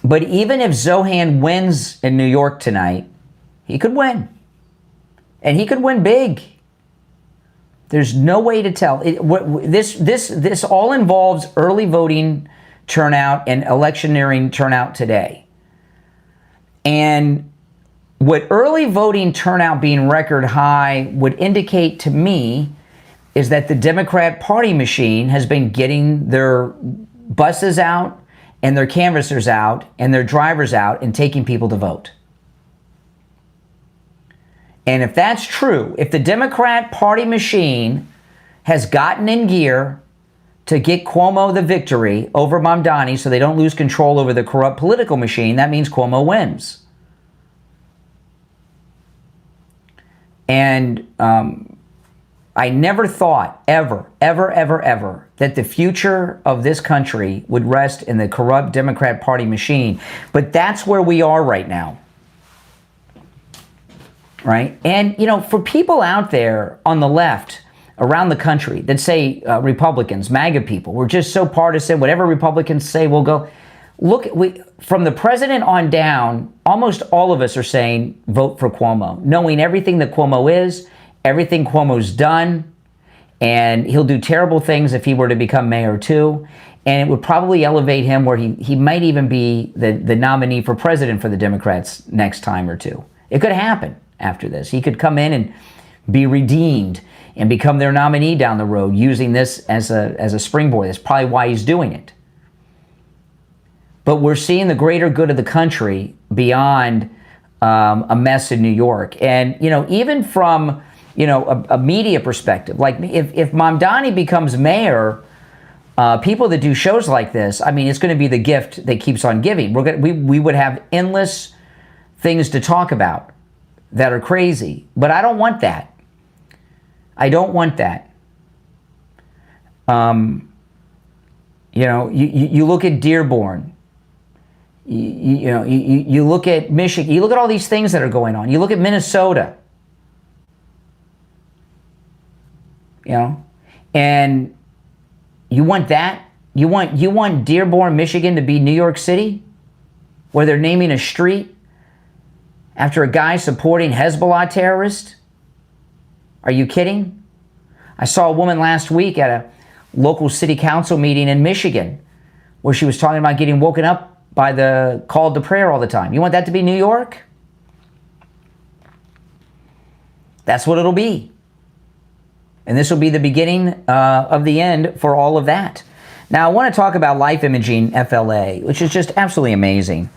But even if Zohan wins in New York tonight, he could win. And he could win big. There's no way to tell. This all involves early voting turnout and electioneering turnout today. And what early voting turnout being record high would indicate to me is that the Democrat Party machine has been getting their buses out and their canvassers out and their drivers out and taking people to vote. And if that's true, if the Democrat Party machine has gotten in gear to get Cuomo the victory over Mamdani so they don't lose control over the corrupt political machine, that means Cuomo wins. And I never thought ever that the future of this country would rest in the corrupt Democrat Party machine. But that's where we are right now. Right? And, you know, for people out there on the left around the country that say Republicans, MAGA people, we're just so partisan, whatever Republicans say, we'll go. Look, from the president on down, almost all of us are saying vote for Cuomo, knowing everything that Cuomo is, everything Cuomo's done, and he'll do terrible things if he were to become mayor too. And it would probably elevate him where he might even be the nominee for president for the Democrats next time or two. It could happen after this. He could come in and be redeemed and become their nominee down the road using this as a springboard. That's probably why he's doing it. But we're seeing the greater good of the country beyond a mess in New York. And, you know, even from, you know, a media perspective, like if Mamdani becomes mayor, people that do shows like this, I mean, it's going to be the gift that keeps on giving. We would have endless things to talk about that are crazy. But I don't want that. I don't want that. You know, you look at Dearborn. You look at Michigan. You look at all these things that are going on. You look at Minnesota. You know, and you want that? You want Dearborn, Michigan to be New York City, where they're naming a street after a guy supporting Hezbollah terrorists? Are you kidding? I saw a woman last week at a local city council meeting in Michigan where she was talking about getting woken up by the call to prayer all the time. You want that to be New York? That's what it'll be. And this will be the beginning of the end for all of that. Now, I want to talk about life imaging FLA, which is just absolutely amazing.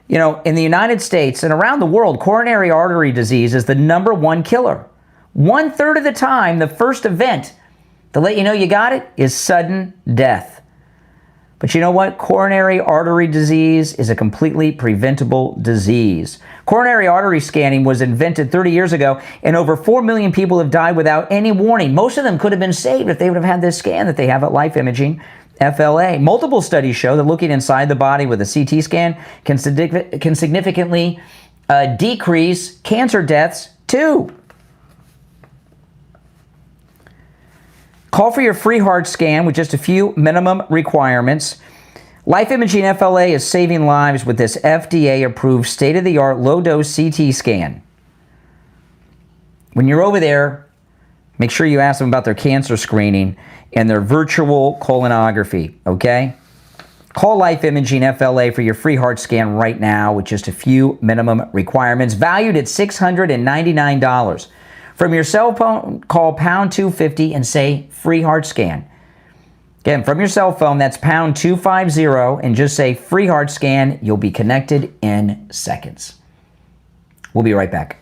You know, in the United States and around the world, coronary artery disease is the #1 killer. 1/3 of the time, the first event to let you know you got it is sudden death. But you know what? Coronary artery disease is a completely preventable disease. Coronary artery scanning was invented 30 years ago, and over 4 million people have died without any warning. Most of them could have been saved if they would have had this scan that they have at Life Imaging FLA. Multiple studies show that looking inside the body with a CT scan can significantly decrease cancer deaths too. Call for your free heart scan with just a few minimum requirements. Life Imaging FLA is saving lives with this FDA-approved state-of-the-art low-dose CT scan. When you're over there, make sure you ask them about their cancer screening and their virtual colonography, okay? Call Life Imaging FLA for your free heart scan right now with just a few minimum requirements, valued at $699. From your cell phone, call pound 250 and say free heart scan. Again, from your cell phone, that's pound 250 and just say free heart scan. You'll be connected in seconds. We'll be right back.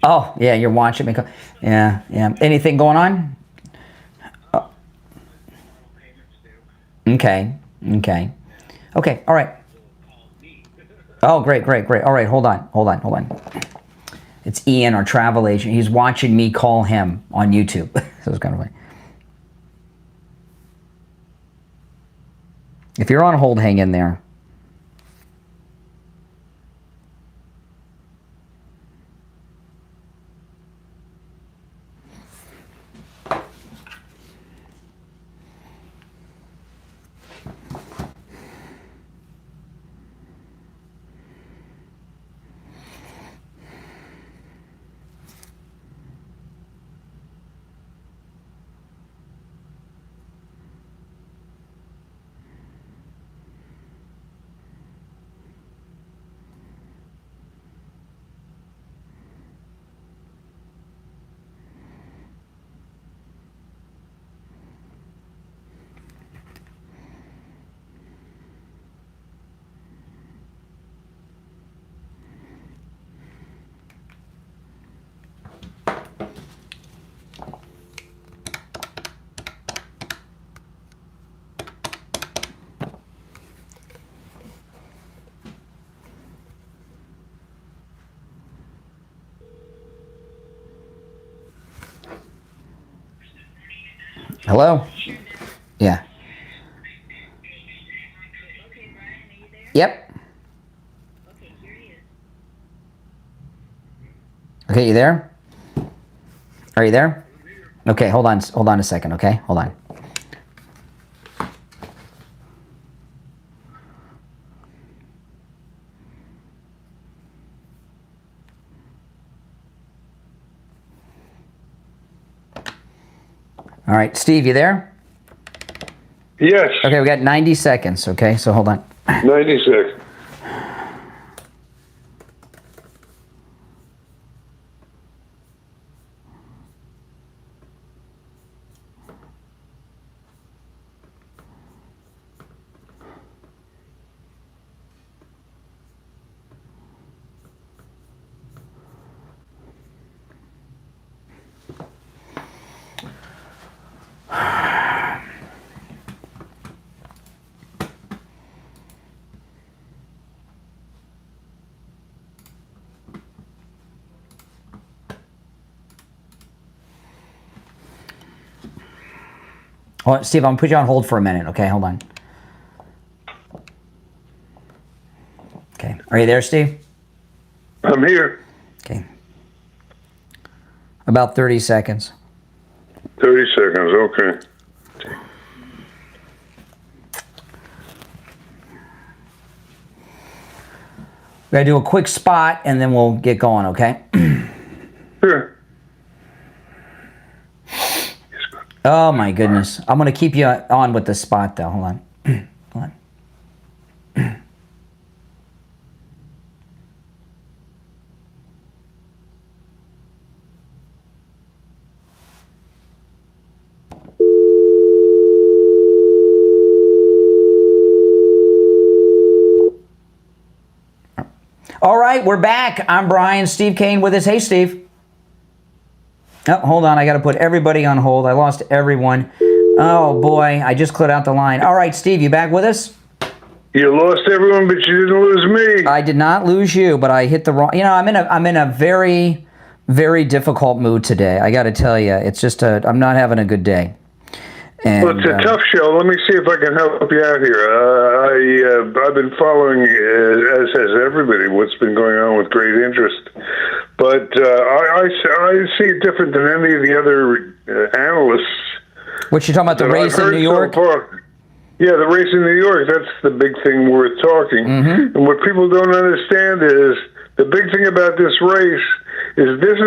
Oh, yeah, you're watching me. Yeah. Anything going on? Oh. Okay, all right. Oh, great. All right, hold on. It's Ian, our travel agent. He's watching me call him on YouTube. So it's kind of funny. If you're on hold, hang in there. Hello? Yeah. Yep. Okay, you there? Are you there? Okay, hold on a second, okay? Hold on. All right, Steve, you there? Yes. Okay, we got 90 seconds, okay? So hold on. 90 seconds. Oh, Steve, I'm going to put you on hold for a minute, okay? Hold on. Okay. Are you there, Steve? I'm here. Okay. About 30 seconds. 30 seconds, okay. We gotta do a quick spot and then we'll get going, okay? Sure. Oh my goodness. I'm gonna keep you on with the spot though. Hold on. Hold on. All right, we're back. I'm Brian. Steve Kane with us. Hey, Steve. Oh, hold on. I got to put everybody on hold. I lost everyone. Oh, boy. I just cleared out the line. All right, Steve, you back with us? You lost everyone, but you didn't lose me. I did not lose you, but I hit the wrong... You know, I'm in a very, very difficult mood today. I got to tell you. It's just I'm not having a good day. And, well, it's a tough show. Let me see if I can help you out here. I've been following, as has everybody, what's been going on with great interest. But I see it different than any of the other analysts. What, you talking about the race in New York? Yeah, the race in New York. That's the big thing worth talking. Mm-hmm. And what people don't understand is the big thing about this race is this is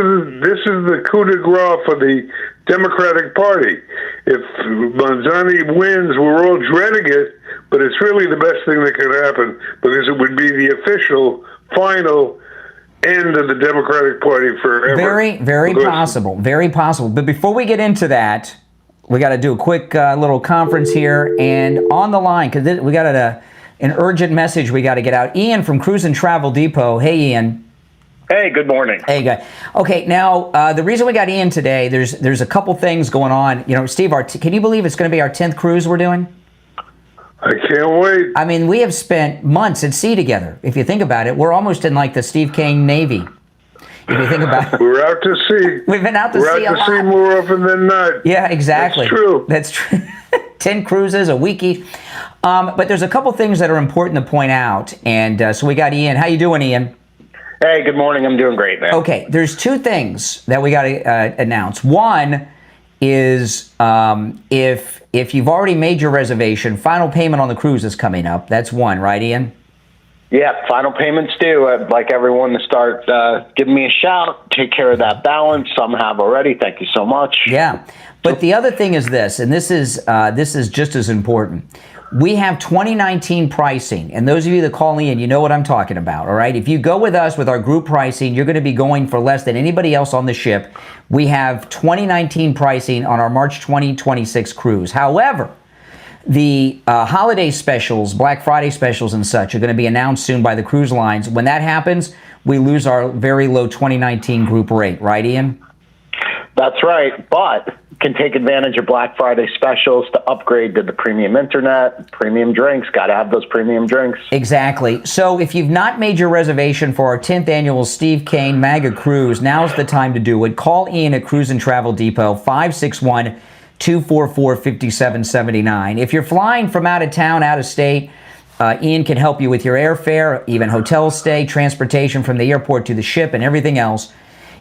the coup de grace for the Democratic Party. If Mamdani wins, we're all dreading it, but it's really the best thing that could happen because it would be the official, final end of the Democratic Party forever. Very, very possible. Very possible. But before we get into that, we got to do a quick little conference here. And on the line, because we got an urgent message we got to get out. Ian from Cruise and Travel Depot. Hey, Ian. Hey, good morning. Hey, guy. Okay, now the reason we got Ian today, there's a couple things going on. You know, Steve, can you believe it's going to be our 10th cruise we're doing? I can't wait. I mean, we have spent months at sea together. If you think about it, we're almost in like the Steve Kane Navy. If you think about it, we're out to sea. We've been out to sea a lot. We're out to sea more often than not. Yeah, exactly. That's true. That's true. 10 cruises a week each. But there's a couple things that are important to point out, and so we got Ian. How you doing, Ian? Hey, good morning. I'm doing great, man. Okay, there's two things that we got to announce. One is if you've already made your reservation, final payment on the cruise is coming up. That's one, right, Ian? Yeah, final payments due. I'd like everyone to start giving me a shout, take care of that balance. Some have already. Thank you so much. Yeah, but the other thing is this, and this is just as important. We have 2019 pricing, and those of you that call in, you know what I'm talking about, all right? If you go with us with our group pricing, you're going to be going for less than anybody else on the ship. We have 2019 pricing on our March 2026 cruise. However, the holiday specials, Black Friday specials and such are going to be announced soon by the cruise lines. When that happens, we lose our very low 2019 group rate, right, Ian? That's right, but can take advantage of Black Friday specials to upgrade to the premium internet, premium drinks. Got to have those premium drinks. Exactly. So if you've not made your reservation for our 10th annual Steve Kane MAGA Cruise, now's the time to do it. Call Ian at Cruise and Travel Depot, 561-244-5779. If you're flying from out of town, out of state, Ian can help you with your airfare, even hotel stay, transportation from the airport to the ship, and everything else.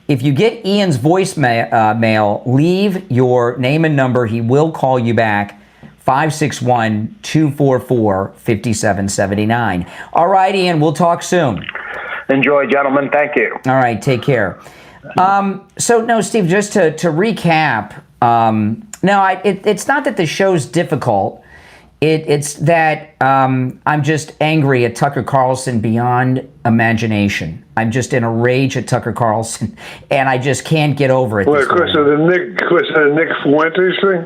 If you get Ian's voicemail, leave your name and number. He will call you back, 561-244-5779. All right, Ian, we'll talk soon. Enjoy, gentlemen. Thank you. All right, take care. So, no, Steve, just to recap, it's not that the show's difficult. It's that I'm just angry at Tucker Carlson beyond imagination. I'm just in a rage at Tucker Carlson, and I just can't get over it. Well, of course, the Nick Fuentes thing?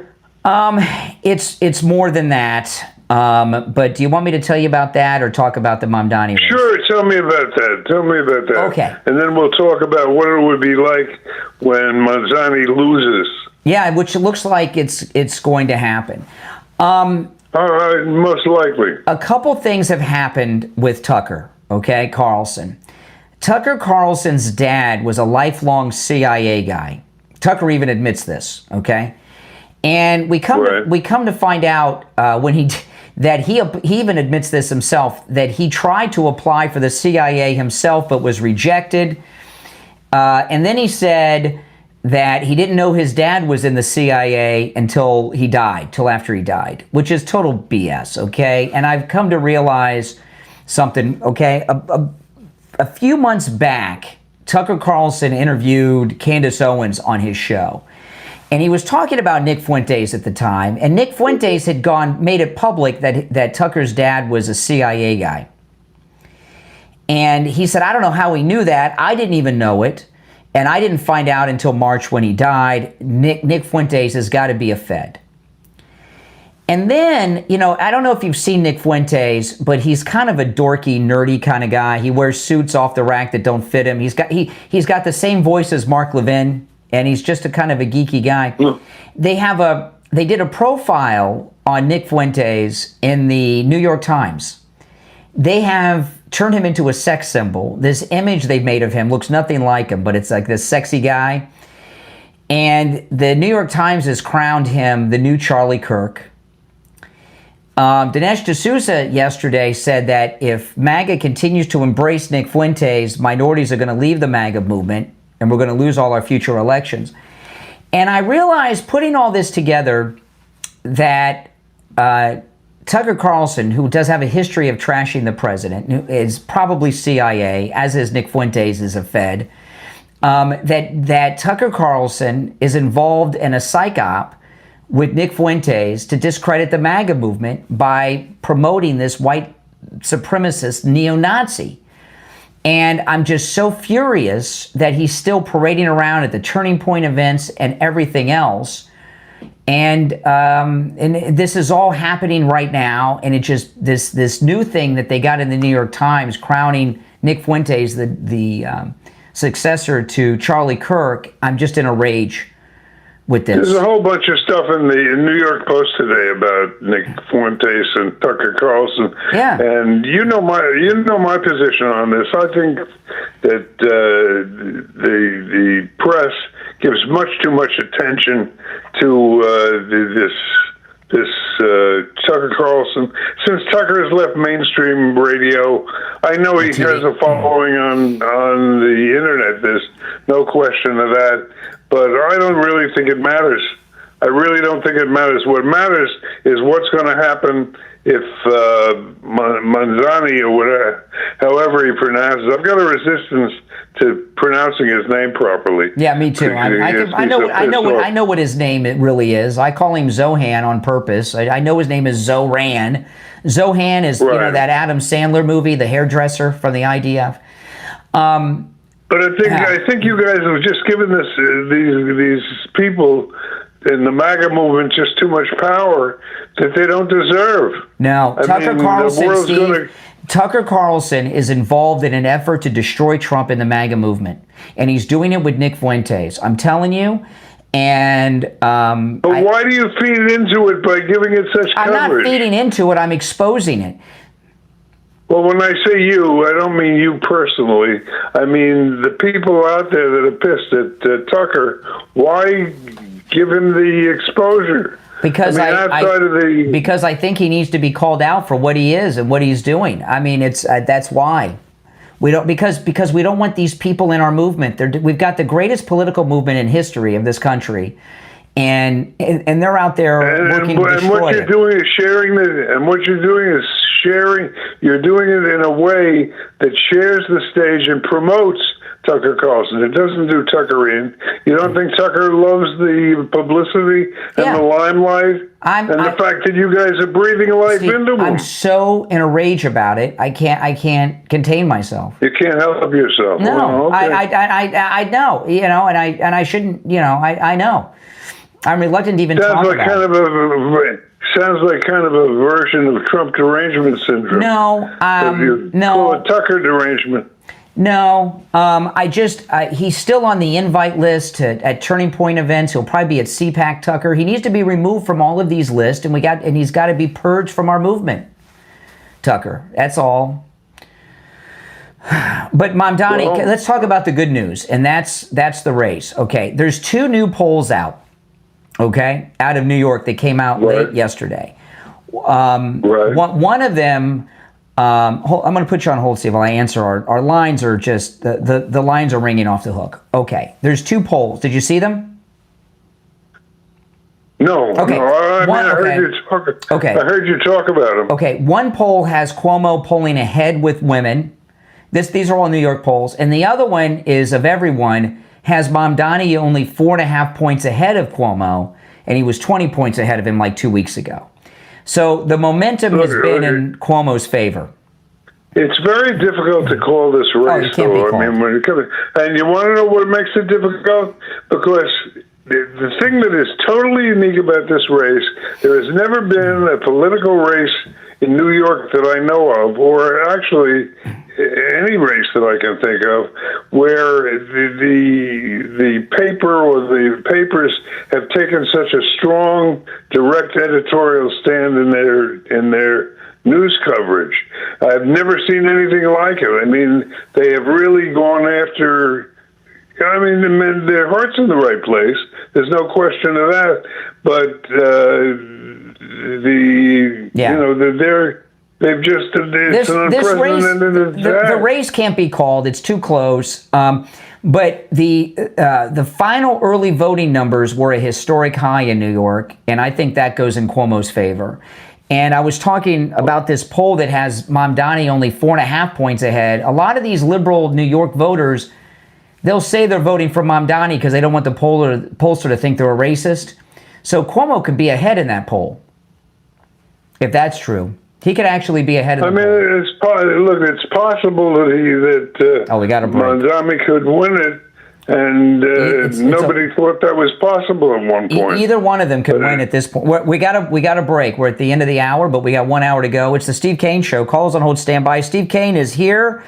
It's more than that. But do you want me to tell you about that or talk about the Mamdani race? Sure, tell me about that. Okay. And then we'll talk about what it would be like when Mamdani loses. Yeah, which looks like it's going to happen. Most likely. A couple things have happened with Tucker, okay, Carlson. Tucker Carlson's dad was a lifelong CIA guy. Tucker even admits this, okay? And we come to find out that he even admits this himself, that he tried to apply for the CIA himself but was rejected. And then he said, that he didn't know his dad was in the CIA until he died, till after he died, which is total BS, okay? And I've come to realize something, okay? A few months back, Tucker Carlson interviewed Candace Owens on his show. And he was talking about Nick Fuentes at the time. And Nick Fuentes had made it public that Tucker's dad was a CIA guy. And he said, I don't know how he knew that. I didn't even know it. And I didn't find out until March when he died. Nick Fuentes has got to be a Fed. And then, you know, I don't know if you've seen Nick Fuentes, but he's kind of a dorky, nerdy kind of guy. He wears suits off the rack that don't fit him. He's got the same voice as Mark Levin, and he's just a kind of a geeky guy. They did a profile on Nick Fuentes in the New York Times. They have turned him into a sex symbol. This image they've made of him looks nothing like him, but it's like this sexy guy. And the New York Times has crowned him the new Charlie Kirk. Dinesh D'Souza yesterday said that if MAGA continues to embrace Nick Fuentes, minorities are going to leave the MAGA movement and we're going to lose all our future elections. And I realized, putting all this together, that Tucker Carlson, who does have a history of trashing the president, who is probably CIA, as is Nick Fuentes, is a Fed, that Tucker Carlson is involved in a psych op with Nick Fuentes to discredit the MAGA movement by promoting this white supremacist neo-Nazi. And I'm just so furious that he's still parading around at the Turning Point events and everything else. And this is all happening right now, and it just this new thing that they got in the New York Times crowning Nick Fuentes the successor to Charlie Kirk. I'm just in a rage with this. There's a whole bunch of stuff in the New York Post today about Nick Fuentes and Tucker Carlson. Yeah. And you know my position on this. I think that the press gives much too much attention to this Tucker Carlson. Since Tucker has left mainstream radio, I know he has a following on the internet. There's no question of that. But I don't really think it matters. I really don't think it matters. What matters is what's going to happen if Mamdani, or whatever, however he pronounces. I've got a resistance to pronouncing his name properly. Yeah, me too. I know what his name it really is. I call him Zohan on purpose. I know his name is Zoran. Zohan is right. You know, that Adam Sandler movie, the hairdresser from the IDF. But I think you guys have just given these people in the MAGA movement just too much power that they don't deserve. Now, Tucker Carlson is involved in an effort to destroy Trump in the MAGA movement, and he's doing it with Nick Fuentes. I'm telling you. And but why do you feed into it by giving it such coverage? I'm not feeding into it. I'm exposing it. Well, when I say you, I don't mean you personally. I mean the people out there that are pissed at Tucker. Why give him the exposure? Because because I think he needs to be called out for what he is and what he's doing. I mean, it's that's why we don't because we don't want these people in our movement. We've got the greatest political movement in history of this country. And they're out there working to destroy it. And what you're doing is sharing it. And what you're doing is sharing. You're doing it in a way that shares the stage and promotes Tucker Carlson. It doesn't do Tucker in. You don't think Tucker loves the publicity and the limelight and the fact that you guys are breathing life into him? I'm so in a rage about it. I can't contain myself. You can't help yourself. No, well, okay. I know, you know, and I shouldn't, you know, I know. I'm reluctant to even talk about it. Sounds like kind of a version of Trump derangement syndrome. No, no. Call it Tucker derangement. No, he's still on the invite list at Turning Point events. He'll probably be at CPAC Tucker. He needs to be removed from all of these lists, and he's got to be purged from our movement. Tucker, that's all. But Mamdani, let's talk about the good news, and that's the race. Okay, there's 2 new polls out. Okay, out of New York, they came out late yesterday. One of them I'm going to put you on hold, Steve, while I answer. Our lines are just, the lines are ringing off the hook. Okay, there's 2 polls. Did you see them? No. Okay. No, I heard you talk. Okay. I heard you talk about them. Okay. One poll has Cuomo polling ahead with women. These are all New York polls, and the other one is of everyone has Mamdani only 4.5 points ahead of Cuomo, and he was 20 points ahead of him like 2 weeks ago. So the momentum has been in Cuomo's favor. It's very difficult to call this race, though. I mean, when it comes, and you want to know what makes it difficult? Because the thing that is totally unique about this race, there has never been a political race in New York that I know of, or actually any race that I can think of, where the paper or the papers have taken such a strong, direct editorial stand in their news coverage. I've never seen anything like it. I mean, they have really gone after. I mean, their heart's in the right place. There's no question of that. But they've just it's an unprecedented attack. The race can't be called. It's too close. But the final early voting numbers were a historic high in New York, and I think that goes in Cuomo's favor. And I was talking about this poll that has Mamdani only 4.5 points ahead. A lot of these liberal New York voters, they'll say they're voting for Mamdani because they don't want the pollster to think they're a racist. So Cuomo could be ahead in that poll, if that's true. He could actually be ahead of the poll. It's possible that Mamdani could win it, and nobody thought that was possible at one point. Either one of them could win at this point. We got a break. We're at the end of the hour, but we got 1 hour to go. It's the Steve Kane Show. Calls on hold, stand by. Steve Kane is here.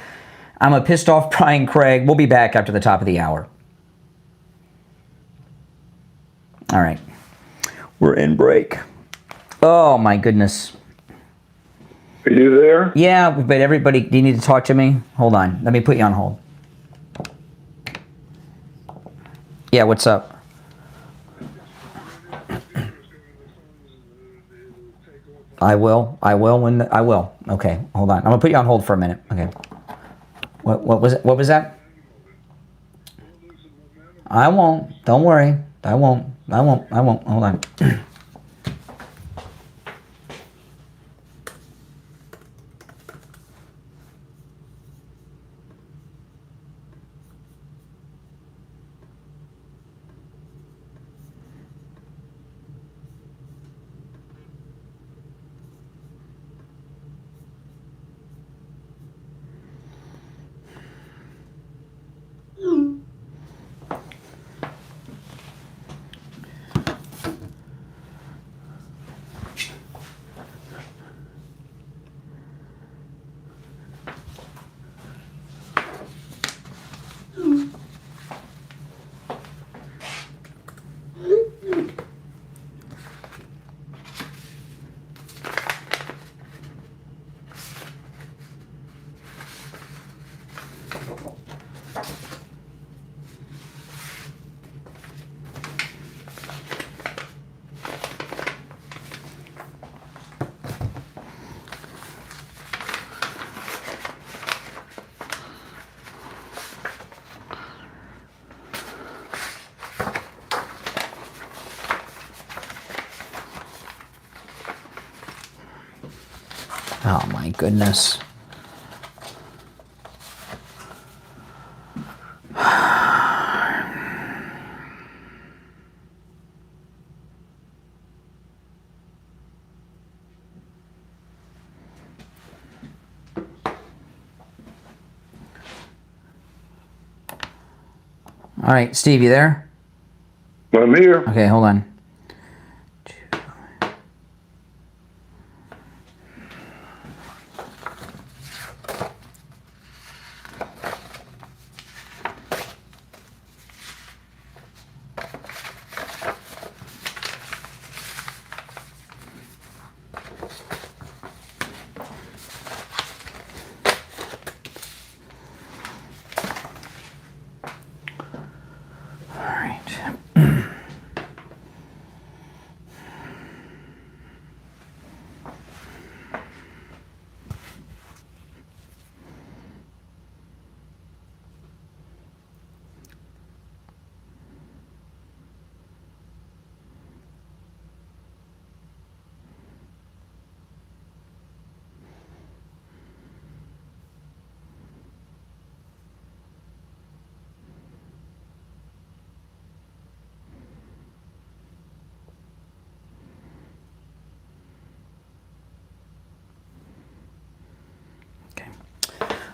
I'm a pissed off Brian Craig. We'll be back after the top of the hour. All right. We're in break. Oh, my goodness. Are you there? Yeah, but everybody, do you need to talk to me? Hold on. Let me put you on hold. Yeah, what's up? I will. I will. Okay, hold on. I'm going to put you on hold for a minute. Okay. What was it? What was that? I won't. Don't worry. I won't. Hold on. Oh my goodness. All right, Steve, you there? I'm here. Okay, hold on.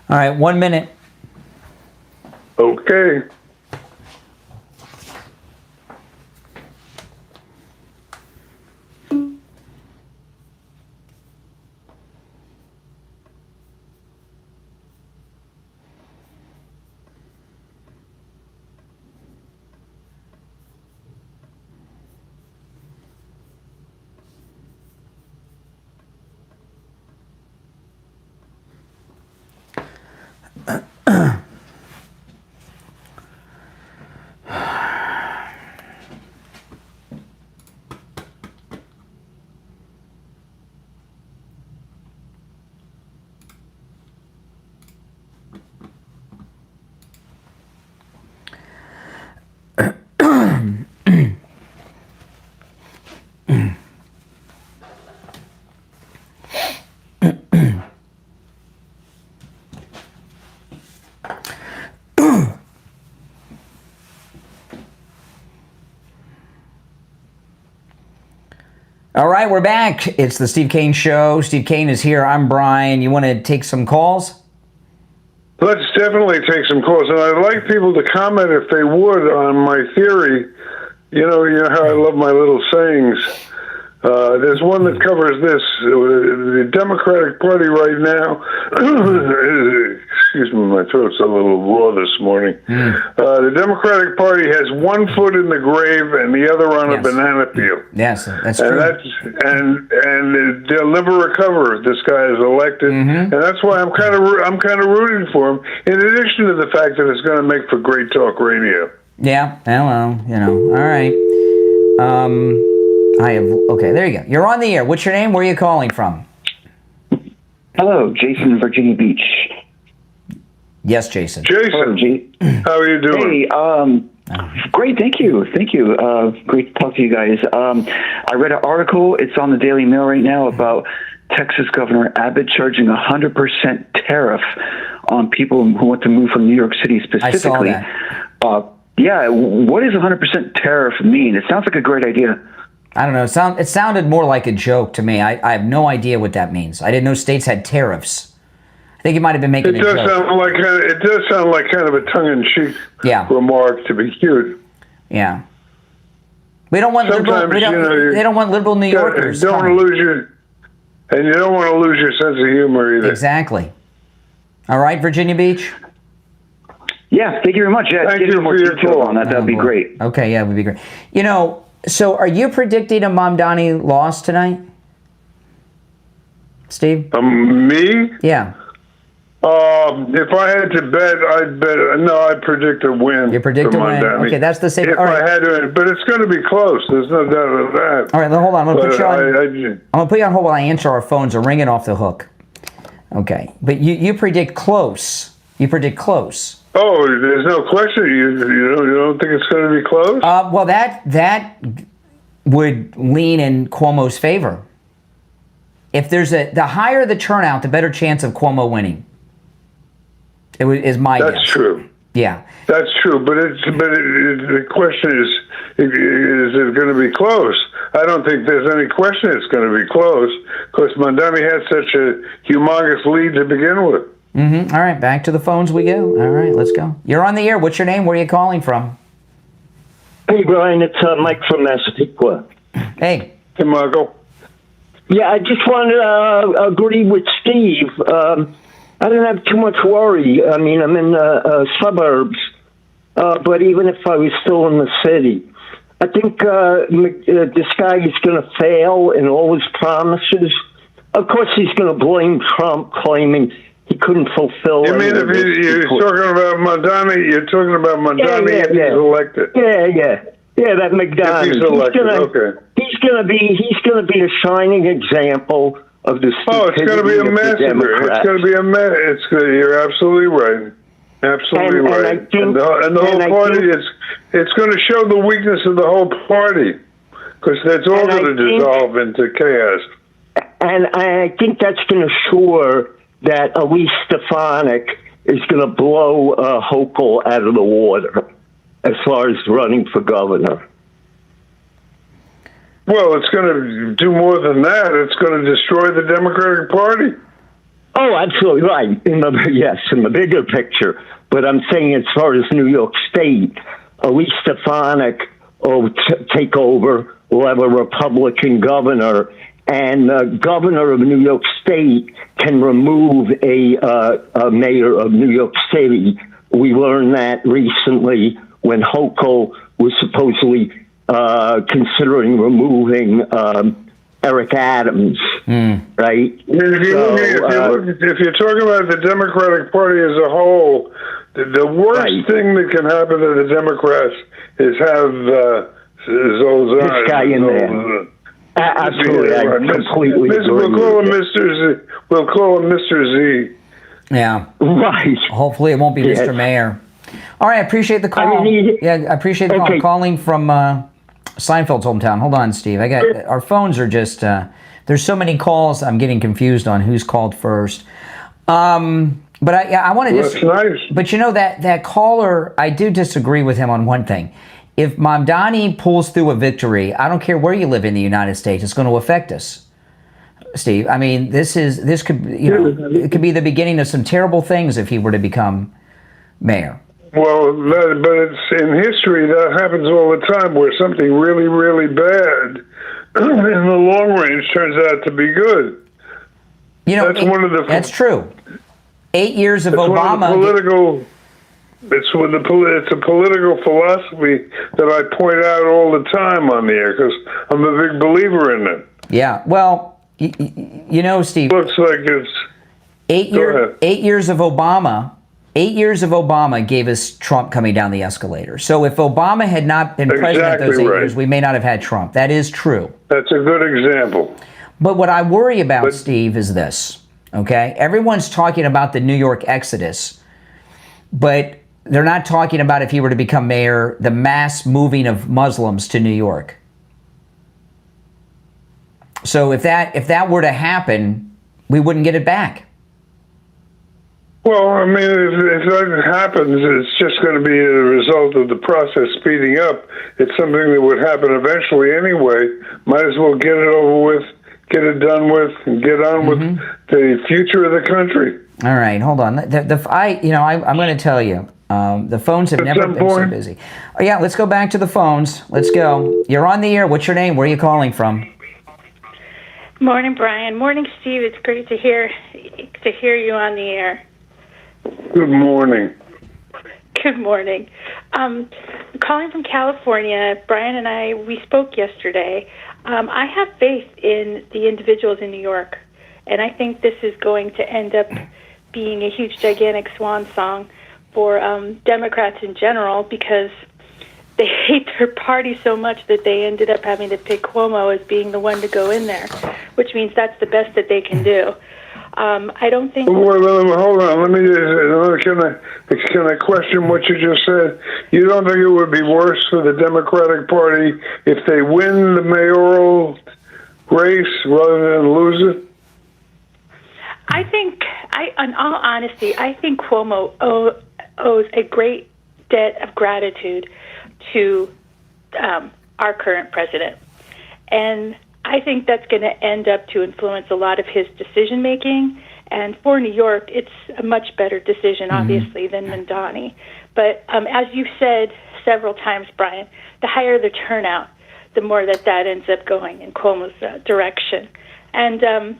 All right, 1 minute. Okay. All right, we're back. It's the Steve Kane Show. Steve Kane is here. I'm Brian. You want to take some calls? Let's definitely take some calls. And I'd like people to comment, if they would, on my theory. You know how I love my little sayings. There's one that covers this. The Democratic Party right now, excuse me, my throat's a little raw this morning. The Democratic Party has one foot in the grave and the other on a banana peel. Yes, that's true. And they'll never recover if this guy is elected. And that's why I'm kind of rooting for him, in addition to the fact that it's going to make for great talk radio. Yeah, well, all right. Okay, there you go. You're on the air. What's your name? Where are you calling from? Hello, Jason, Virginia Beach. Yes, Jason. Jason, how are you doing? Hey, great, thank you. Great to talk to you guys. I read an article, it's on the Daily Mail right now, about Texas Governor Abbott charging 100% tariff on people who want to move from New York City specifically. I saw that. Yeah, what does 100% tariff mean? It sounds like a great idea. I don't know. It sounded more like a joke to me. I have no idea what that means. I didn't know states had tariffs. I think you might have been making a joke. It does sound like kind of a tongue-in-cheek remark, to be cute. Yeah. We don't want they don't want liberal New Yorkers. You don't want to lose your sense of humor either. Exactly. All right, Virginia Beach. Yeah, thank you very much. Yeah, thank you for your call on that. That'd be great. Okay, yeah, it would be great. So are you predicting a Mamdani loss tonight, Steve? Me? Yeah. If I had to bet, I'd predict a win. You predict a win? Okay, that's the same. If I had to, but it's going to be close. There's no doubt about that. All right, then hold on. I'm going to put you on hold while I answer our phones. Are ringing off the hook. Okay, but you predict close. You predict close. Oh, there's no question. You don't think it's going to be close? Well, that would lean in Cuomo's favor. If there's the higher the turnout, the better chance of Cuomo winning. Is my guess. That's true. Yeah. That's true, but the question is it going to be close? I don't think there's any question it's going to be close, because Mamdani had such a humongous lead to begin with. All right, back to the phones we go. All right, let's go. You're on the air. What's your name? Where are you calling from? Hey, Brian, it's Mike from Massapequa. Hey. Hey, Michael. Yeah, I just wanted to agree with Steve. I don't have too much worry. I mean, I'm in the suburbs, but even if I was still in the city, I think this guy is going to fail in all his promises. Of course, he's going to blame Trump, claiming he couldn't fulfill. You mean if you're talking about Mamdani? You're talking about Mamdani if he's elected. Yeah, that Mamdani. If he's elected, he's going to be a shining example of the stupidity it's going to be a massacre. It's going to be a mess. You're absolutely right. Absolutely right. And the whole party it's going to show the weakness of the whole party, because that's all going to dissolve into chaos. And I think that's going to assure that Elise Stefanik is going to blow Hochul out of the water as far as running for governor. Well, it's going to do more than that. It's going to destroy the Democratic Party. Oh, absolutely right. In the bigger picture. But I'm saying as far as New York State, Elise Stefanik will take over. We'll have a Republican governor, and the governor of New York State can remove a mayor of New York City. We learned that recently when Hochul was supposedly considering removing Eric Adams, right? If you're talking about the Democratic Party as a whole, the worst thing that can happen to the Democrats is have this guy in there. Absolutely, I completely agree. We'll call him Mr. Z. Yeah. Right. Hopefully it won't be Mr. Mayor. All right, I appreciate the call. I appreciate the call. I'm calling from Seinfeld's hometown. Hold on, Steve. Our phones are just there's so many calls. I'm getting confused on who's called first. But I want to just. That's nice. But you know that caller, I do disagree with him on one thing. If Mamdani pulls through a victory, I don't care where you live in the United States, it's going to affect us, Steve. I mean, this could it could be the beginning of some terrible things if he were to become mayor. Well, but it's in history that happens all the time, where something really, really bad in the long range turns out to be good. You know, that's true. 8 years of Obama. It's a political philosophy that I point out all the time on the air because I'm a big believer in it. Yeah, well, you know, Steve. Looks like it's 8 years of Obama. 8 years of Obama gave us Trump coming down the escalator. So if Obama had not been president those 8 years, we may not have had Trump. That is true. That's a good example. But what I worry about, Steve, is this. Okay, everyone's talking about the New York exodus, but they're not talking about, if he were to become mayor, the mass moving of Muslims to New York. So if that were to happen, we wouldn't get it back. Well, I mean, if that happens, it's just going to be a result of the process speeding up. It's something that would happen eventually anyway. Might as well get it over with, get it done with, and get on with the future of the country. All right, hold on. I'm going to tell you, the phones have never been so busy. Oh, yeah, let's go back to the phones. Let's go. You're on the air. What's your name? Where are you calling from? Morning, Brian. Morning, Steve. It's great to hear you on the air. Good morning. Good morning. Calling from California. Brian and we spoke yesterday. I have faith in the individuals in New York, and I think this is going to end up being a huge, gigantic swan song for Democrats in general, because they hate their party so much that they ended up having to pick Cuomo as being the one to go in there, which means that's the best that they can do. I don't think... Well, hold on. Let me just... Can I question what you just said? You don't think it would be worse for the Democratic Party if they win the mayoral race rather than lose it? I think, in all honesty, I think Cuomo owes a great debt of gratitude to our current president. And I think that's going to end up to influence a lot of his decision-making. And for New York, it's a much better decision, obviously, than Mamdani. But as you said several times, Brian, the higher the turnout, the more that ends up going in Cuomo's direction. And I'm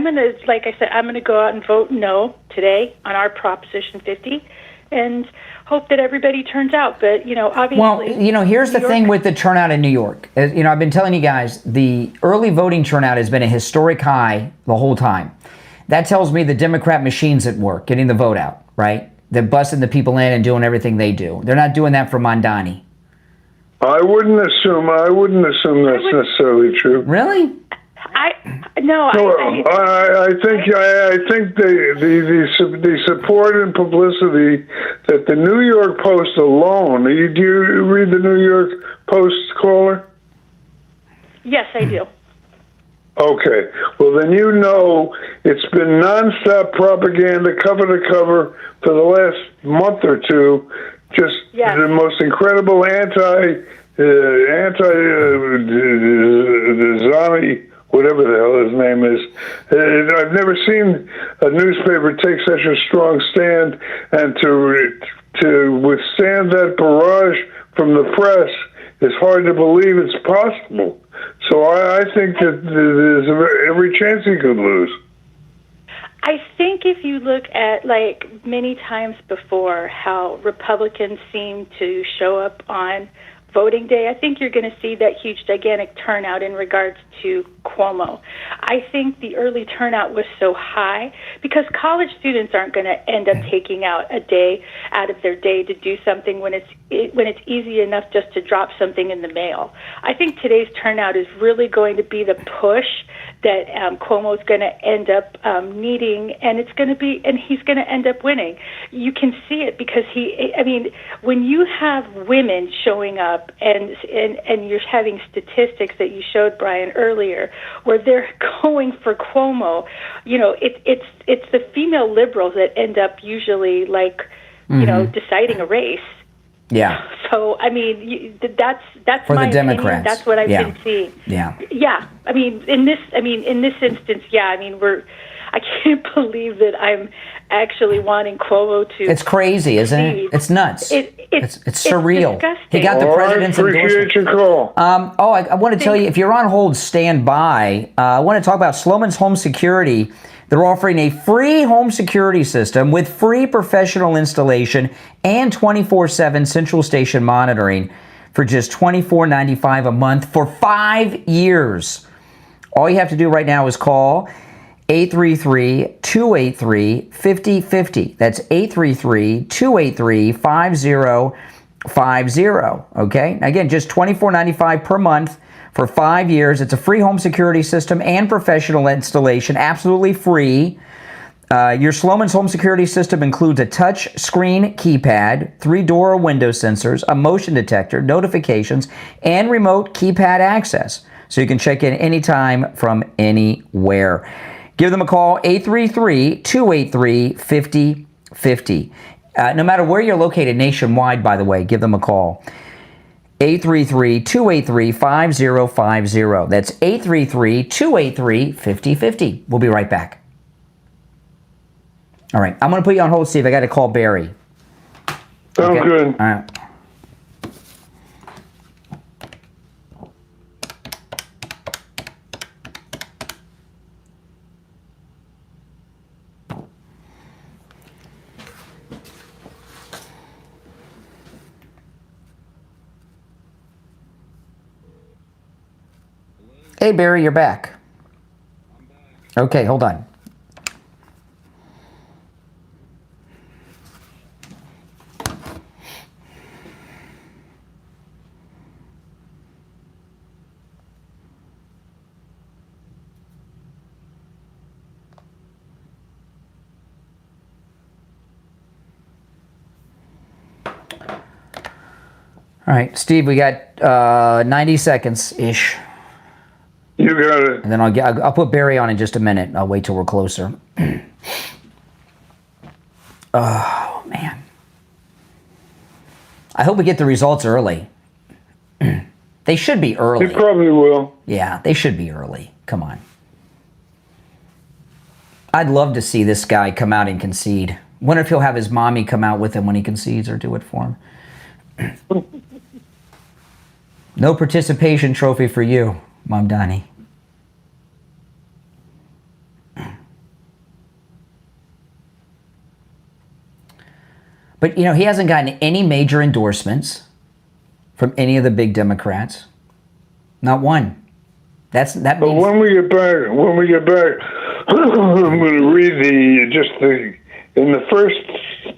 going to, like I said, I'm going to go out and vote no today on our Proposition 50 and hope that everybody turns out. But, obviously... Well, here's the thing with the turnout in New York. I've been telling you guys, the early voting turnout has been a historic high the whole time. That tells me the Democrat machine's at work, getting the vote out, right? They're busting the people in and doing everything they do. They're not doing that for Mamdani. I wouldn't assume that's necessarily true. Really? I think the support and publicity that the New York Post alone. Do you read the New York Post, caller? Yes, I do. Okay. Well, then it's been nonstop propaganda, cover to cover, for the last month or two. Just the most incredible anti-Zani whatever the hell his name is. I've never seen a newspaper take such a strong stand, and to withstand that barrage from the press is hard to believe it's possible. So I think that there's every chance he could lose. I think if you look at, like, many times before, how Republicans seem to show up on voting day, I think you're going to see that huge, gigantic turnout in regards to Cuomo. I think the early turnout was so high because college students aren't going to end up taking out a day out of their day to do something when it's easy enough just to drop something in the mail. I think today's turnout is really going to be the push that Cuomo is going to end up needing, and he's going to end up winning. You can see it because when you have women showing up and you're having statistics that you showed, Brian, earlier, where they're going for Cuomo, it's the female liberals that end up usually deciding a race. Yeah. So that's for my the Democrats. opinion. That's what I've been seeing. Yeah. Yeah. In this instance, I can't believe that I'm actually wanting Cuomo to. It's crazy, isn't it? It's nuts. It's surreal. Disgusting. He got the president's endorsement. Appreciate your call. I want to tell you, if you're on hold, stand by. I want to talk about Sloman's Home Security. They're offering a free home security system with free professional installation and 24/7 central station monitoring for just $24.95 a month for 5 years. All you have to do right now is call 833-283-5050. That's 833-283-5050. Okay? Again, just $24.95 per month for 5 years. It's a free home security system and professional installation, absolutely free. Your Sloman's home security system includes a touch screen keypad, 3 door or window sensors, a motion detector, notifications, and remote keypad access. So you can check in anytime from anywhere. Give them a call, 833-283-5050. No matter where you're located nationwide, by the way, give them a call. 833-283-5050. That's 833-283-5050. We'll be right back. All right, I'm going to put you on hold, Steve. I got to call Barry. Sounds good. All right. Hey, Barry, you're back. Okay, hold on. All right, Steve, we got 90 seconds-ish. You got it. And then I'll put Barry on in just a minute. I'll wait till we're closer. Oh, man. I hope we get the results early. They should be early. They probably will. Yeah, they should be early. Come on. I'd love to see this guy come out and concede. Wonder if he'll have his mommy come out with him when he concedes or do it for him. No participation trophy for you, Mamdani. But, he hasn't gotten any major endorsements from any of the big Democrats. Not one. That means... But when we get back, I'm going to read in the first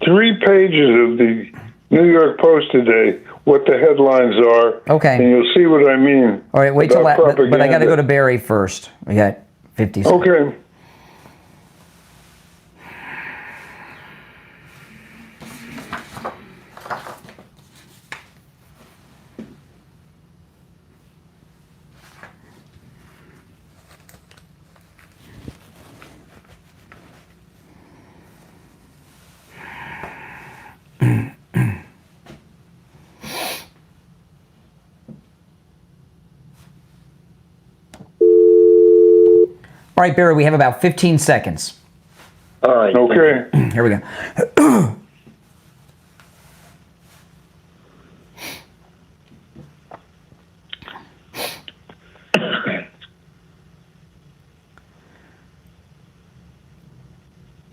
3 pages of the New York Post today, what the headlines are. Okay. And you'll see what I mean. All right, wait till that. But I got to go to Barry first. We got 50 seconds. Okay. right, Barry, we have about 15 seconds. All right. Okay. Here we go.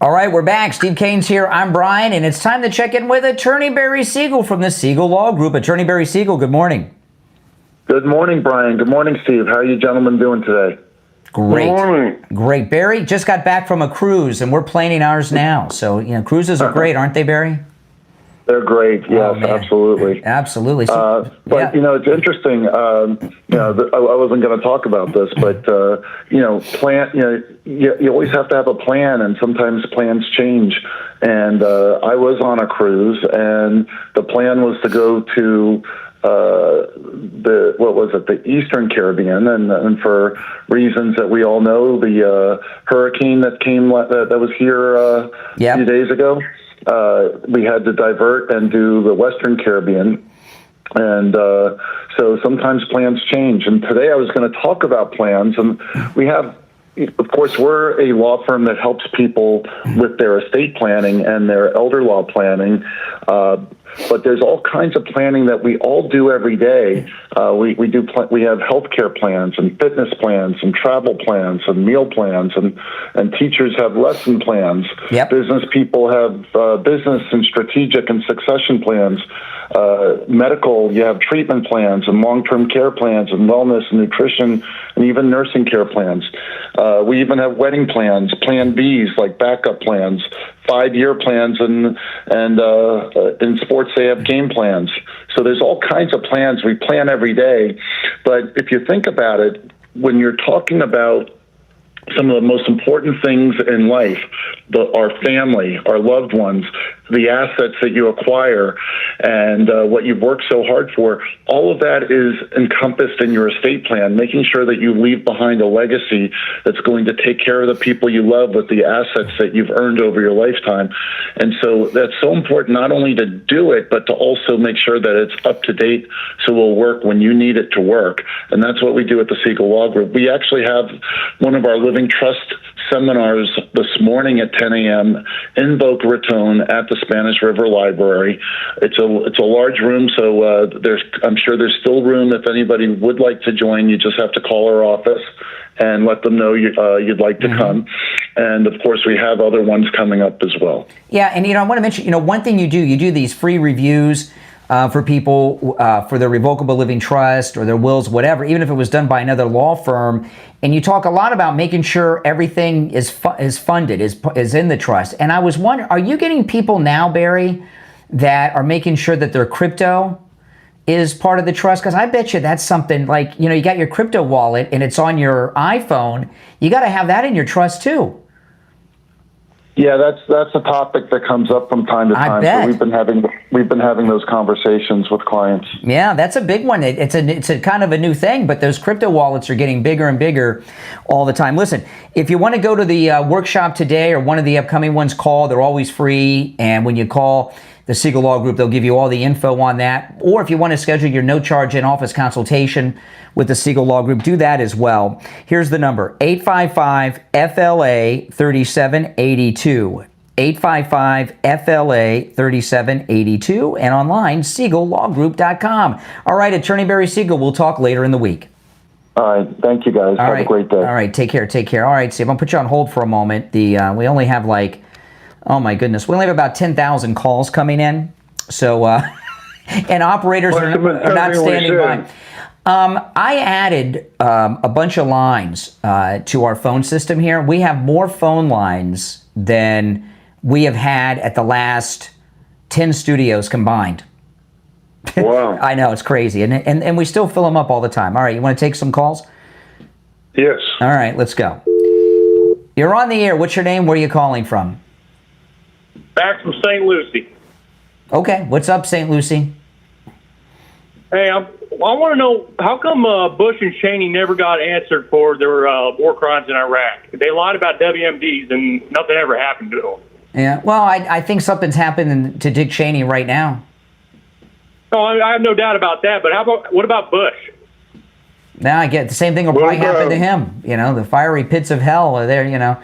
All right, we're back. Steve Kane's here. I'm Brian, and it's time to check in with Attorney Barry Siegel from the Siegel Law Group. Attorney Barry Siegel, good morning. Good morning, Brian. Good morning, Steve. How are you gentlemen doing today? Great. Good morning. Great. Barry just got back from a cruise, and we're planning ours now. So, cruises are great, aren't they, Barry? They're great. Yes, absolutely. Absolutely. But, it's interesting. I wasn't going to talk about this, but, you always have to have a plan, and sometimes plans change. And I was on a cruise, and the plan was to go to the Eastern Caribbean, and for reasons that we all know, the hurricane that came that was here a few days ago, we had to divert and do the Western Caribbean. And so sometimes plans change. And today I was going to talk about plans, and we have, of course, we're a law firm that helps people with their estate planning and their elder law planning. But there's all kinds of planning that we all do every day. We have healthcare plans and fitness plans and travel plans and meal plans, and teachers have lesson plans. Yep. Business people have business and strategic and succession plans. Medical, you have treatment plans and long-term care plans and wellness and nutrition and even nursing care plans. We even have wedding plans, Plan Bs like backup plans, 5-year plans, and in sports they have game plans. So there's all kinds of plans. We plan every day. But if you think about it, when you're talking about some of the most important things in life, our family, our loved ones, the assets that you acquire, and what you've worked so hard for, all of that is encompassed in your estate plan, making sure that you leave behind a legacy that's going to take care of the people you love with the assets that you've earned over your lifetime. And so that's so important, not only to do it, but to also make sure that it's up to date so it will work when you need it to work. And that's what we do at the Siegel Law Group. We actually have one of our Living Trust seminars this morning at 10 a.m. in Boca Raton at the Spanish River Library. It's a large room, so I'm sure there's still room if anybody would like to join. You just have to call our office and let them know you'd like to come. And of course, we have other ones coming up as well. Yeah, and I want to mention, one thing you do these free reviews for people for their revocable living trust or their wills, whatever, even if it was done by another law firm. And you talk a lot about making sure everything is funded, is in the trust. And I was wondering, are you getting people now, Barry, that are making sure that their crypto is part of the trust? Because I bet you that's something like, you got your crypto wallet and it's on your iPhone. You got to have that in your trust too. Yeah, that's a topic that comes up from time to time. I bet. So we've been having those conversations with clients. Yeah, that's a big one. It's a kind of a new thing, but those crypto wallets are getting bigger and bigger all the time. Listen, if you want to go to the workshop today or one of the upcoming ones, call. They're always free, and when you call the Siegel Law Group, they'll give you all the info on that. Or if you want to schedule your no-charge in-office consultation with the Siegel Law Group, do that as well. Here's the number, 855-FLA-3782. 855-FLA-3782, and online, SiegelLawGroup.com. All right, Attorney Barry Siegel, we'll talk later in the week. All right, thank you guys. Have a great day. All right, take care. All right, Steve, I'm going to put you on hold for a moment. We only have oh my goodness, we only have about 10,000 calls coming in. So, and operators are not standing by. I added a bunch of lines to our phone system here. We have more phone lines than we have had at the last 10 studios combined. Wow. I know, it's crazy. And we still fill them up all the time. All right, you want to take some calls? Yes. All right, let's go. You're on the air. What's your name? Where are you calling from? Back from St. Lucie. Okay, what's up, St. Lucie? Hey, I want to know, how come Bush and Cheney never got answered for their war crimes in Iraq? They lied about WMDs and nothing ever happened to them. Yeah, well, I think something's happening to Dick Cheney right now. Oh, I have no doubt about that, but what about Bush? Now I get the same thing will probably happen to him. You know, the fiery pits of hell are there. You know.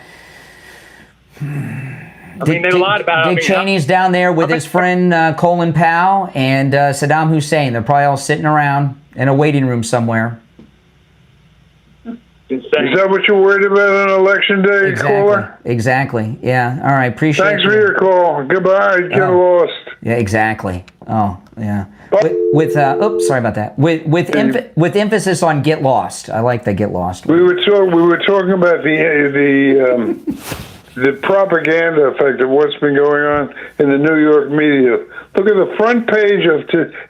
They lied about it. Dick Cheney's down there with his friend Colin Powell and Saddam Hussein. They're probably all sitting around in a waiting room somewhere. Is that what you're worried about on election day, caller? Exactly. Yeah. All right. Appreciate it. Thanks for your call. Goodbye. Get lost. Yeah. Exactly. Oh, yeah. Sorry about that. With emphasis on get lost. I like the get lost. We were talking about the propaganda effect of what's been going on in the New York media. Look at the front page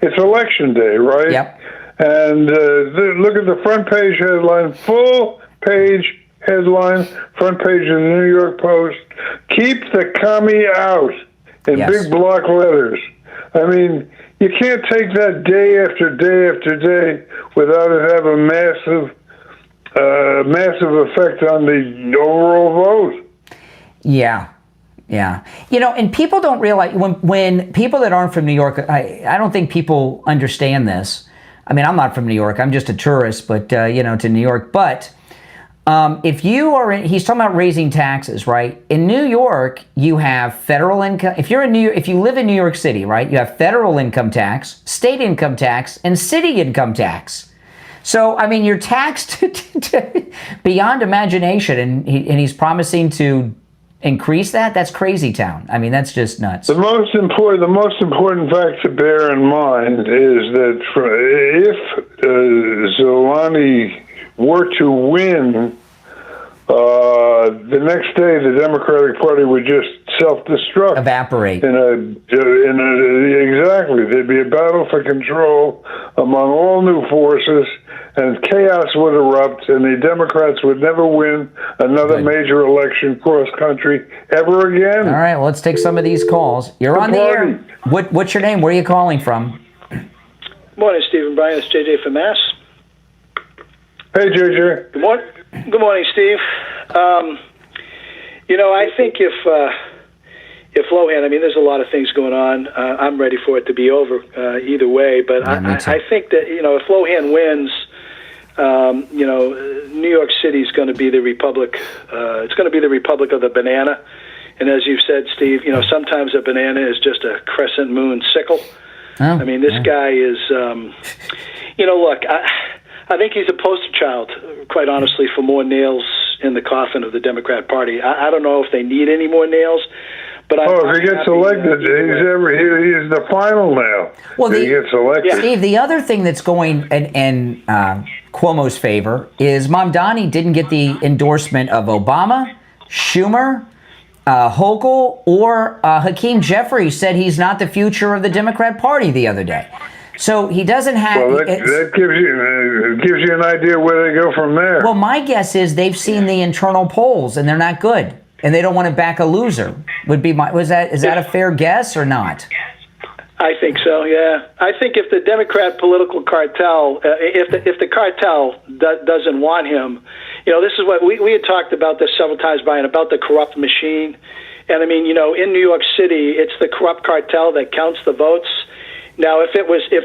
it's election day, right? Yep. And look at the front page headline, full page headline, front page of the New York Post. Keep the commie out in big block letters. I mean, you can't take that day after day after day without it having a massive effect on the overall vote. Yeah. Yeah. You know, and people don't realize when people that aren't from New York, I don't think people understand this. I mean, I'm not from New York. I'm just a tourist, but, to New York. But if you are he's talking about raising taxes, right? In New York, you have federal income. If you live in New York City, right, you have federal income tax, state income tax, and city income tax. So, I mean, you're taxed beyond imagination, and he's promising to increase that. That's crazy town. I mean, that's just nuts. The most important fact to bear in mind is that if Zelensky were to win, the next day the Democratic Party would just self-destruct, evaporate. Exactly, there'd be a battle for control among all new forces, and chaos would erupt, and the Democrats would never win another major election cross-country ever again. All right, well, let's take some of these calls. You're on the air. What's your name? Where are you calling from? Morning, Steve and Brian. It's JJ from Mass. Hey, JJ. Good morning, Steve. I think if Lohan, I mean, there's a lot of things going on. I'm ready for it to be over either way, but I think that, if Lohan wins, New York City is going to be the republic. It's going to be the republic of the banana. And as you've said, Steve, sometimes a banana is just a crescent moon sickle. I mean, this guy is, look, I think he's a poster child, quite honestly, for more nails in the coffin of the Democrat Party. I don't know if they need any more nails. But if he gets elected, he's the final nail. Well, he gets elected. Steve, the other thing that's going in Cuomo's favor is Mamdani didn't get the endorsement of Obama, Schumer, Hochul, or Hakeem Jeffries said he's not the future of the Democrat Party the other day. So he doesn't have. Well, that gives you an idea where they go from there. Well, my guess is they've seen the internal polls and they're not good, and they don't want to back a loser. Is that a fair guess or not? I think so. Yeah, I think if the Democrat political cartel, if the cartel doesn't want him, this is what we had talked about this several times, Brian, about the corrupt machine. And I mean, in New York City, it's the corrupt cartel that counts the votes. Now, if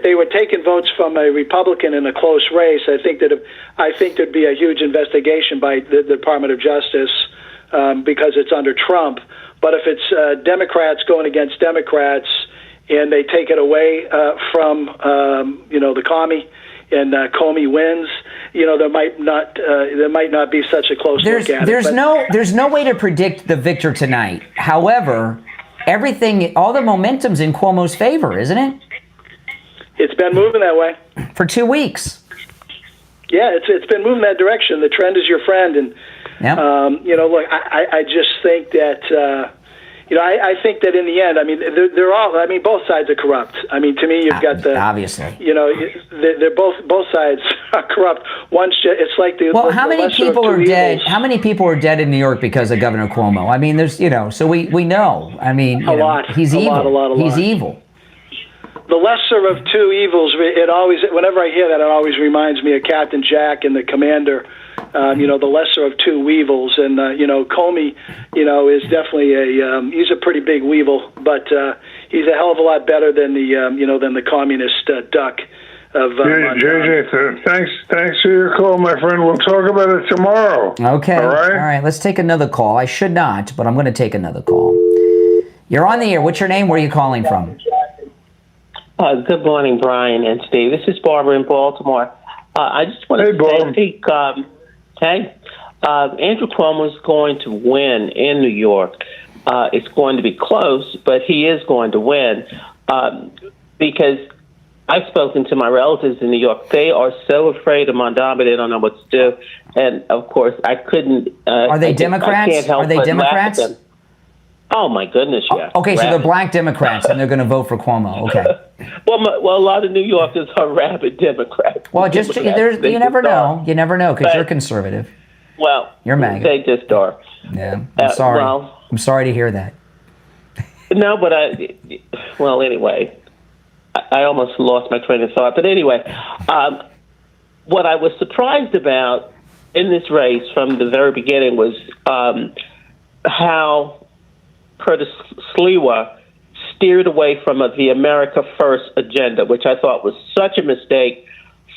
they were taking votes from a Republican in a close race, I think there'd be a huge investigation by the Department of Justice because it's under Trump. But if it's Democrats going against Democrats and they take it away from the commie and Comey wins, there might not be such a close look at it. There's no way to predict the victor tonight. However, all the momentum's in Cuomo's favor, isn't it? It's been moving that way for 2 weeks. Yeah, it's been moving that direction. The trend is your friend, and look, I just think that I think that in the end, I mean, they're all. I mean, both sides are corrupt. I mean, to me, you've got the obviously. They're both sides are corrupt. It's like the. Well, how many people are dead? How many people are dead in New York because of Governor Cuomo? I mean, there's so we know. I mean, a lot. He's evil. A lot. He's evil. The lesser of two evils. Whenever I hear that, it always reminds me of Captain Jack and the Commander. The lesser of two weevils, and Comey, is definitely he's a pretty big weevil, but he's a hell of a lot better than the communist duck. Mamdani. JJ, thanks for your call, my friend. We'll talk about it tomorrow. Okay. All right? All right. Let's take another call. I should not, but I'm going to take another call. You're on the air. What's your name? Where are you calling from? Good morning, Brian and Steve. This is Barbara in Baltimore. I just want to say, I think, Andrew Cuomo is going to win in New York. It's going to be close, but he is going to win because I've spoken to my relatives in New York. They are so afraid of Mamdani, they don't know what to do. And, of course, I couldn't... Are they Democrats? I can't help Are they but Democrats? laugh at them. Oh, my goodness, yeah. Okay, so they're Rabid. black Democrats, and they're going to vote for Cuomo. Okay. Well, a lot of New Yorkers are rabid Democrats. Well, you never know. You never know, because But- you're conservative. Well, You're MAGA. they just are. Yeah, I'm sorry. well- I'm sorry to hear that. No, but anyway, I almost lost my train of thought. But anyway, what I was surprised about in this race from the very beginning was how Curtis Sliwa steered away from the America First agenda, which I thought was such a mistake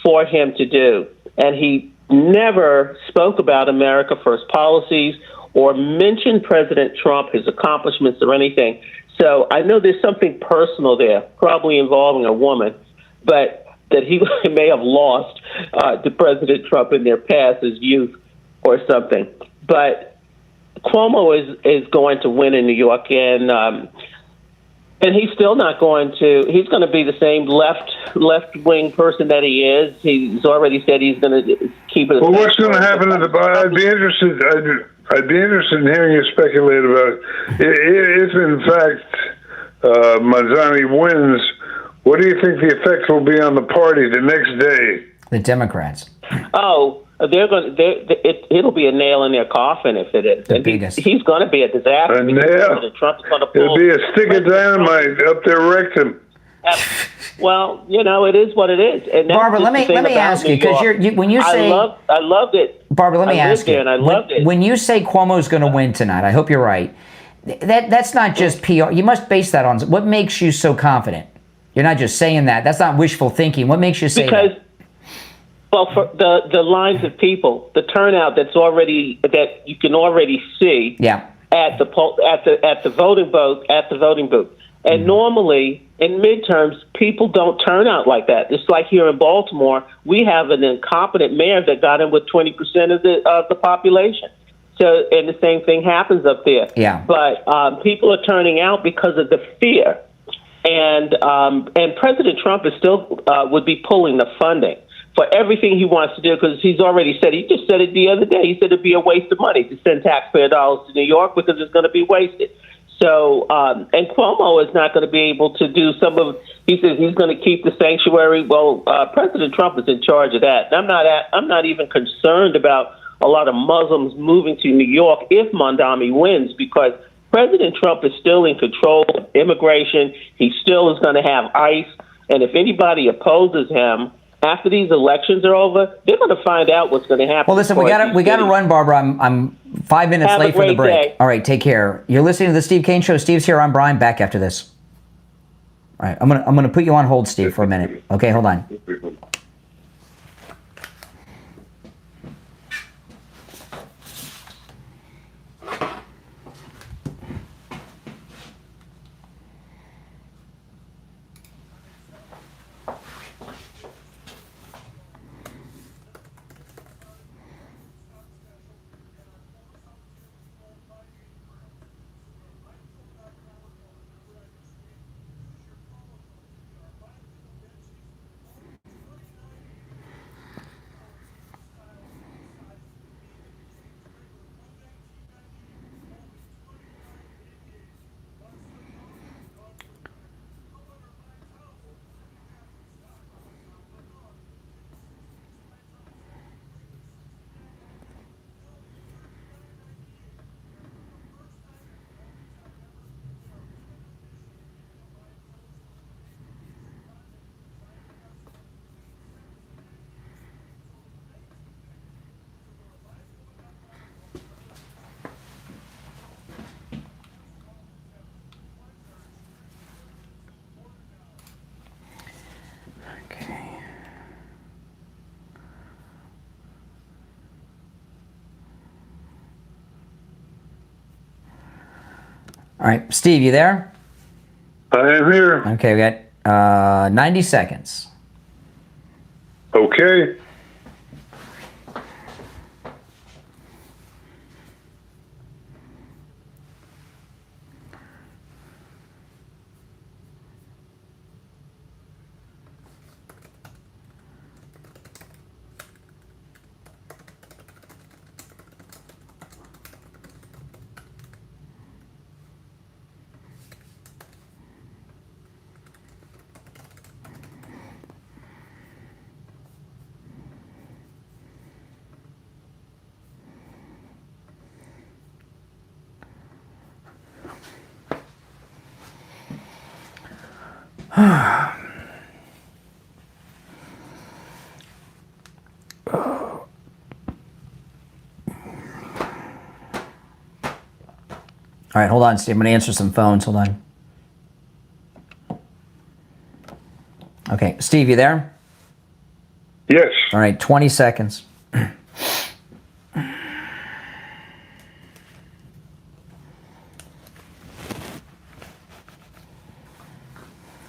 for him to do. And he never spoke about America First policies or mentioned President Trump, his accomplishments, or anything. So I know there's something personal there, probably involving a woman, but that he may have lost to President Trump in their past, his youth, or something. But Cuomo is going to win in New York, and he's still not going to. He's going to be the same left wing person that he is. He's already said he's going to keep it. Well, what's going to happen to the? I'd be interested in hearing you speculate about if in fact Mamdani wins. What do you think the effect will be on the party the next day? The Democrats. Oh, they're going. It'll be a nail in their coffin if it is. The biggest. He's going to be a disaster. A nail. Trump's going to It'll be a stick of dynamite up their rectum. Well, it is what it is. And that's Barbara, just let the me thing ask about you, because New York. when you say I loved it. Barbara, let me I lived ask you. there and I loved it. When you say Cuomo's going to win tonight, I hope you're right. That's not just PR. You must base that on what makes you so confident. You're not just saying that. That's not wishful thinking. What makes you say that? Well, for the lines of people, the turnout that you can already see at the voting booth, and normally in midterms people don't turn out like that. It's like here in Baltimore, we have an incompetent mayor that got in with 20% of the population. So, and the same thing happens up there. Yeah. But people are turning out because of the fear, and President Trump is still would be pulling the funding for everything he wants to do, because he just said it the other day. He said it'd be a waste of money to send taxpayer dollars to New York because it's going to be wasted. So, and Cuomo is not going to be able to do he says he's going to keep the sanctuary. Well, President Trump is in charge of that. And I'm not even concerned about a lot of Muslims moving to New York if Mamdani wins, because President Trump is still in control of immigration. He still is going to have ICE. And if anybody opposes him, after these elections are over, they're going to find out what's going to happen. Well, listen, we got to run, Barbara. I'm 5 minutes Have late a for the great break. day. All right, take care. You're listening to the Steve Kane Show. Steve's here. I'm Brian. Back after this. All right, I'm gonna put you on hold, Steve, for a minute. Okay, hold on. All right, Steve, you there? I am here. Okay, we got 90 seconds. Okay. All right, hold on, Steve. I'm going to answer some phones. Hold on. Okay, Steve, you there? Yes. All right, 20 seconds.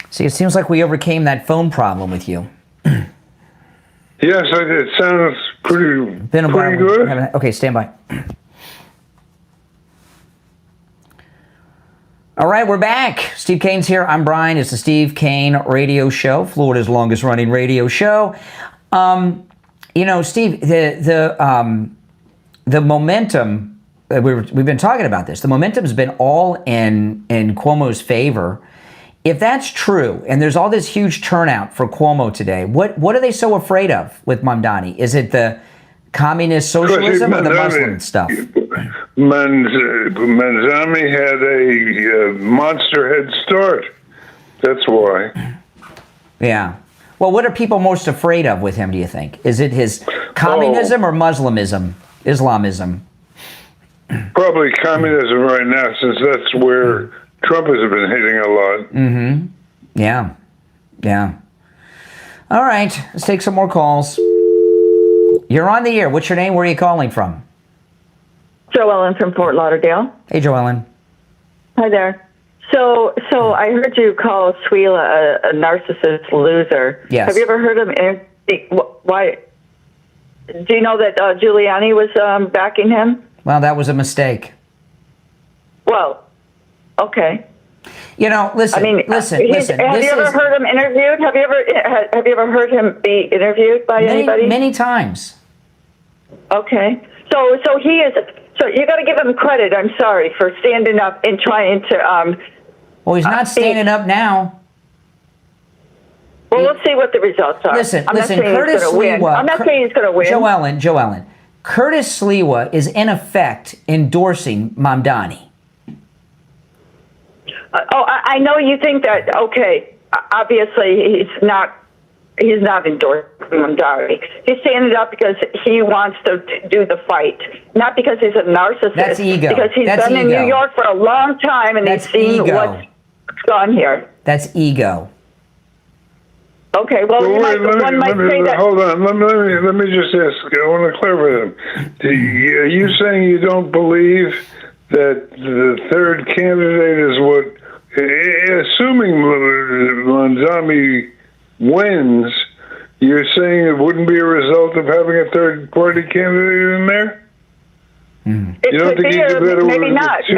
See, it seems like we overcame that phone problem with you. Yes, it sounds pretty good. Okay, stand by. All right, we're back. Steve Kane's here. I'm Brian. It's the Steve Kane Radio Show, Florida's longest running radio show. You know, Steve, the momentum, we've been talking about this. The momentum's been all in Cuomo's favor. If that's true, and there's all this huge turnout for Cuomo today, what are they so afraid of with Mamdani? Is it the communist socialism or the Muslim stuff? Mamdani had a monster head start. That's why. Yeah. Well, what are people most afraid of with him, do you think? Is it his communism or Islamism? Probably communism right now, since that's where Trump has been hitting a lot. Mm-hmm. Yeah. Yeah. All right. Let's take some more calls. You're on the air. What's your name? Where are you calling from? Joellen from Fort Lauderdale. Hey, Joellen. Hi there. So I heard you call Suila a narcissist loser. Yes. Have you ever heard him? Why? Do you know that Giuliani was backing him? Well, that was a mistake. Well, okay. You know, listen. Have you ever heard him interviewed? Have you ever heard him be interviewed by anybody? Many times. Okay. So he is. So you got to give him credit. I'm sorry for standing up and trying to. Well, he's not standing up now. Well, let's see what the results are. Listen, Curtis Sliwa. I'm not saying he's going to win. Joellen. Curtis Sliwa is in effect endorsing Mamdani. I know you think that. Okay, obviously he's not endorsing Mamdani. He's standing up because he wants to do the fight, not because he's a narcissist. That's ego. Because he's been in New York for a long time and he's seen what's gone here. That's ego. Okay, well, one might say that. Hold on, let me just ask. I want to clarify them. Are you saying you don't believe that the third candidate is what? Assuming Mamdani wins, you're saying it wouldn't be a result of having a third-party candidate in there? It could be, or maybe not.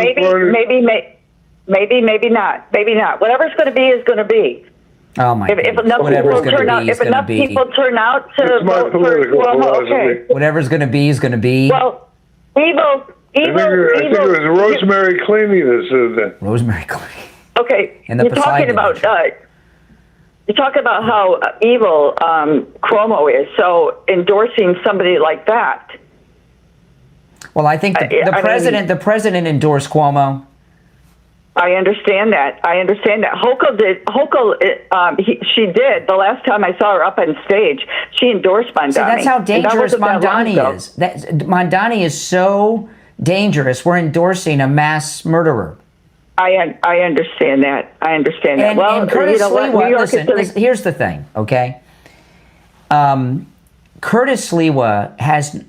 Maybe not. Maybe not. Whatever's going to be is going to be. Oh my! If enough people turn out to vote for Cuomo, okay. Whatever's going to be is going to be. Well, evil. I think it was Rosemary Clooney that said that. Rosemary Clooney. Okay, you're talking about how evil Cuomo is. So endorsing somebody like that. Well, I think the president endorsed Cuomo. I understand that. Hochul did. She did. The last time I saw her up on stage, she endorsed Mamdani. See, that's how dangerous Mamdani is. Mamdani is so dangerous. We're endorsing a mass murderer. I understand that. And Curtis Sliwa, listen, here's the thing, okay? Curtis Sliwa has,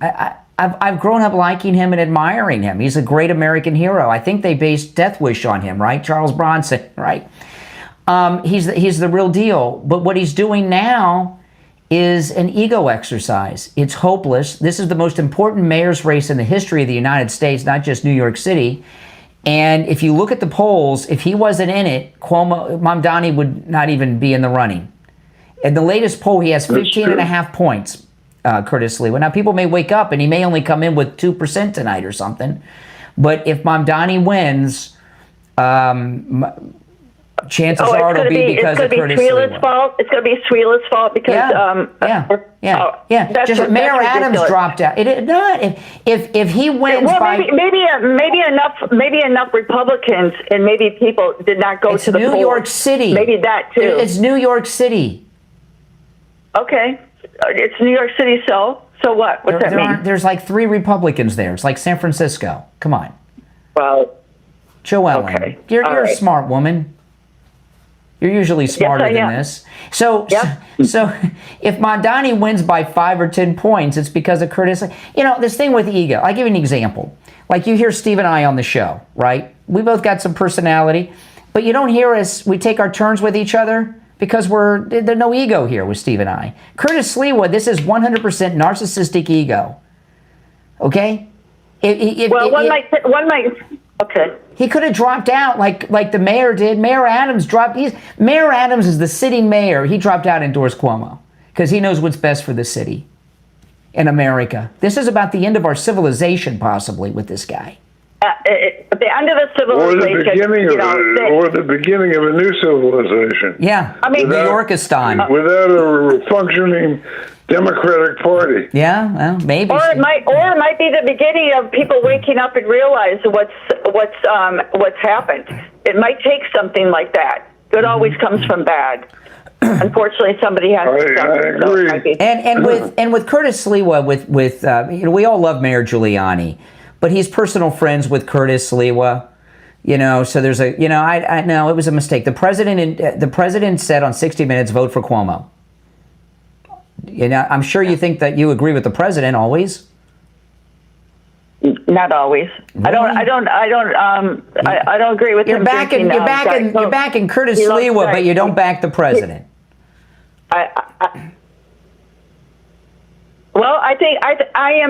I've grown up liking him and admiring him. He's a great American hero. I think they based Death Wish on him, right? Charles Bronson, right? He's the real deal. But what he's doing now is an ego exercise. It's hopeless. This is the most important mayor's race in the history of the United States, not just New York City. And if you look at the polls, if he wasn't in it, Mamdani would not even be in the running. In the latest poll, he has 15.5 points, Curtis Sliwa. Now, people may wake up and he may only come in with 2% tonight or something. But if Mamdani wins, chances are it'll be because of Curtis Sliwa. Fault. It's going to be Sliwa's fault because Just Mayor Adams dropped out. If he wins, maybe enough Republicans and maybe people did not go to the polls. New York City. Maybe that too. It's New York City. Okay, it's New York City. So what? What's that mean? There's like 3 Republicans there. It's like San Francisco. Come on. Well, Joellen, okay. You're right. a smart woman. You're usually smarter than this. So if Mamdani wins by 5 or 10 points, it's because of Curtis. This thing with ego. I'll give you an example. Like you hear Steve and I on the show, right? We both got some personality, but you don't hear us. We take our turns with each other because there's no ego here with Steve and I. Curtis Sliwa, this is 100% narcissistic ego. Okay? One might. Okay. He could have dropped out like the mayor did. Mayor Adams dropped. Mayor Adams is the city mayor. He dropped out and endorsed Cuomo because he knows what's best for the city in America. This is about the end of our civilization, possibly, with this guy. The end of the civilization. Or the beginning of a new civilization. Yeah. I mean, New Yorkistan. Without a functioning Democratic Party. Yeah, well, maybe. Or it might be the beginning of people waking up and realize what's happened. It might take something like that. Good always comes from bad. Unfortunately, somebody has to suffer. I agree. And with Curtis Sliwa, we all love Mayor Giuliani, but he's personal friends with Curtis Sliwa. So there's I know it was a mistake. The president said on 60 Minutes, vote for Cuomo. I'm sure you think that you agree with the president always. Not always. Really? I don't agree with him. You're backing Curtis Sliwa, but you don't back the president. Well, I think I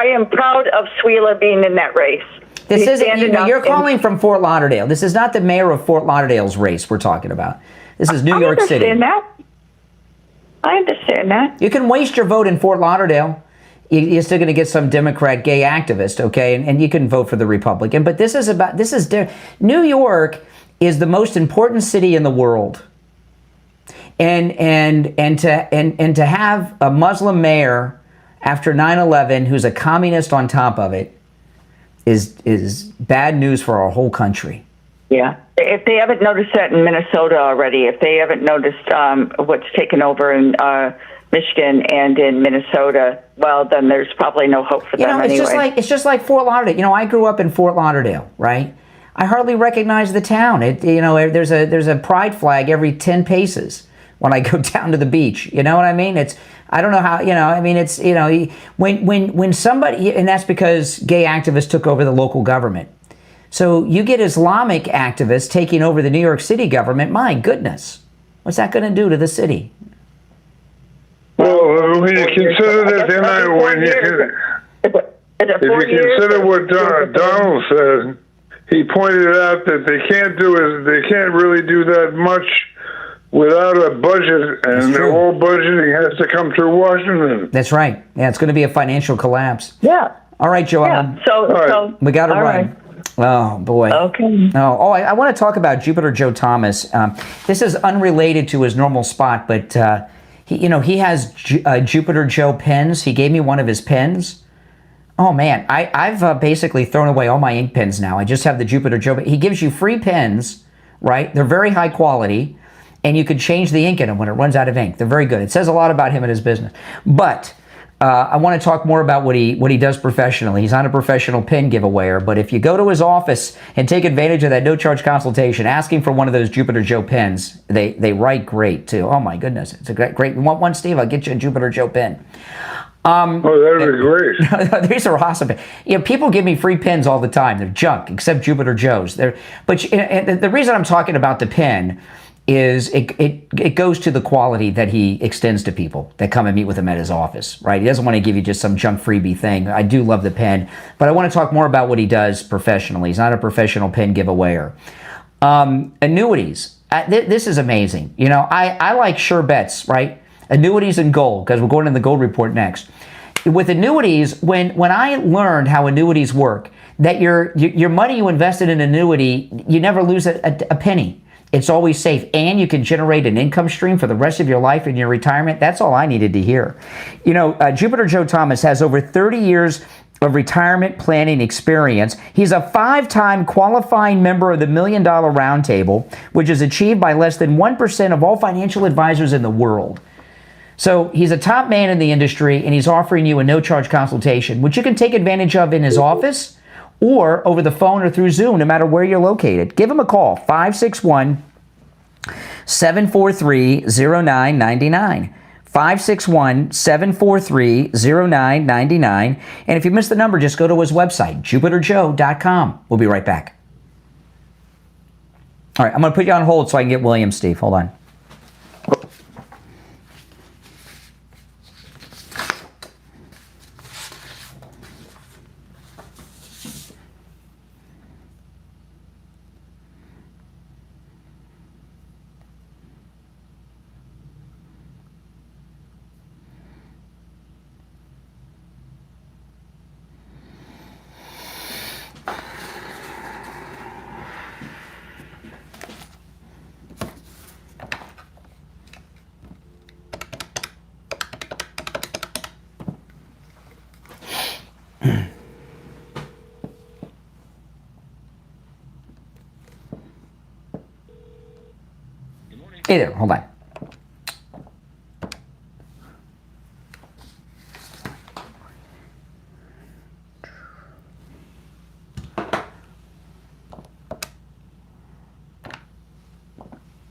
am proud of Sliwa being in that race. This isn't. You're calling from Fort Lauderdale. This is not the mayor of Fort Lauderdale's race we're talking about. This is New York City. I understand that. You can waste your vote in Fort Lauderdale. You're still going to get some Democrat gay activist, okay? And you can vote for the Republican. But New York is the most important city in the world. And to have a Muslim mayor after 9/11 who's a communist on top of it is bad news for our whole country. Yeah. If they haven't noticed that in Minnesota already, if they haven't noticed what's taken over in Michigan and in Minnesota, well, then there's probably no hope for them anyway. It's just like Fort Lauderdale. I grew up in Fort Lauderdale, right? I hardly recognize the town. There's a pride flag every 10 paces when I go down to the beach. You know what I mean? I don't know how, when somebody, and that's because gay activists took over the local government. So you get Islamic activists taking over the New York City government. My goodness, what's that going to do to the city? Well, when you consider that they're not, if you consider what Donald said, he pointed out that they can't really do that much without a budget, and all budgeting has to come through Washington. That's right. Yeah, it's going to be a financial collapse. Yeah. All right, Joellen. Yeah. So we got to run. Right. Oh, boy. Okay. I want to talk about Jupiter Joe Thomas. This is unrelated to his normal spot, but he has Jupiter Joe pens. He gave me one of his pens. Oh, man. I've basically thrown away all my ink pens now. I just have the Jupiter Joe. He gives you free pens, right? They're very high quality, and you can change the ink in them when it runs out of ink. They're very good. It says a lot about him and his business. But I want to talk more about what he does professionally. He's not a professional pen giveawayer, but if you go to his office and take advantage of that no-charge consultation, asking for one of those Jupiter Joe pens, they write great, too. Oh, my goodness. It's a great. You want one, Steve? I'll get you a Jupiter Joe pen. that'd be great. These are awesome. People give me free pins all the time. They're junk, except Jupiter Joe's. But the reason I'm talking about the pin is it goes to the quality that he extends to people that come and meet with him at his office, right? He doesn't want to give you just some junk freebie thing. I do love the pen, but I want to talk more about what he does professionally. He's not a professional pen giveawayer. Annuities. This is amazing. I like sure bets, right? Annuities and gold, because we're going to the gold report next. With annuities, when I learned how annuities work, that your money you invested in annuity, you never lose a penny. It's always safe, and you can generate an income stream for the rest of your life in your retirement. That's all I needed to hear. Jupiter Joe Thomas has over 30 years of retirement planning experience. He's a 5-time qualifying member of the $1 Million Roundtable, which is achieved by less than 1% of all financial advisors in the world. So he's a top man in the industry, and he's offering you a no-charge consultation, which you can take advantage of in his office or over the phone or through Zoom, no matter where you're located. Give him a call, 561-743-0999. 561-743-0999. And if you missed the number, just go to his website, jupiterjoe.com. We'll be right back. All right, I'm going to put you on hold so I can get William, Steve. Hold on. Hey there, hold on.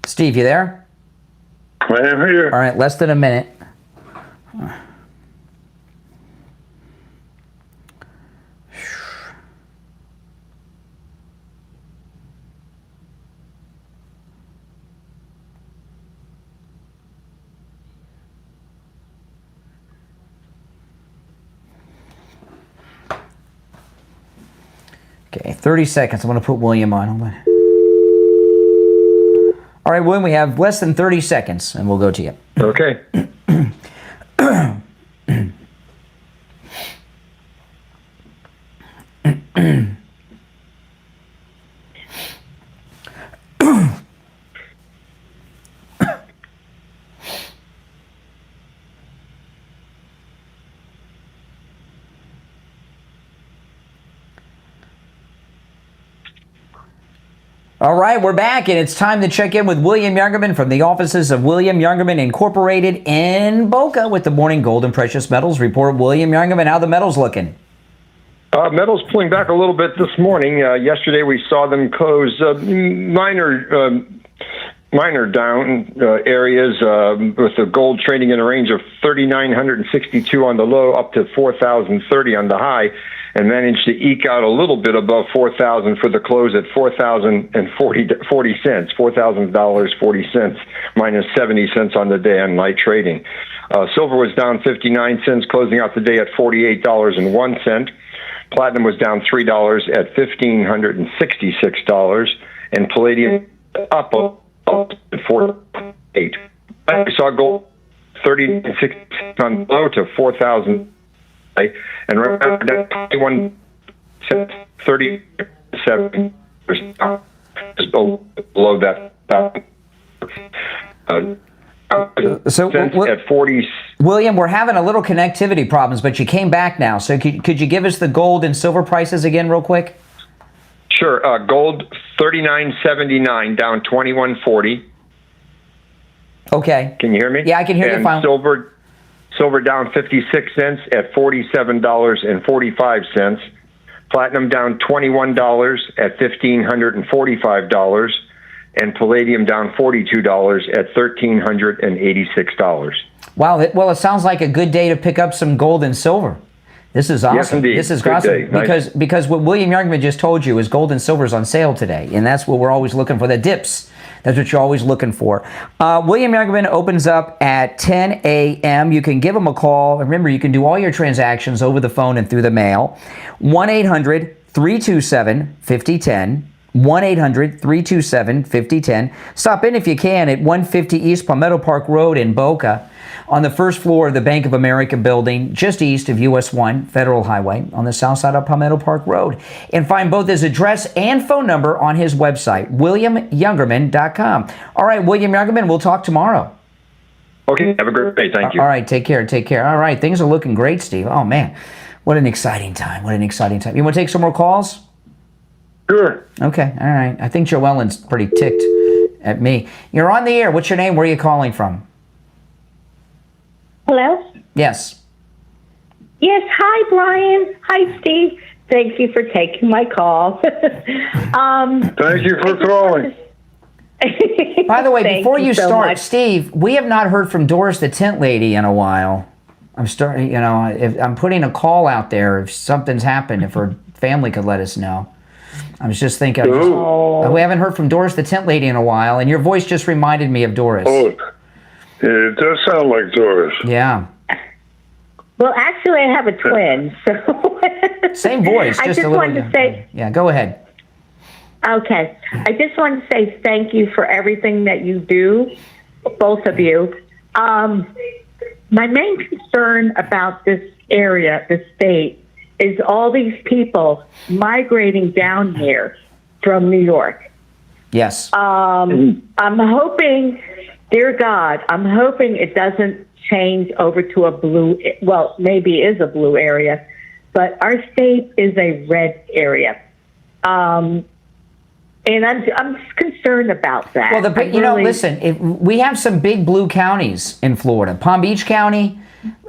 Steve, you there? I am here. All right, less than a minute. Okay, 30 seconds. I'm going to put William on. Hold on. All right, William, we have less than 30 seconds, and we'll go to you. Okay. All right, we're back, and it's time to check in with William Youngerman from the offices of William Youngerman Incorporated in Boca with the Morning Gold and Precious Metals Report. William Youngerman, how the metals looking? Metals pulling back a little bit this morning. Yesterday we saw them close minor down areas with the gold trading in a range of 3,962 on the low up to 4,030 on the high, and managed to eke out a little bit above 4,000 for the close at $4,040, minus 70 cents on the day on light trading. Silver was down 59 cents, closing out the day at $48.01. Platinum was down $3 at $1,566, and palladium up at 48. We saw gold 36 on low to 4,000. And remember that 21 cents, 37 is below that. So at 40. William, we're having a little connectivity problems, but you came back now. So could you give us the gold and silver prices again real quick? Sure. Gold, $39.79, down $21.40. Okay. Can you hear me? Yeah, I can hear you fine. Silver down 56 cents at $47.45. Platinum down $21 at $1,545. And palladium down $42 at $1,386. Wow. Well, it sounds like a good day to pick up some gold and silver. This is awesome. Yes, indeed. This is Good awesome day. Nice. because what William Youngman just told you is gold and silver is on sale today, and that's what we're always looking for. The dips. That's what you're always looking for. William Youngman opens up at 10 a.m. You can give him a call. Remember, you can do all your transactions over the phone and through the mail. 1-800-327-5010. 1-800-327-5010. Stop in if you can at 150 East Palmetto Park Road in Boca, on the first floor of the Bank of America building, just east of US 1 Federal Highway on the south side of Palmetto Park Road. And find both his address and phone number on his website, WilliamYoungerman.com. All right, William Youngerman, we'll talk tomorrow. Okay, have a great day. Thank you. All right, take care. All right, things are looking great, Steve. Oh, man, what an exciting time. You want to take some more calls? Sure. Okay, all right. I think Joellen's pretty ticked at me. You're on the air. What's your name? Where are you calling from? Hello? Yes. Yes, hi, Brian. Hi, Steve. Thank you for taking my call. Thank you for calling. By the way, before you so start, much. Steve, we have not heard from Doris the tent lady in a while. I'm starting, if I'm putting a call out there if something's happened, if her family could let us know. I was just thinking, we haven't heard from Doris the tent lady in a while, and your voice just reminded me of Doris. Oh, yeah, it does sound like Doris. Yeah. Well, actually, I have a twin, so... Same voice, I just a little... wanted to say... Yeah, go ahead. Okay. I just wanted to say thank you for everything that you do, both of you. My main concern about this area, this state, is all these people migrating down here from New York. Yes. I'm hoping, dear God, I'm hoping it doesn't change over to a blue, well, maybe it is a blue area, but our state is a red area. And I'm concerned about that. Well, listen, we have some big blue counties in Florida, Palm Beach County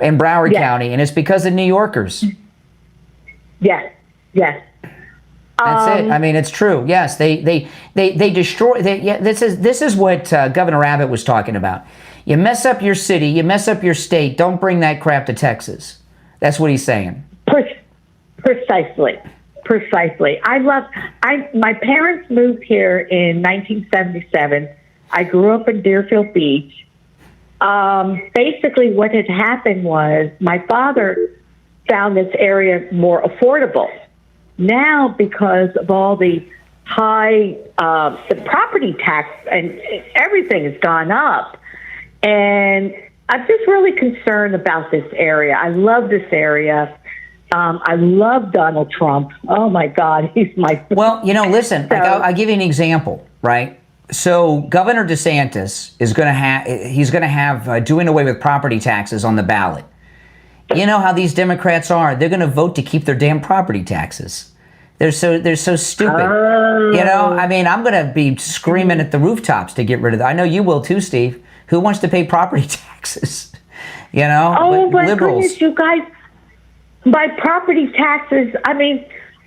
and Broward County, and it's because of New Yorkers. Yes. That's it. I mean, it's true. Yes, they destroy. This is what Governor Abbott was talking about. You mess up your city, you mess up your state. Don't bring that crap to Texas. That's what he's saying. Precisely. My parents moved here in 1977. I grew up in Deerfield Beach. Basically, what had happened was my father found this area more affordable. Now, because of all the high, the property tax and everything has gone up, and I'm just really concerned about this area. I love this area. I love Donald Trump. Oh my God, he's my... Well, listen, I'll give you an example, right? So Governor DeSantis is going to have doing away with property taxes on the ballot. You know how these Democrats are. They're going to vote to keep their damn property taxes. They're so stupid. I mean, I'm going to be screaming at the rooftops to get rid of that. I know you will too, Steve. Who wants to pay property taxes? Oh, my liberals. goodness, you guys. My property taxes, I mean,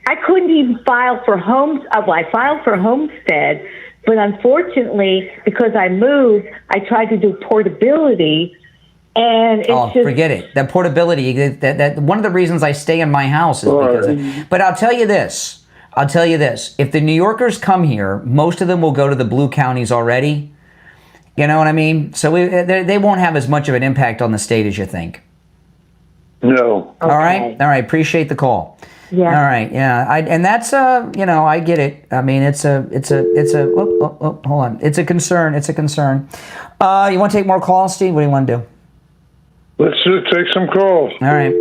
I couldn't even file for homes. Well, I filed for homestead, but unfortunately, because I moved, I tried to do portability. And it's forget it. That portability, that one of the reasons I stay in my house is because of, but I'll tell you this. If the New Yorkers come here, most of them will go to the blue counties already. You know what I mean? So they won't have as much of an impact on the state as you think. No. All right. Appreciate the call. Yeah. All right. Yeah. And that's I get it. I mean, it's a hold on. It's a concern. You want to take more calls, Steve? What do you want to do? Let's just take some calls. All right.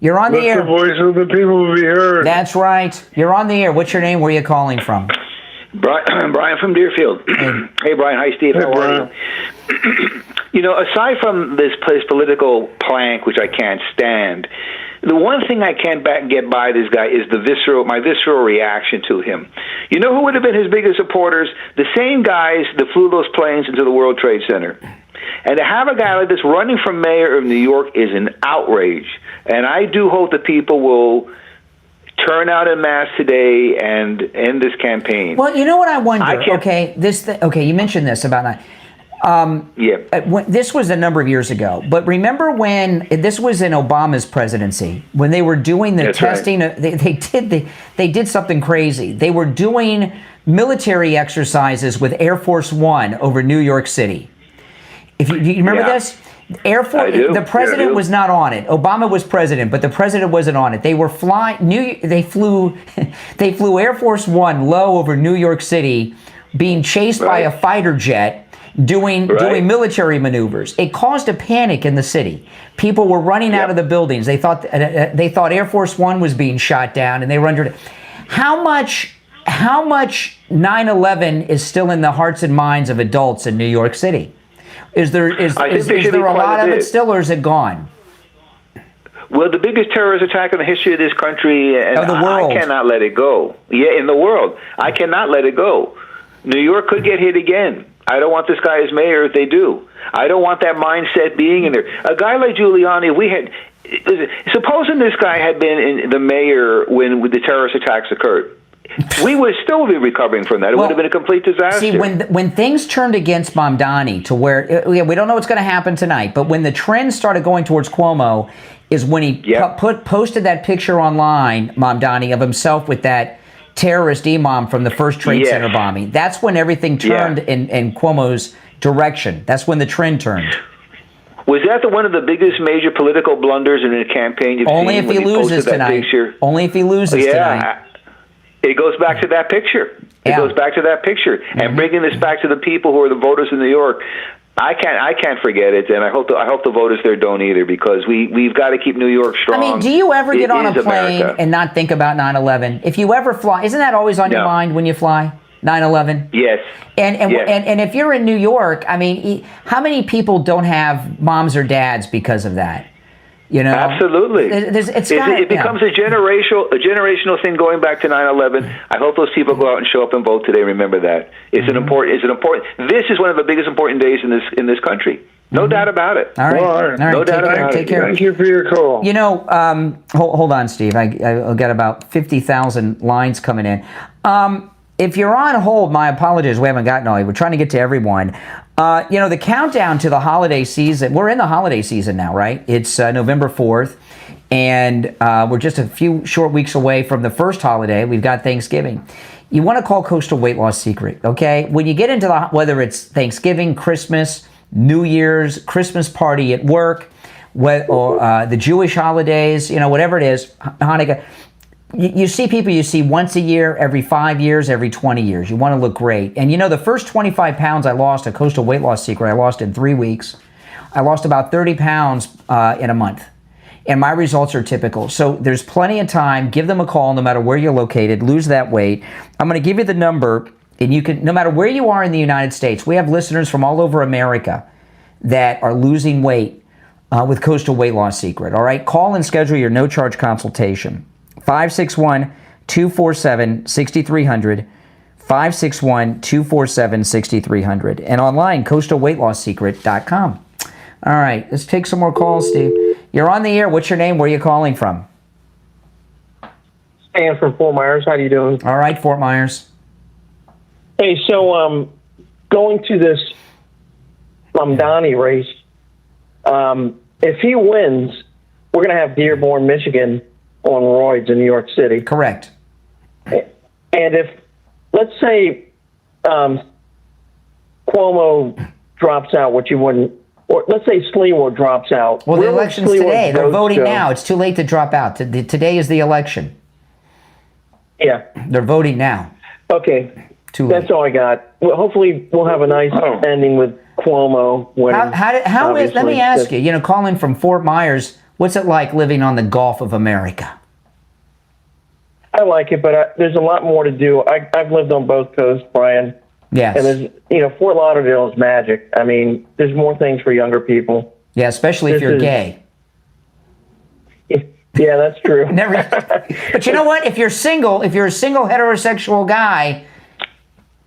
You're on the air. Let the voice of the people be heard. That's right. You're on the air. What's your name? Where are you calling from? Brian from Deerfield. Hey, Brian. Hi, Steve. How are you? Aside from this political plank, which I can't stand, the one thing I can't get by this guy is my visceral reaction to him. You know who would have been his biggest supporters? The same guys that flew those planes into the World Trade Center. And to have a guy like this running for mayor of New York is an outrage. And I do hope that people will turn out en masse today and end this campaign. Well, you know what I wonder? You mentioned this about This was a number of years ago, but remember when this was in Obama's presidency when they were doing the testing? Right. They did something crazy. They were doing military exercises with Air Force One over New York City. Do you remember this? Air Force. The president was not on it. Obama was president, but the president wasn't on it. They were They flew Air Force One low over New York City, being chased by a fighter jet. Doing military maneuvers. It caused a panic in the city. People were running out of the buildings. They thought Air Force One was being shot down, and they wondered how much 9/11 is still in the hearts and minds of adults in New York City. Is there a lot of it still, or is it gone? Well, the biggest terrorist attack in the history of this country, and the world. I cannot let it go. Yeah, in the world, I cannot let it go. New York could get hit again. I don't want this guy as mayor if they do. I don't want that mindset being in there. A guy like Giuliani, supposing this guy had been in the mayor when the terrorist attacks occurred, we would still be recovering from that. It would have been a complete disaster. See, when things turned against Mamdani to where, we don't know what's going to happen tonight, but when the trend started going towards Cuomo is when he posted that picture online, Mamdani, of himself with that terrorist imam from the first Trade Center bombing. That's when everything turned in Cuomo's direction. That's when the trend turned. Was that one of the biggest major political blunders in a campaign you've Only seen? If he loses tonight. Only if he loses tonight. It goes back to that picture. It goes back to that picture. And bringing this back to the people who are the voters in New York, I can't forget it, and I hope the voters there don't either, because we've got to keep New York strong. I mean, do you ever get on a plane and not think about 9/11? If you ever fly, isn't that always on your mind when you fly? 9/11. Yes. And if you're in New York, I mean, how many people don't have moms or dads because of that? You know, absolutely. It becomes a generational thing going back to 9/11. I hope those people go out and show up and vote today. Remember that it's an important. This is one of the biggest important days in this country. No doubt about it. All right. No doubt about it. Take care. Thank you for your call. You know, hold on, Steve. I've got about 50,000 lines coming in. If you're on hold, my apologies. We haven't gotten all. We're trying to get to everyone. The countdown to the holiday season, we're in the holiday season now, right? It's November 4th, and we're just a few short weeks away from the first holiday. We've got Thanksgiving. You want to call Coastal Weight Loss Secret, okay? When you get into whether it's Thanksgiving, Christmas, New Year's, Christmas party at work, or the Jewish holidays, whatever it is, Hanukkah, you see people you see once a year, every 5 years, every 20 years. You want to look great. And the first 25 pounds I lost at Coastal Weight Loss Secret, I lost in 3 weeks. I lost about 30 pounds in a month. And my results are typical. So there's plenty of time. Give them a call no matter where you're located. Lose that weight. I'm going to give you the number. And you can, no matter where you are in the United States, we have listeners from all over America that are losing weight with Coastal Weight Loss Secret. All right? Call and schedule your no-charge consultation. 561-247-6300, 561-247-6300, and online, coastalweightlossecret.com. All right, let's take some more calls, Steve. You're on the air. What's your name? Where are you calling from? Stan from Fort Myers. How you doing? All right, Fort Myers. Hey, so going to this Mamdani race, if he wins, we're going to have Dearborn, Michigan on roids in New York City. Correct. And if, let's say, Cuomo drops out, which you wouldn't, or let's say Sleewa drops out. Well, the election's today. They're voting now. It's too late to drop out. Today is the election. Yeah. They're voting now. Okay. Too late. That's all I got. Well, hopefully we'll have a nice ending with Cuomo winning. How is, let me ask you, calling from Fort Myers, what's it like living on the Gulf of America? I like it, but there's a lot more to do. I've lived on both coasts, Brian. Yes. And there's, Fort Lauderdale is magic. I mean, there's more things for younger people. Yeah, especially if you're gay. Yeah, that's true. But you know what? If you're a single heterosexual guy,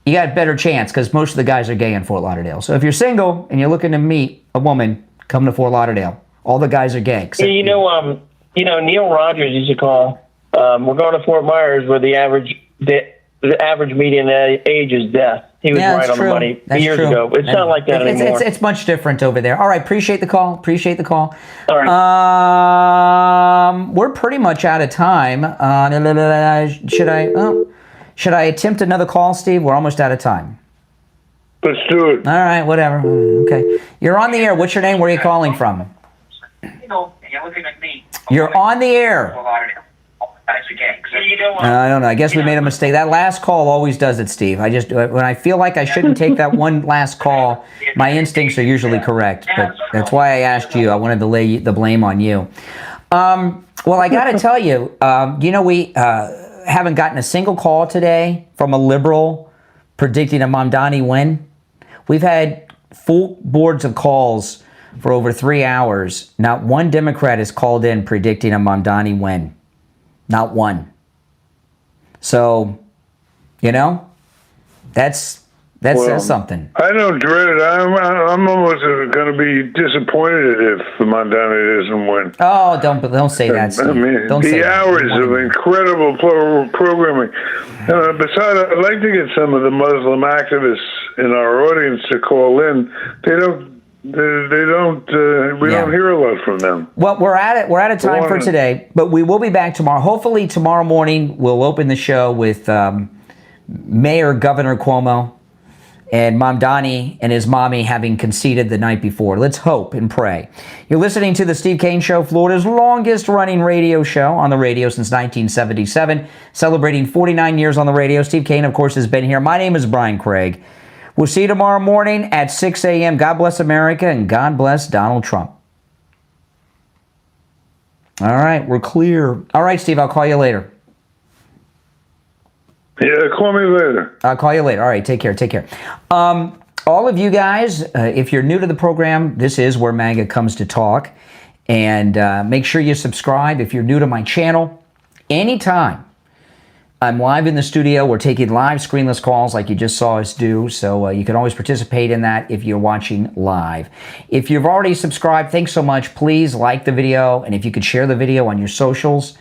you got a better chance because most of the guys are gay in Fort Lauderdale. So if you're single and you're looking to meet a woman, come to Fort Lauderdale. All the guys are gay. Neil Rogers used to call. We're going to Fort Myers where the average median age is death. he was right on the money years ago. It's not like that anymore. It's much different over there. All right, appreciate the call. All right. We're pretty much out of time. Should I attempt another call, Steve? We're almost out of time. Let's do it. All right, whatever. Okay. You're on the air. What's your name? Where are you calling from? You're on the air. I don't know. I guess we made a mistake. That last call always does it, Steve. When I feel like I shouldn't take that one last call, my instincts are usually correct. But that's why I asked you. I wanted to lay the blame on you. Well, I got to tell you, we haven't gotten a single call today from a liberal predicting a Mamdani win. We've had full boards of calls for over 3 hours. Not one Democrat has called in predicting a Mamdani win. Not one. So, that says something. I don't dread it. I'm almost going to be disappointed if Mamdani doesn't win. Oh, don't say that, Steve. I mean, don't say the hours of incredible programming. Besides, I'd like to get some of the Muslim activists in our audience to call in. We don't hear a lot from them. Well, we're out of time for today, but we will be back tomorrow. Hopefully tomorrow morning we'll open the show with Governor Cuomo and Mamdani and his mommy having conceded the night before. Let's hope and pray. You're listening to the Steve Kane Show, Florida's longest running radio show on the radio since 1977, celebrating 49 years on the radio. Steve Kane, of course, has been here. My name is Brian Craig. We'll see you tomorrow morning at 6 a.m. God bless America and God bless Donald Trump. All right, we're clear. All right, Steve, I'll call you later. Yeah, call me later. I'll call you later. All right, take care. All of you guys, if you're new to the program, this is where MAGA comes to talk. And make sure you subscribe if you're new to my channel. Anytime I'm live in the studio, we're taking live screenless calls like you just saw us do. So you can always participate in that if you're watching live. If you've already subscribed, thanks so much. Please like the video. And if you could share the video on your socials,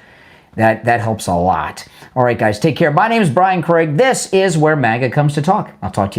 that helps a lot. All right, guys, take care. My name is Brian Craig. This is where MAGA comes to talk. I'll talk to you next.